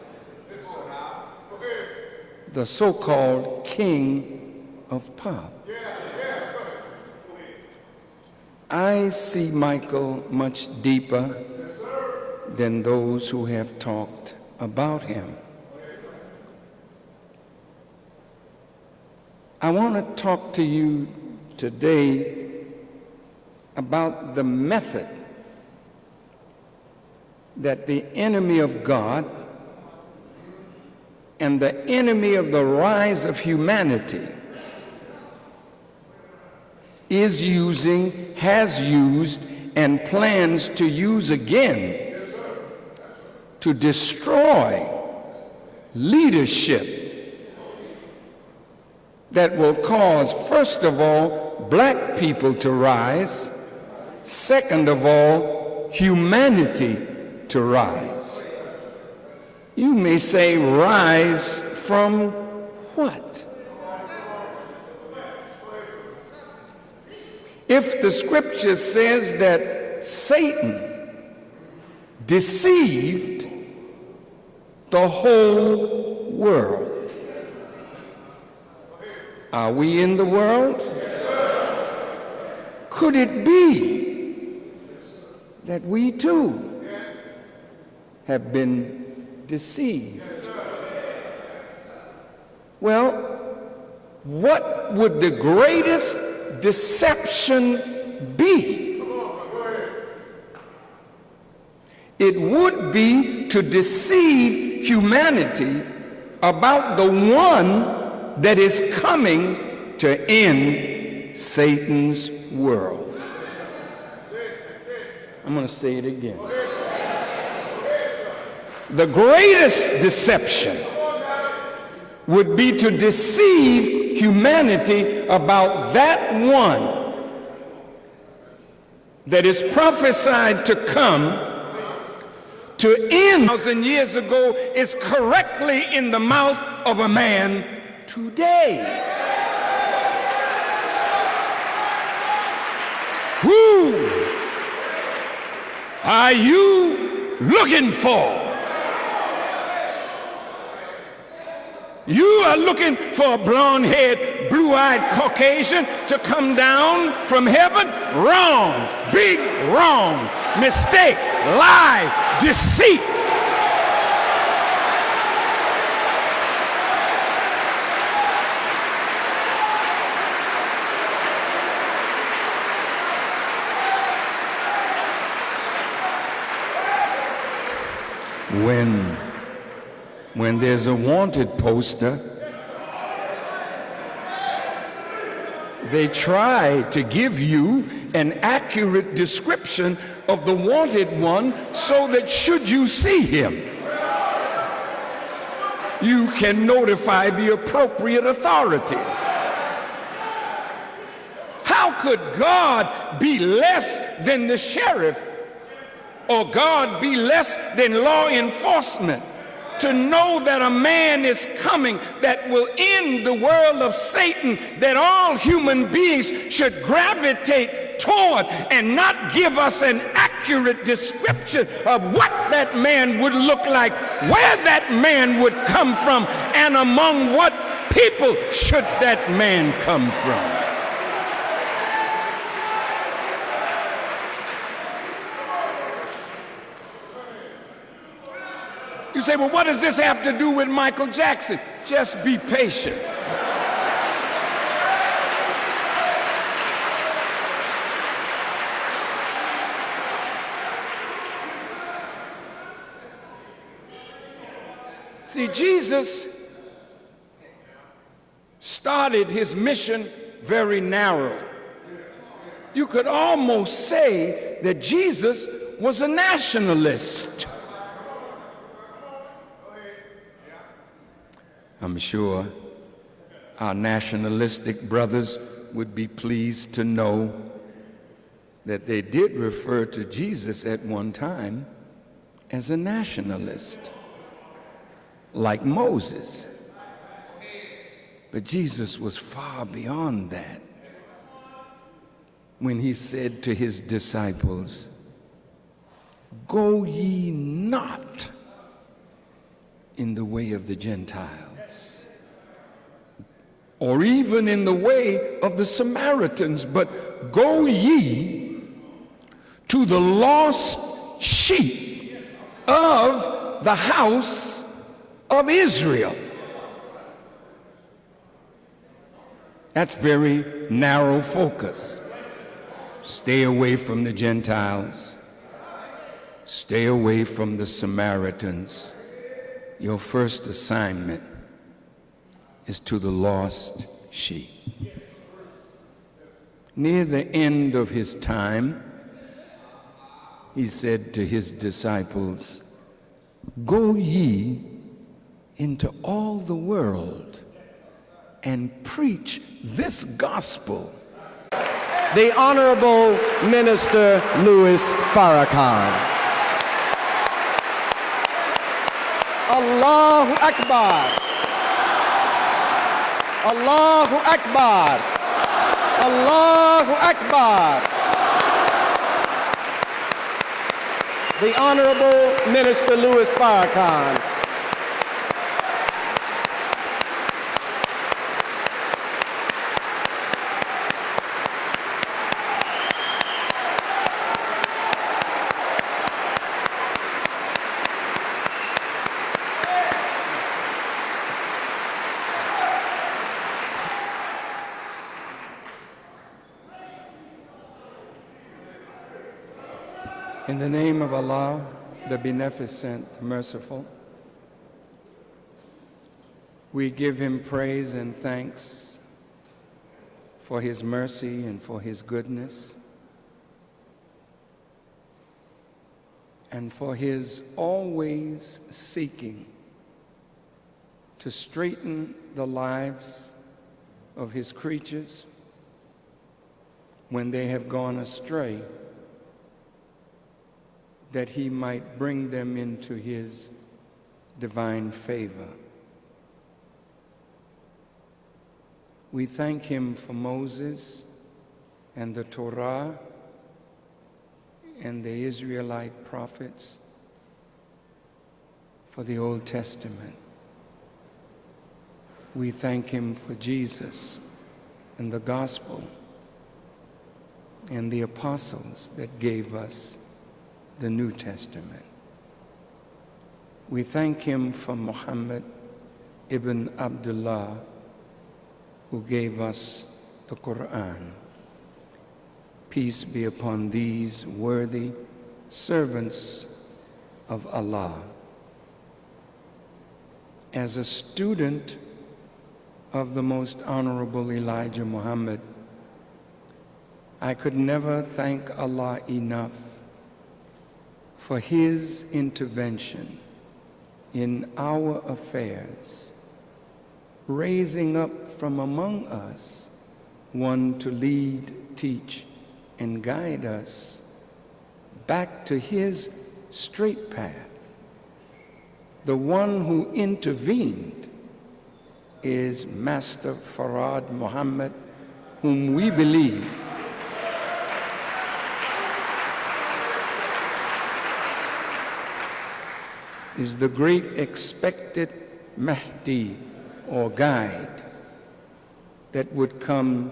Speaker 2: the so-called king of pop. I see Michael much deeper than those who have talked about him. I want to talk to you today about the method that the enemy of God and the enemy of the rise of humanity is using, has used, and plans to use again to destroy leadership that will cause, first of all, black people to rise, second of all, humanity to rise. You may say, rise from what? If the scripture says that Satan deceived the whole world, are we in the world? Could it be that we too have been deceived? Well, what would the greatest deception be? It would be to deceive humanity about the one that is coming to end Satan's world. I'm going to say it again. The greatest deception would be to deceive humanity about that one that is prophesied to come to end 1,000 years ago is correctly in the mouth of a man today. Who are you looking for? You are looking for a blonde-haired, blue-eyed Caucasian to come down from heaven? Wrong. Big wrong. Mistake. Lie. Deceit. When there's a wanted poster, they try to give you an accurate description of the wanted one so that should you see him, you can notify the appropriate authorities. How could God be less than the sheriff, or God be less than law enforcement, to know that a man is coming that will end the world of Satan, that all human beings should gravitate toward, and not give us an accurate description of what that man would look like, where that man would come from, and among what people should that man come from? You say, well, what does this have to do with Michael Jackson? Just be patient. See, Jesus started his mission very narrow. You could almost say that Jesus was a nationalist. I'm sure our nationalistic brothers would be pleased to know that they did refer to Jesus at one time as a nationalist, like Moses. But Jesus was far beyond that when he said to his disciples, "Go ye not in the way of the Gentiles, or even in the way of the Samaritans, but go ye to the lost sheep of the house of Israel." That's very narrow focus. Stay away from the Gentiles. Stay away from the Samaritans. Your first assignment is to the lost sheep. Near the end of his time, he said to his disciples, "Go ye into all the world and preach this gospel."
Speaker 1: The Honorable Minister Louis Farrakhan. Allahu Akbar. Allahu Akbar. Allahu Akbar. The Honorable Minister Louis Farrakhan.
Speaker 2: In the name of Allah, the Beneficent, Merciful, we give him praise and thanks for his mercy and for his goodness, and for his always seeking to straighten the lives of his creatures when they have gone astray, that he might bring them into his divine favor. We thank him for Moses and the Torah and the Israelite prophets, for the Old Testament. We thank him for Jesus and the gospel and the apostles that gave us the New Testament. We thank him for Muhammad ibn Abdullah, who gave us the Quran. Peace be upon these worthy servants of Allah. As a student of the most honorable Elijah Muhammad, I could never thank Allah enough for his intervention in our affairs, raising up from among us one to lead, teach, and guide us back to his straight path. The one who intervened is Master Farad Muhammad, whom we believe is the great expected Mahdi, or guide, that would come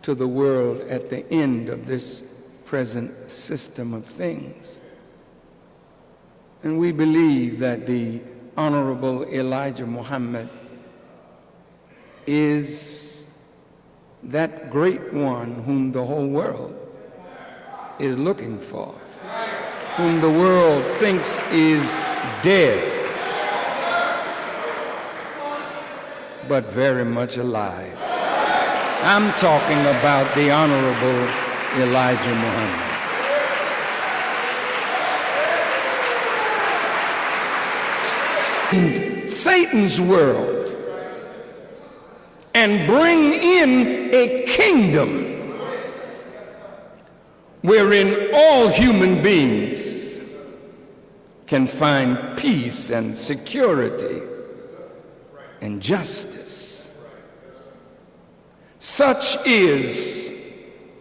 Speaker 2: to the world at the end of this present system of things. And we believe that the Honorable Elijah Muhammad is that great one whom the whole world is looking for, whom the world thinks is dead, but very much alive. I'm talking about the Honorable Elijah Muhammad. Satan's world and bring in a kingdom wherein all human beings can find peace and security and justice. Such is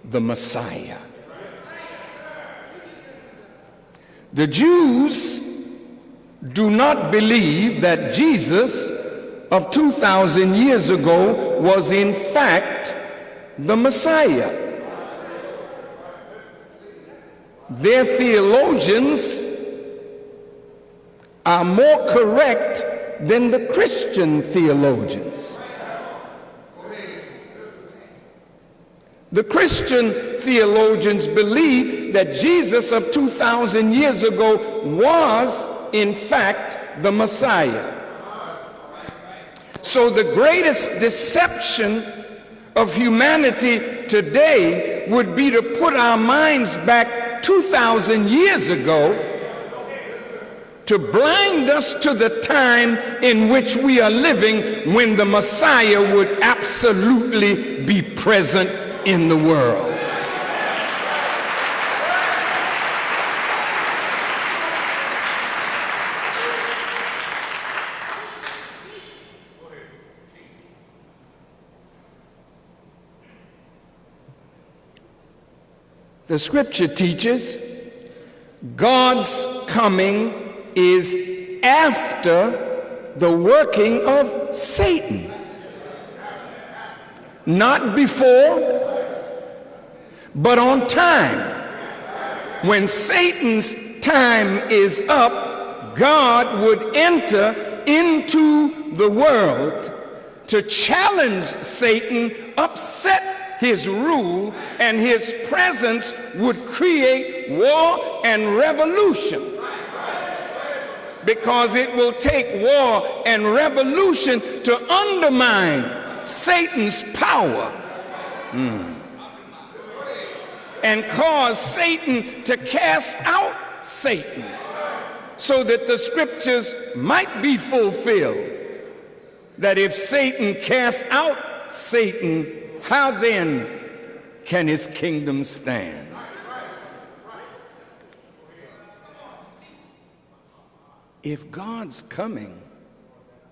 Speaker 2: the Messiah. The Jews do not believe that Jesus of 2,000 years ago was in fact the Messiah. Their theologians are more correct than the Christian theologians. The Christian theologians believe that Jesus of 2,000 years ago was in fact the Messiah. So the greatest deception of humanity today would be to put our minds back 2,000 years ago to blind us to the time in which we are living, when the Messiah would absolutely be present in the world. The scripture teaches God's coming is after the working of Satan, not before, but on time. When Satan's time is up, God would enter into the world to challenge Satan, upset his rule, and his presence would create war and revolution. Because it will take war and revolution to undermine Satan's power and cause Satan to cast out Satan, so that the scriptures might be fulfilled, that if Satan cast out Satan, how then can his kingdom stand? If God's coming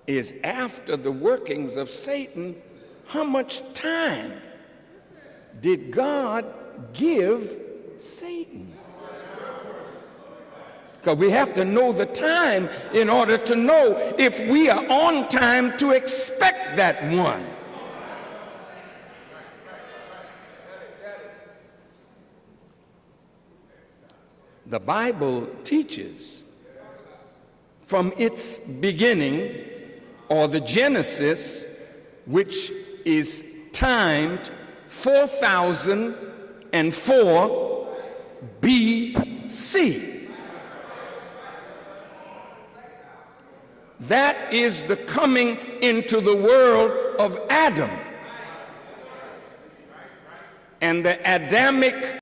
Speaker 2: is after the workings of Satan, how much time did God give Satan? Because we have to know the time in order to know if we are on time to expect that one. The Bible teaches from its beginning, or the Genesis, which is timed 4004 BC. That is the coming into the world of Adam and the Adamic